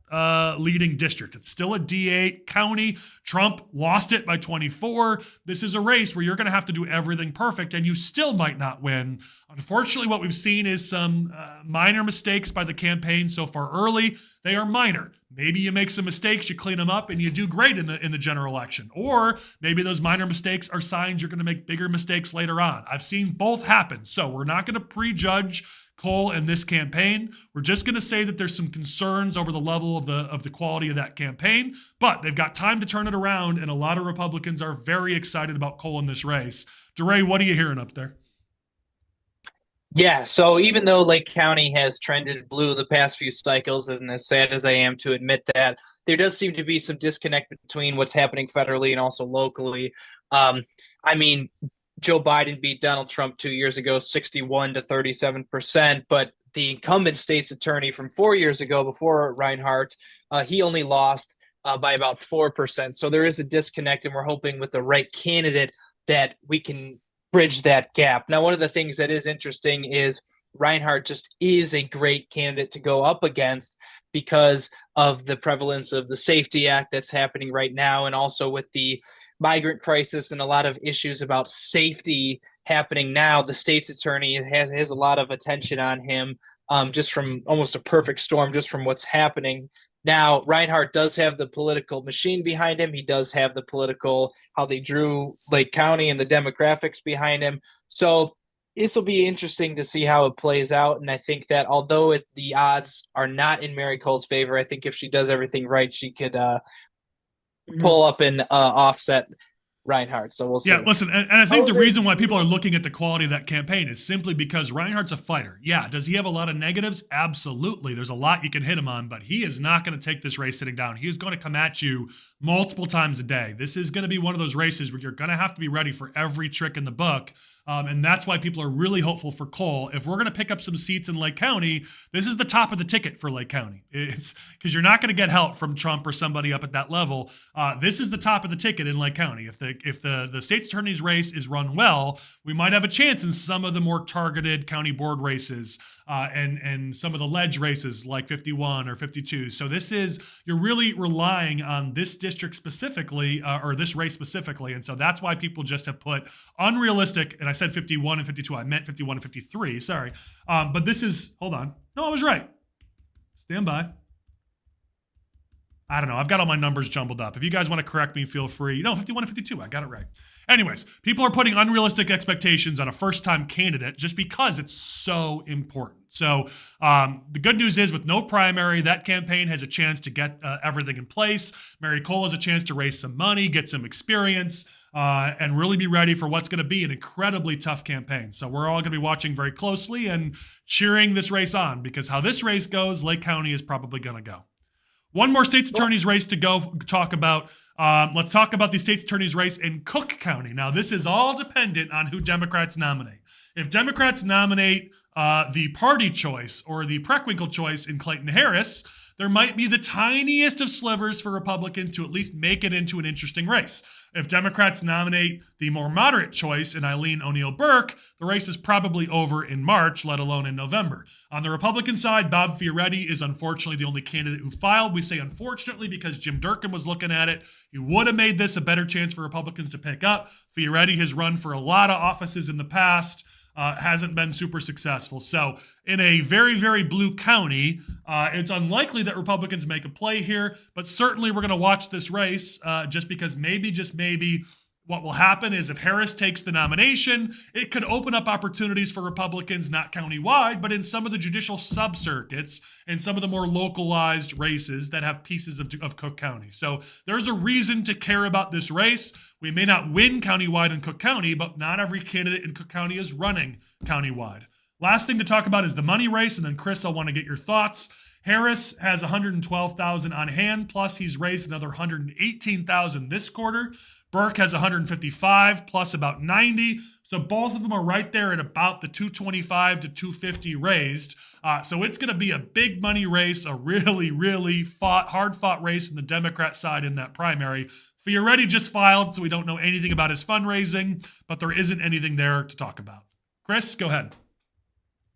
leading district. It's still a D8 county. Trump lost it by 24. This is a race where you're going to have to do everything perfect and you still might not win. Unfortunately, what we've seen is some minor mistakes by the campaign so far early. They are minor. Maybe you make some mistakes, you clean them up, and you do great in the general election. Or maybe those minor mistakes are signs you're going to make bigger mistakes later on. I've seen both happen. So we're not going to prejudge Cole in this campaign. We're just going to say that there's some concerns over the level of the quality of that campaign, but they've got time to turn it around, and a lot of Republicans are very excited about Cole in this race. DeRay, what are you hearing up there? Yeah, so even though Lake County has trended blue the past few cycles, and as sad as I am to admit that, there does seem to be some disconnect between what's happening federally and also locally. I mean, Joe Biden beat Donald Trump 2 years ago, 61 to 37%, but the incumbent state's attorney from 4 years ago before Reinhardt, he only lost by about 4%. So there is a disconnect, and we're hoping with the right candidate that we can bridge that gap. Now, one of the things that is interesting is Reinhardt just is a great candidate to go up against because of the prevalence of the Safety Act that's happening right now, and also with the migrant crisis and a lot of issues about safety happening now. The state's attorney has a lot of attention on him, just from almost a perfect storm, just from what's happening. Now, Reinhardt does have the political machine behind him. He does have the political, how they drew Lake County and the demographics behind him. So this will be interesting to see how it plays out. And I think that although the odds are not in Mary Cole's favor, I think if she does everything right, she could pull up and offset Reinhardt. So we'll see. Yeah, listen, and I think the reason why people are looking at the quality of that campaign is simply because Reinhardt's a fighter. Yeah, does he have a lot of negatives? Absolutely. There's a lot you can hit him on, but he is not going to take this race sitting down. He is going to come at you multiple times a day. This is going to be one of those races where you're going to have to be ready for every trick in the book. And that's why people are really hopeful for Cole. If we're going to pick up some seats in Lake County, this is the top of the ticket for Lake County. It's because you're not going to get help from Trump or somebody up at that level. This is the top of the ticket in Lake County. If the state's attorney's race is run well, we might have a chance in some of the more targeted county board races and some of the ledge races like 51 or 52. So you're really relying on this district specifically, or this race specifically. And so that's why people just have put unrealistic, and I said 51 and 52, I meant 51 and 53, sorry. But this is, hold on. No, I was right. Stand by. I don't know. I've got all my numbers jumbled up. If you guys want to correct me, feel free. No, 51 and 52, I got it right. Anyways, people are putting unrealistic expectations on a first-time candidate just because it's so important. So the good news is with no primary, that campaign has a chance to get everything in place. Mary Cole has a chance to raise some money, get some experience, and really be ready for what's going to be an incredibly tough campaign. So we're all going to be watching very closely and cheering this race on, because how this race goes, Lake County is probably going to go. One more state's attorney's race to go talk about. Let's talk about the state's attorney's race in Cook County. Now, this is all dependent on who Democrats nominate. If Democrats nominate the party choice or the Preckwinkle choice in Clayton Harris, there might be the tiniest of slivers for Republicans to at least make it into an interesting race. If Democrats nominate the more moderate choice in Eileen O'Neill Burke, the race is probably over in March, let alone in November. On the Republican side, Bob Fioretti is unfortunately the only candidate who filed. We say unfortunately because Jim Durkin was looking at it. He would have made this a better chance for Republicans to pick up. Fioretti has run for a lot of offices in the past. Hasn't been super successful. So in a very, very blue county, it's unlikely that Republicans make a play here, but certainly we're going to watch this race just because maybe, just maybe, what will happen is if Harris takes the nomination, it could open up opportunities for Republicans, not countywide, but in some of the judicial sub-circuits and some of the more localized races that have pieces of Cook County. So there's a reason to care about this race. We may not win countywide in Cook County, but not every candidate in Cook County is running countywide. Last thing to talk about is the money race, and then Chris, I want to get your thoughts. Harris has $112,000 on hand, plus he's raised another $118,000 this quarter. Burke has 155 plus about 90. So both of them are right there at about the 225 to 250 raised. So it's going to be a big money race, a really, really hard-fought race in the Democrat side in that primary. Fioretti just filed, so we don't know anything about his fundraising, but there isn't anything there to talk about. Chris, go ahead.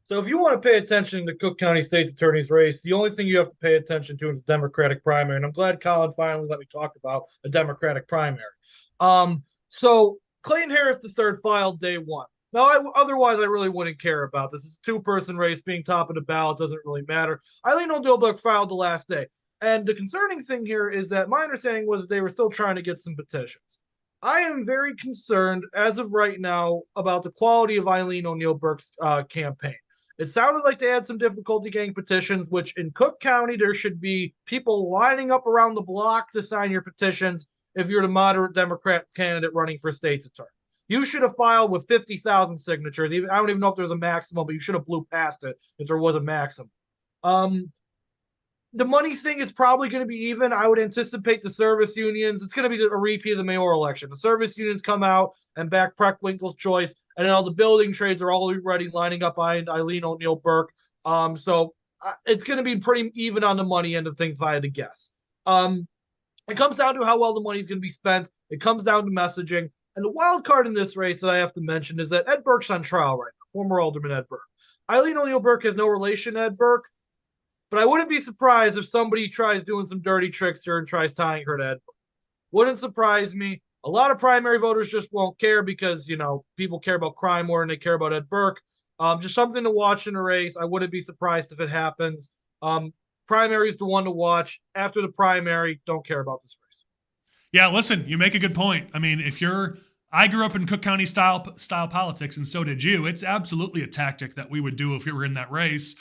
So if you want to pay attention to Cook County State's Attorney's race, the only thing you have to pay attention to is Democratic primary. And I'm glad Collin finally let me talk about a Democratic primary. So Clayton Harris III filed day one. Now, otherwise, I really wouldn't care about this. It's a two-person race. Being top of the ballot doesn't really matter. Eileen O'Neill Burke filed the last day. And the concerning thing here is that my understanding was that they were still trying to get some petitions. I am very concerned, as of right now, about the quality of Eileen O'Neill Burke's campaign. It sounded like they had some difficulty getting petitions, which in Cook County, there should be people lining up around the block to sign your petitions if you're the moderate Democrat candidate running for state's attorney. You should have filed with 50,000 signatures. I don't even know if there's a maximum, but you should have blew past it if there was a maximum. The money thing is probably going to be even. I would anticipate the service unions. It's going to be a repeat of the mayoral election. The service unions come out and back Preckwinkle's choice, and then all the building trades are already lining up behind Eileen O'Neill Burke. So it's going to be pretty even on the money end of things, if I had to guess. It comes down to how well the money is going to be spent. It comes down to messaging. And the wild card in this race that I have to mention is that Ed Burke's on trial right now, former Alderman Ed Burke. Eileen O'Neill Burke has no relation to Ed Burke, but I wouldn't be surprised if somebody tries doing some dirty tricks here and tries tying her to Ed Burke. Wouldn't surprise me. A lot of primary voters just won't care because, you know, people care about crime more than they care about Ed Burke. Just something to watch in the race. I wouldn't be surprised if it happens. Primary is the one to watch. After the primary, don't care about this race. Yeah, listen, you make a good point. I mean, I grew up in Cook County style politics, and so did you. It's absolutely a tactic that we would do if we were in that race.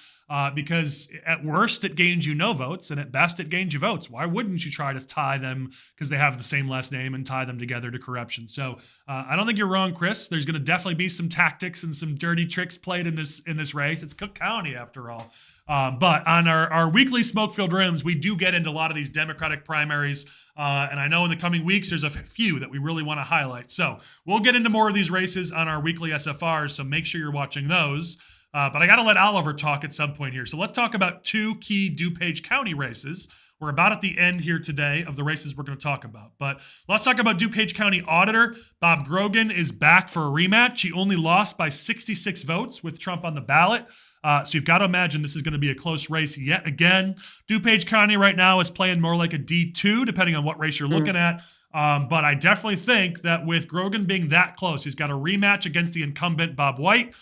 Because at worst, it gains you no votes, and at best, it gains you votes. Why wouldn't you try to tie them because they have the same last name and tie them together to corruption? So I don't think you're wrong, Chris. There's going to definitely be some tactics and some dirty tricks played in this race. It's Cook County, after all. But on our weekly Smoke-Filled Rims, we do get into a lot of these Democratic primaries. And I know in the coming weeks, there's a few that we really want to highlight. So we'll get into more of these races on our weekly SFRs, so make sure you're watching those. But I got to let Oliver talk at some point here. So let's talk about two key DuPage County races. We're about at the end here today of the races we're going to talk about. But let's talk about DuPage County Auditor. Bob Grogan is back for a rematch. He only lost by 66 votes with Trump on the ballot. So you've got to imagine this is going to be a close race yet again. DuPage County right now is playing more like a D2, depending on what race you're looking at. But I definitely think that with Grogan being that close, he's got a rematch against the incumbent Bob White.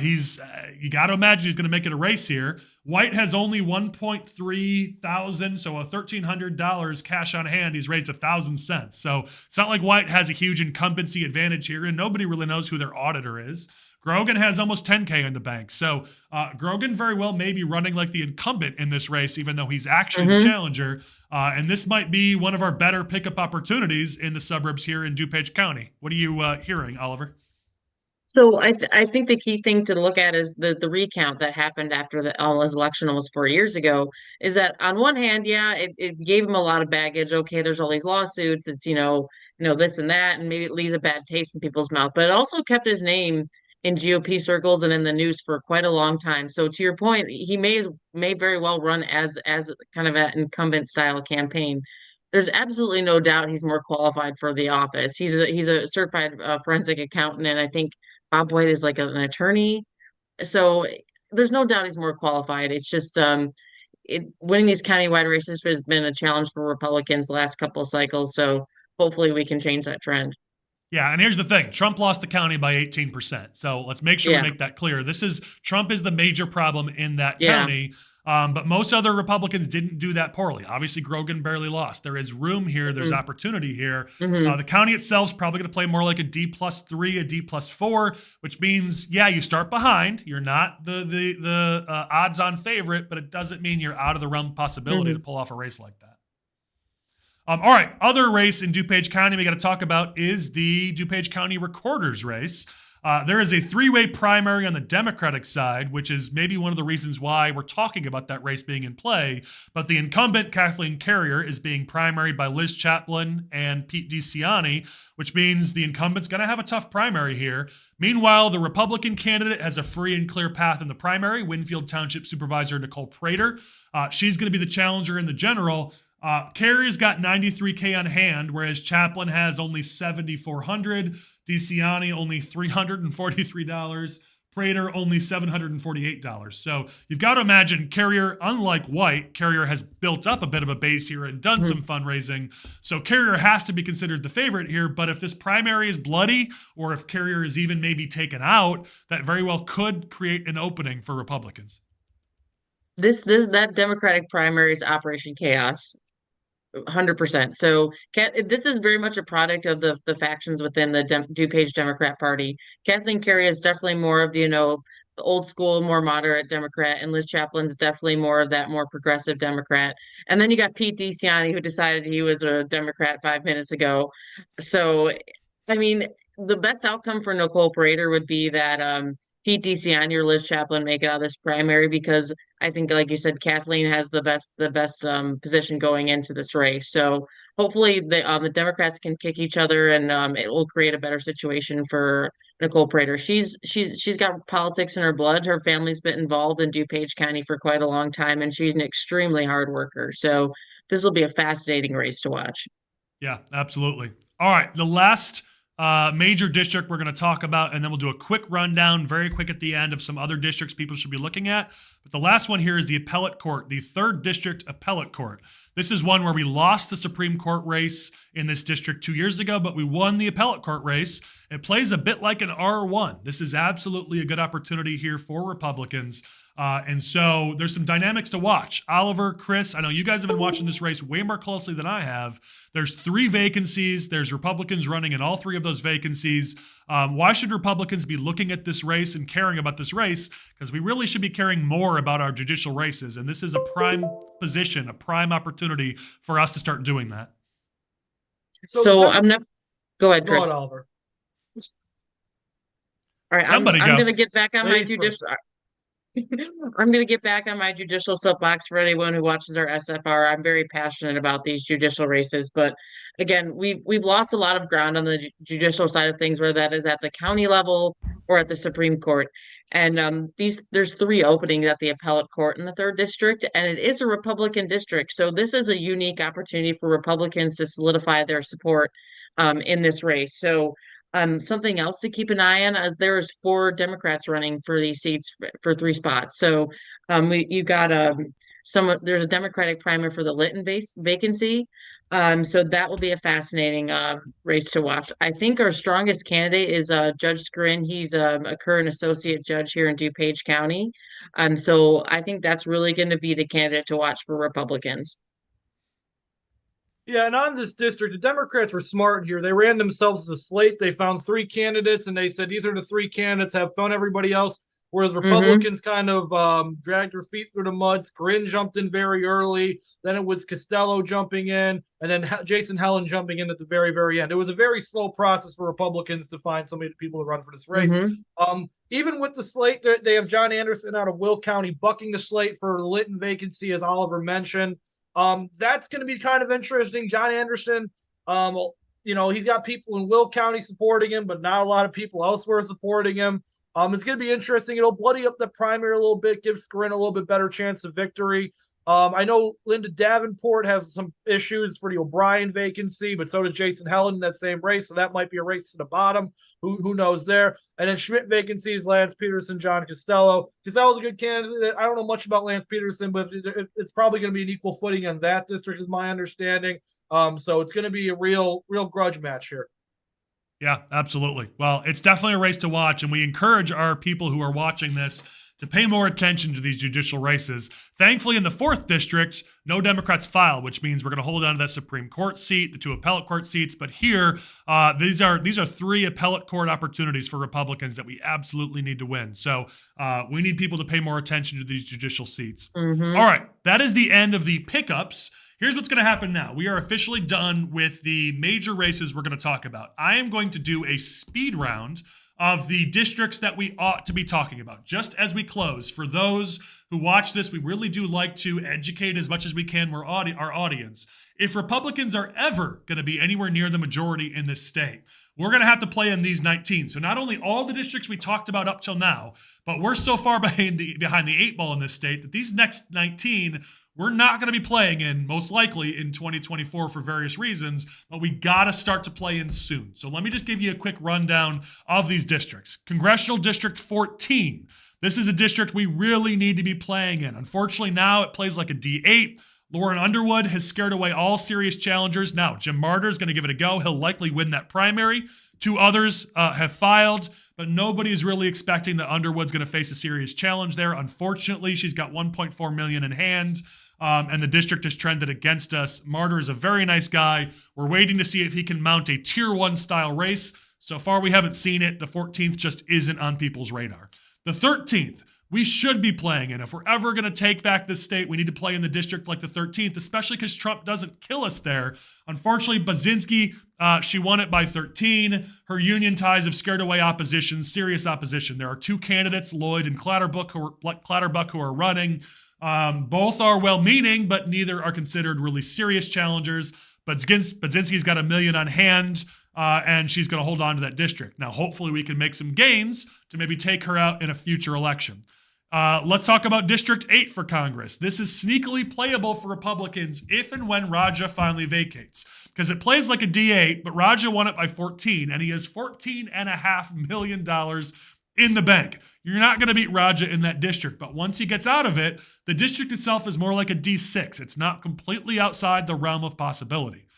He's you got to imagine he's going to make it a race here. White has only 1.3 thousand, so $1,300 cash on hand. He's raised 1,000 cents. So it's not like White has a huge incumbency advantage here, and nobody really knows who their auditor is. Grogan has almost 10K in the bank. So Grogan very well may be running like the incumbent in this race, even though he's actually the challenger. And this might be one of our better pickup opportunities in the suburbs here in DuPage County. What are you hearing, Oliver? So I think the key thing to look at is the recount that happened after the Ellis election almost 4 years ago. Is that on one hand, yeah, it gave him a lot of baggage. Okay, there's all these lawsuits. It's this and that, and maybe it leaves a bad taste in people's mouth. But it also kept his name in GOP circles and in the news for quite a long time. So to your point, he may very well run as kind of an incumbent style campaign. There's absolutely no doubt he's more qualified for the office. He's a certified forensic accountant, and I think Bob White is like an attorney. So there's no doubt he's more qualified. It's just winning these countywide races has been a challenge for Republicans the last couple of cycles. So hopefully we can change that trend. Yeah, and here's the thing. Trump lost the county by 18%. So let's make sure we make that clear. Trump is the major problem in that county. But most other Republicans didn't do that poorly. Obviously, Grogan barely lost. There is room here. There's opportunity here. The county itself is probably going to play more like a D+3, a D+4, which means, you start behind. You're not the odds-on favorite, but it doesn't mean you're out of the realm of possibility to pull off a race like that. All right, other race in DuPage County we got to talk about is the DuPage County Recorder's race. There is a three-way primary on the Democratic side, which is maybe one of the reasons why we're talking about that race being in play. But the incumbent, Kathleen Carrier, is being primaried by Liz Chaplin and Pete DeCiani, which means the incumbent's going to have a tough primary here. Meanwhile, the Republican candidate has a free and clear path in the primary, Winfield Township Supervisor Nicole Prater. She's going to be the challenger in the general. Carrier's got 93K on hand, whereas Chaplin has only 7,400. DeCiani only $343. Prater only $748. So you've got to imagine Carrier, unlike White, Carrier has built up a bit of a base here and done some fundraising. So Carrier has to be considered the favorite here. But if this primary is bloody, or if Carrier is even maybe taken out, that very well could create an opening for Republicans. That Democratic primary is Operation Chaos. 100%. So this is very much a product of the factions within the DuPage Democrat Party. Kathleen Carrier is definitely more of the old school, more moderate Democrat, and Liz Chaplin's definitely more of that more progressive Democrat. And then you got Pete DeCiani, who decided he was a Democrat 5 minutes ago. So, I mean, the best outcome for Nicole Prater would be that Pete DeCiani or Liz Chaplin make it out of this primary, because I think, like you said, Kathleen has the best position going into this race. So hopefully the Democrats can kick each other, and it will create a better situation for Nicole Prater. She's got politics in her blood. Her family's been involved in DuPage County for quite a long time, and she's an extremely hard worker. So this will be a fascinating race to watch. Yeah, absolutely. All right, the last major district we're going to talk about, and then we'll do a quick rundown, very quick at the end, of some other districts people should be looking at. But the last one here is the appellate court, the 3rd District Appellate Court. This is one where we lost the Supreme Court race in this district 2 years ago, but we won the appellate court race. It plays a bit like an R1. This is absolutely a good opportunity here for Republicans. And so there's some dynamics to watch. Oliver, Chris, I know you guys have been watching this race way more closely than I have. There's 3 vacancies. There's Republicans running in all 3 of those vacancies. Why should Republicans be looking at this race and caring about this race? Because we really should be caring more about our judicial races. And this is a prime position, a prime opportunity for us to start doing that. So I'm not. Go ahead, Chris. Go on, Oliver. All right, I'm going to get back on my judicial. I'm going to get back on my judicial soapbox for anyone who watches our SFR. I'm very passionate about these judicial races, but again, we've lost a lot of ground on the judicial side of things, whether that is at the county level or at the Supreme Court. And there's 3 openings at the appellate court in the 3rd district, and it is a Republican district. So this is a unique opportunity for Republicans to solidify their support in this race. So something else to keep an eye on, as there's 4 Democrats running for these seats for 3 spots. So you got there's a Democratic primary for the Lytton vacancy. So that will be a fascinating race to watch. I think our strongest candidate is Judge Skrin. He's a current associate judge here in DuPage County. So I think that's really going to be the candidate to watch for Republicans. Yeah, and on this district, the Democrats were smart here. They ran themselves as a slate. They found 3 candidates, and they said, these are the 3 candidates, have fun, everybody else. Whereas Republicans kind of dragged their feet through the mud. Skrin jumped in very early. Then it was Costello jumping in, and then Jason Helen jumping in at the very, very end. It was a very slow process for Republicans to find so many people to run for this race. Even with the slate, they have John Anderson out of Will County bucking the slate for the Lytton vacancy, as Oliver mentioned. That's going to be kind of interesting. John Anderson, he's got people in Will County supporting him, but not a lot of people elsewhere supporting him. It's going to be interesting. It'll bloody up the primary a little bit, give Skrin a little bit better chance of victory. I know Linda Davenport has some issues for the O'Brien vacancy, but so does Jason Helen in that same race, so that might be a race to the bottom. Who knows there? And then Schmidt vacancies, Lance Peterson, John Costello. Costello's a good candidate. I don't know much about Lance Peterson, but it's probably going to be an equal footing on that district, is my understanding. So it's going to be a real grudge match here. Yeah, absolutely. Well, it's definitely a race to watch, and we encourage our people who are watching this to pay more attention to these judicial races. Thankfully, in the 4th district, no Democrats filed, which means we're going to hold on to that Supreme Court seat, the 2 appellate court seats. But here, these are 3 appellate court opportunities for Republicans that we absolutely need to win. So we need people to pay more attention to these judicial seats. All right, that is the end of the pickups. Here's what's going to happen now. We are officially done with the major races we're going to talk about. I am going to do a speed round of the districts that we ought to be talking about, just as we close. For those who watch this, we really do like to educate as much as we can our audience. If Republicans are ever going to be anywhere near the majority in this state, we're going to have to play in these 19. So not only all the districts we talked about up till now, but we're so far behind the 8 ball in this state that these next 19 we're not going to be playing in, most likely in 2024 for various reasons, but we got to start to play in soon. So let me just give you a quick rundown of these districts. Congressional District 14. This is a district we really need to be playing in. Unfortunately, now it plays like a D8. Lauren Underwood has scared away all serious challengers. Now, Jim Martyr is going to give it a go. He'll likely win that primary. 2 others have filed, but nobody is really expecting that Underwood's going to face a serious challenge there. Unfortunately, she's got $1.4 million in hand. And the district has trended against us. Martyr is a very nice guy. We're waiting to see if he can mount a tier 1 style race. So far, we haven't seen it. The 14th just isn't on people's radar. The 13th, we should be playing in. If we're ever going to take back this state, we need to play in the district like the 13th, especially because Trump doesn't kill us there. Unfortunately, Baczynski, she won it by 13. Her union ties have scared away opposition, serious opposition. There are 2 candidates, Lloyd and Clatterbuck, who are running. Both are well-meaning, but neither are considered really serious challengers. But Baczynski's got $1 million on hand, and she's going to hold on to that district. Now, hopefully we can make some gains to maybe take her out in a future election. Let's talk about District 8 for Congress. This is sneakily playable for Republicans if and when Raja finally vacates, because it plays like a D8, but Raja won it by 14, and he has $14.5 million in the bank. You're not going to beat Raja in that district, but once he gets out of it, the district itself is more like a D6. It's not completely outside the realm of possibility.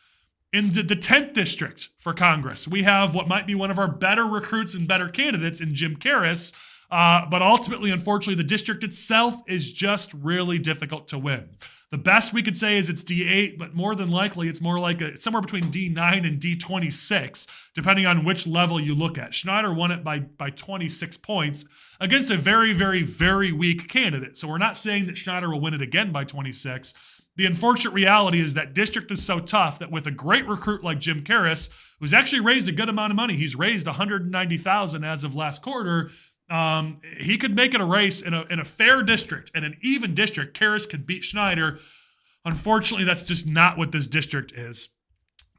In the 10th district for Congress, we have what might be one of our better recruits and better candidates in Jim Karras, but ultimately, unfortunately, the district itself is just really difficult to win. The best we could say is it's D8, but more than likely it's more like somewhere between D9 and D26, depending on which level you look at. Schneider won it by 26 points against a very, very, very weak candidate. So we're not saying that Schneider will win it again by 26. The unfortunate reality is that district is so tough that with a great recruit like Jim Karras, who's actually raised a good amount of money, he's raised $190,000 as of last quarter. He could make it a race in a fair district, and an even district. Karras could beat Schneider. Unfortunately, that's just not what this district is.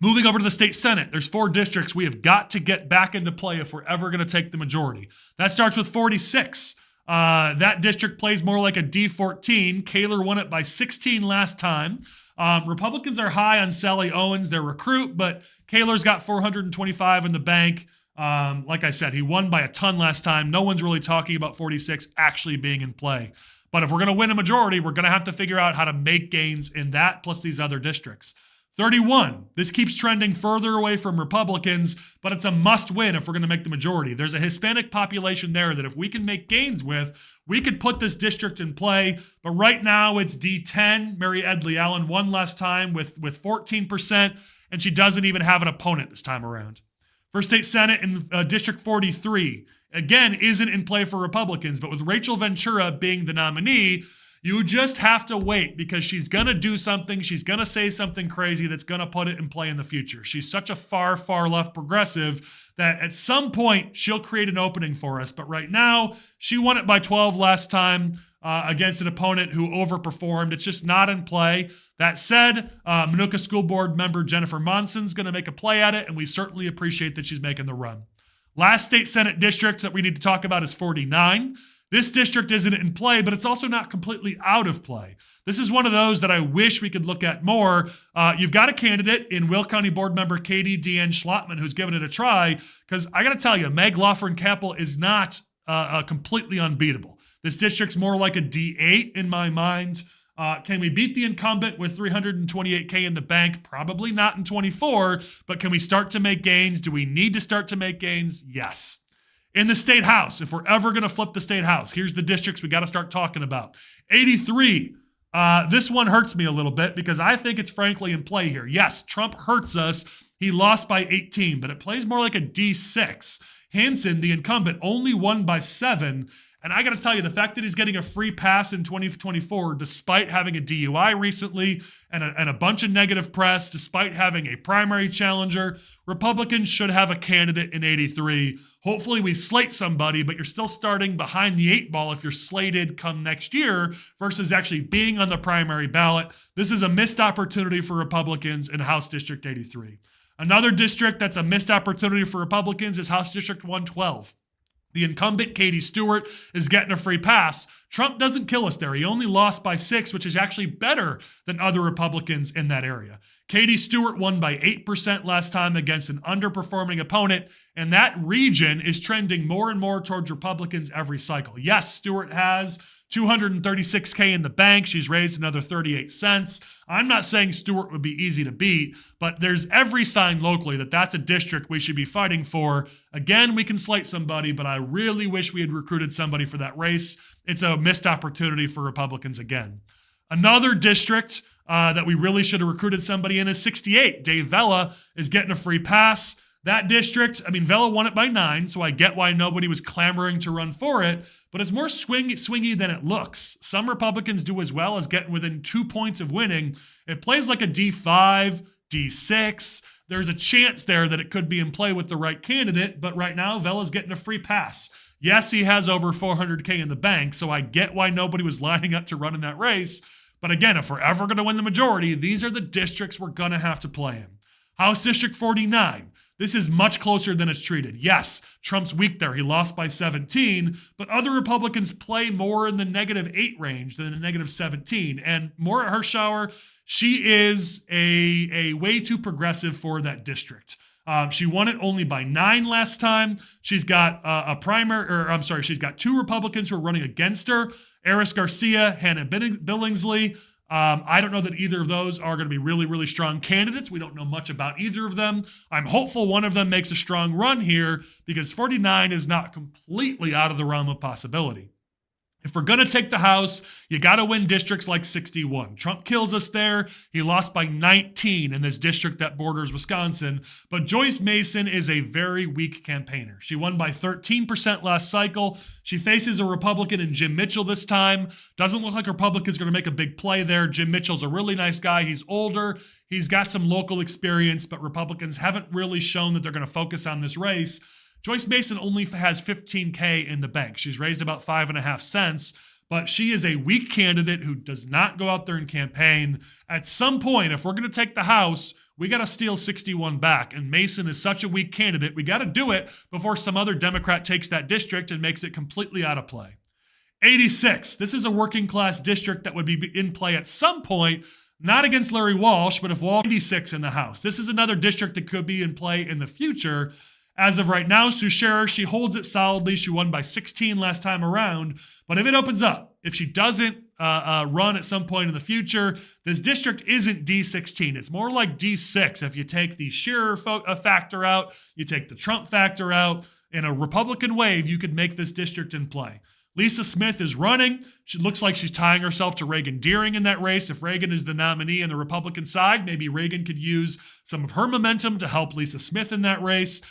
Moving over to the state Senate, there's 4 districts we have got to get back into play if we're ever going to take the majority. That starts with 46. That district plays more like a D14. Kaler won it by 16 last time. Republicans are high on Sally Owens, their recruit, but Kaler's got 425 in the bank. Like I said, he won by a ton last time. No one's really talking about 46 actually being in play. But if we're going to win a majority, we're going to have to figure out how to make gains in that plus these other districts. 31. This keeps trending further away from Republicans, but it's a must win if we're going to make the majority. There's a Hispanic population there that if we can make gains with, we could put this district in play. But right now it's D10. Mary Edley Allen won last time with 14%, and she doesn't even have an opponent this time around. For state senate in District 43, again, isn't in play for Republicans, but with Rachel Ventura being the nominee, you just have to wait because she's going to do something. She's going to say something crazy that's going to put it in play in the future. She's such a far, far left progressive that at some point she'll create an opening for us. But right now, she won it by 12 last time against an opponent who overperformed. It's just not in play. That said, Minooka School Board member Jennifer Monson's going to make a play at it, and we certainly appreciate that she's making the run. Last state senate district that we need to talk about is 49. This district isn't in play, but it's also not completely out of play. This is one of those that I wish we could look at more. You've got a candidate in Will County Board member Katie Deanne Schlotman who's given it a try, because I got to tell you, Meg Laughran-Campbell is not completely unbeatable. This district's more like a D8 in my mind. Can we beat the incumbent with $328K in the bank? Probably not in 24, but can we start to make gains? Do we need to start to make gains? Yes. In the state house, if we're ever going to flip the state house, here's the districts we got to start talking about. 83. This one hurts me a little bit because I think it's frankly in play here. Yes, Trump hurts us. He lost by 18, but it plays more like a D6. Hansen, the incumbent, only won by 7. And I got to tell you, the fact that he's getting a free pass in 2024, despite having a DUI recently and a bunch of negative press, despite having a primary challenger, Republicans should have a candidate in 83. Hopefully we slate somebody, but you're still starting behind the 8 ball if you're slated come next year versus actually being on the primary ballot. This is a missed opportunity for Republicans in House District 83. Another district that's a missed opportunity for Republicans is House District 112. The incumbent, Katie Stewart, is getting a free pass. Trump doesn't kill us there. He only lost by 6, which is actually better than other Republicans in that area. Katie Stewart won by 8% last time against an underperforming opponent, and that region is trending more and more towards Republicans every cycle. Yes, Stewart has $236K in the bank. She's raised another 38 cents. I'm not saying Stewart would be easy to beat, but there's every sign locally that that's a district we should be fighting for. Again, we can slate somebody, but I really wish we had recruited somebody for that race. It's a missed opportunity for Republicans again. Another district that we really should have recruited somebody in is 68. Dave Vella is getting a free pass. That district, Vella won it by 9, so I get why nobody was clamoring to run for it, but it's more swingy than it looks. Some Republicans do as well as getting within 2 points of winning. It plays like a D5, D6. There's a chance there that it could be in play with the right candidate, but right now, Vella's getting a free pass. Yes, he has over $400K in the bank, so I get why nobody was lining up to run in that race. But again, if we're ever going to win the majority, these are the districts we're going to have to play in. House District 49. This is much closer than it's treated. Yes, Trump's weak there. He lost by 17, but other Republicans play more in the -8 range than the -17. And Maura Hirschauer, she is a way too progressive for that district. She won it only by 9 last time. She's got she's got 2 Republicans who are running against her. Eris Garcia, Hannah Billingsley. I don't know that either of those are going to be really, really strong candidates. We don't know much about either of them. I'm hopeful one of them makes a strong run here because 49 is not completely out of the realm of possibility. If we're going to take the House, you got to win districts like 61. Trump kills us there. He lost by 19 in this district that borders Wisconsin. But Joyce Mason is a very weak campaigner. She won by 13% last cycle. She faces a Republican in Jim Mitchell this time. Doesn't look like Republicans are going to make a big play there. Jim Mitchell's a really nice guy. He's older. He's got some local experience, but Republicans haven't really shown that they're going to focus on this race. Joyce Mason only has $15K in the bank. She's raised about 5.5 cents, but she is a weak candidate who does not go out there and campaign. At some point, if we're going to take the House, we got to steal 61 back, and Mason is such a weak candidate. We got to do it before some other Democrat takes that district and makes it completely out of play. 86. This is a working class district that would be in play at some point, not against Larry Walsh, but if Walsh 86 in the House. This is another district that could be in play in the future. As of right now, Slusser, she holds it solidly. She won by 16 last time around. But if it opens up, if she doesn't run at some point in the future, this district isn't D16. It's more like D6. If you take the Scherer factor out, you take the Trump factor out, in a Republican wave, you could make this district in play. Lisa Smith is running. She looks like she's tying herself to Reagan Deering in that race. If Reagan is the nominee on the Republican side, maybe Reagan could use some of her momentum to help Lisa Smith in that race.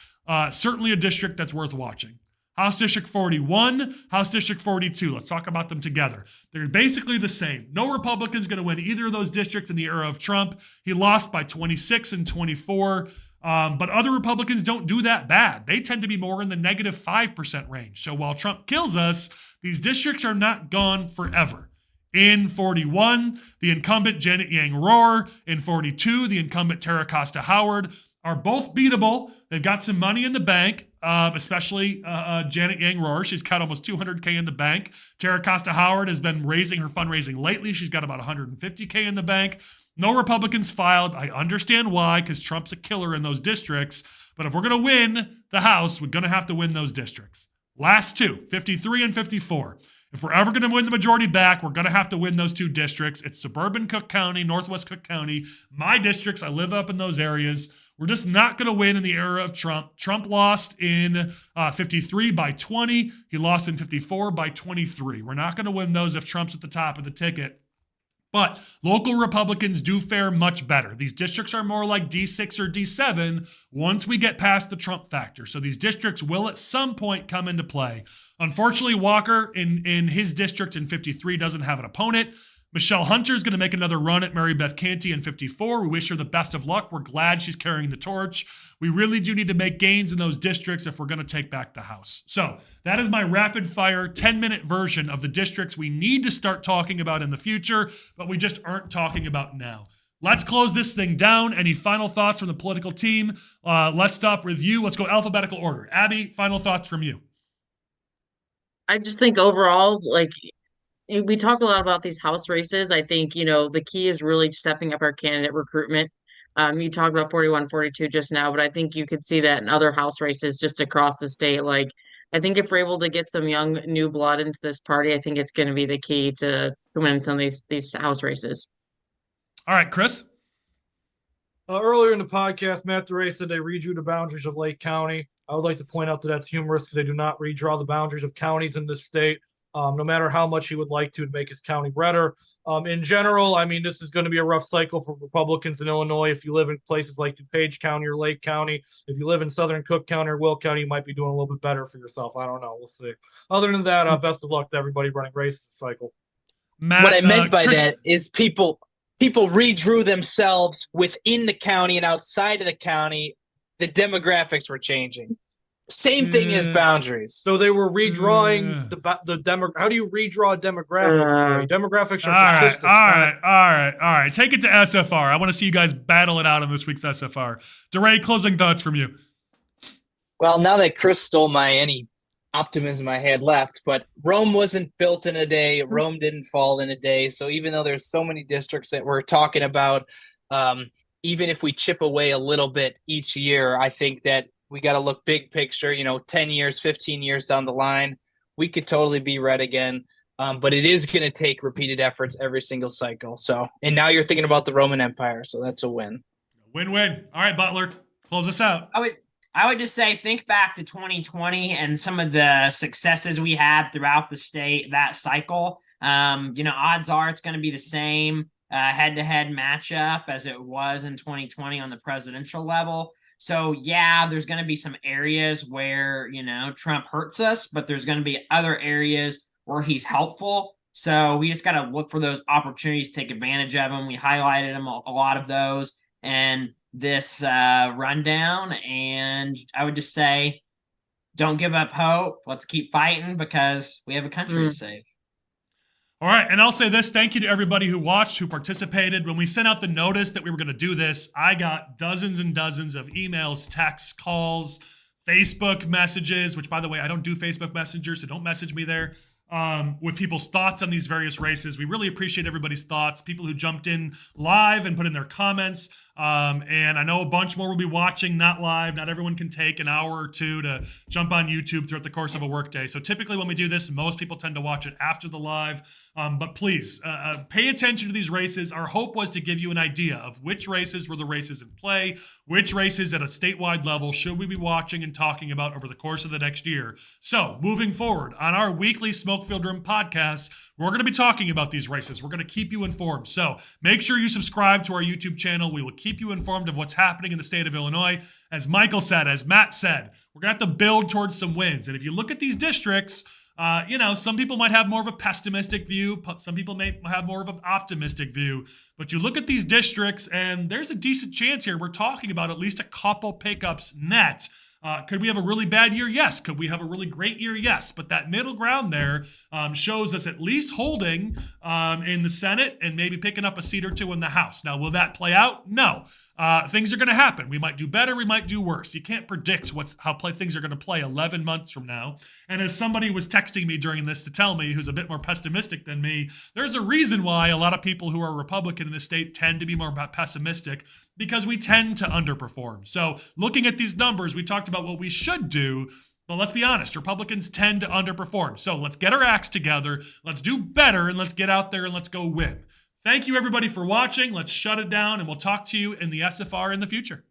Certainly a district that's worth watching. House District 41, House District 42. Let's talk about them together. They're basically the same. No Republican's going to win either of those districts in the era of Trump. He lost by 26 and 24. But other Republicans don't do that bad. They tend to be more in the negative 5% range. So while Trump kills us, these districts are not gone forever. In 41, the incumbent Janet Yang Rohr. In 42, the incumbent Tara Costa Howard are both beatable. They've got some money in the bank, especially Janet Yang Rohr. She's got almost $200K in the bank. Tara Costa Howard has been raising her fundraising lately. She's got about $150K in the bank. No Republicans filed. I understand why, because Trump's a killer in those districts. But if we're going to win the House, we're going to have to win those districts. Last two, 53 and 54. If we're ever going to win the majority back, we're going to have to win those two districts. It's suburban Cook County, Northwest Cook County. My districts, I live up in those areas. We're just not going to win in the era of Trump. Trump lost in 53 by 20. He lost in 54 by 23. We're not going to win those if Trump's at the top of the ticket. But local Republicans do fare much better. These districts are more like D6 or D7 once we get past the Trump factor. So these districts will at some point come into play. Unfortunately, Walker in his district in 53 doesn't have an opponent. Michelle Hunter is going to make another run at Mary Beth Canty in 54. We wish her the best of luck. We're glad she's carrying the torch. We really do need to make gains in those districts if we're going to take back the House. So that is my rapid fire 10-minute version of the districts we need to start talking about in the future, but we just aren't talking about now. Let's close this thing down. Any final thoughts from the political team? Let's stop with you. Let's go alphabetical order. Abby, final thoughts from you. I just think overall, like, we talk a lot about these House races. I think, the key is really stepping up our candidate recruitment. You talked about 41, 42 just now, but I think you could see that in other House races just across the state. Like, I think if we're able to get some young new blood into this party, I think it's going to be the key to win some of these House races. All right, Chris. Earlier in the podcast, Matt DeRay said they redrew the boundaries of Lake County. I would like to point out that that's humorous because they do not redraw the boundaries of counties in this state. No matter how much he would like to make his county redder. In general, I mean, this is going to be a rough cycle for Republicans in Illinois. If you live in places like DuPage County or Lake County, if you live in Southern Cook County or Will County, you might be doing a little bit better for yourself. I don't know. We'll see. Other than that, best of luck to everybody running races this cycle. Matt, what I meant by that is people redrew themselves within the county and outside of the county. The demographics were changing. Same thing as boundaries. So they were redrawing the demo. How do you redraw demographics? Demographics are statistics. All right. Take it to SFR. I want to see you guys battle it out on this week's SFR. DeRay, closing thoughts from you. Well, now that Chris stole any optimism I had left, but Rome wasn't built in a day. Rome didn't fall in a day. So even though there's so many districts that we're talking about, even if we chip away a little bit each year, I think that we got to look big picture, 10 years, 15 years down the line, we could totally be red again. But it is going to take repeated efforts every single cycle. So, and now you're thinking about the Roman Empire. So that's a win. Win-win. All right, Butler, close us out. I would just say, think back to 2020 and some of the successes we had throughout the state that cycle. Odds are it's going to be the same head-to-head matchup as it was in 2020 on the presidential level. So, yeah, there's going to be some areas where, Trump hurts us, but there's going to be other areas where he's helpful. So we just got to look for those opportunities to take advantage of them. We highlighted them, a lot of those, and this rundown. And I would just say, don't give up hope. Let's keep fighting because we have a country to save. All right, and I'll say this, thank you to everybody who watched, who participated. When we sent out the notice that we were going to do this, I got dozens and dozens of emails, texts, calls, Facebook messages, which, by the way, I don't do Facebook Messenger, so don't message me there, with people's thoughts on these various races. We really appreciate everybody's thoughts, people who jumped in live and put in their comments. And I know a bunch more will be watching, not live. Not everyone can take an hour or two to jump on YouTube throughout the course of a workday. So typically when we do this, most people tend to watch it after the live. But please pay attention to these races. Our hope was to give you an idea of which races were the races in play, which races at a statewide level should we be watching and talking about over the course of the next year. So moving forward on our weekly Smokefield Room podcast, we're going to be talking about these races. We're going to keep you informed. So make sure you subscribe to our YouTube channel. We will keep you informed of what's happening in the state of Illinois. As Michael said, as Matt said, we're going to have to build towards some wins. And if you look at these districts, some people might have more of a pessimistic view. Some people may have more of an optimistic view. But you look at these districts, and there's a decent chance here. We're talking about at least a couple pickups net. Could we have a really bad year? Yes. Could we have a really great year? Yes. But that middle ground there shows us at least holding in the Senate and maybe picking up a seat or two in the House. Now, will that play out? No. Things are going to happen. We might do better. We might do worse. You can't predict how things are going to play 11 months from now. And as somebody was texting me during this to tell me, who's a bit more pessimistic than me, there's a reason why a lot of people who are Republican in the state tend to be more pessimistic, because we tend to underperform. So looking at these numbers, we talked about what we should do. But let's be honest, Republicans tend to underperform. So let's get our acts together. Let's do better, and let's get out there and let's go win. Thank you, everybody, for watching. Let's shut it down, and we'll talk to you in the SFR in the future.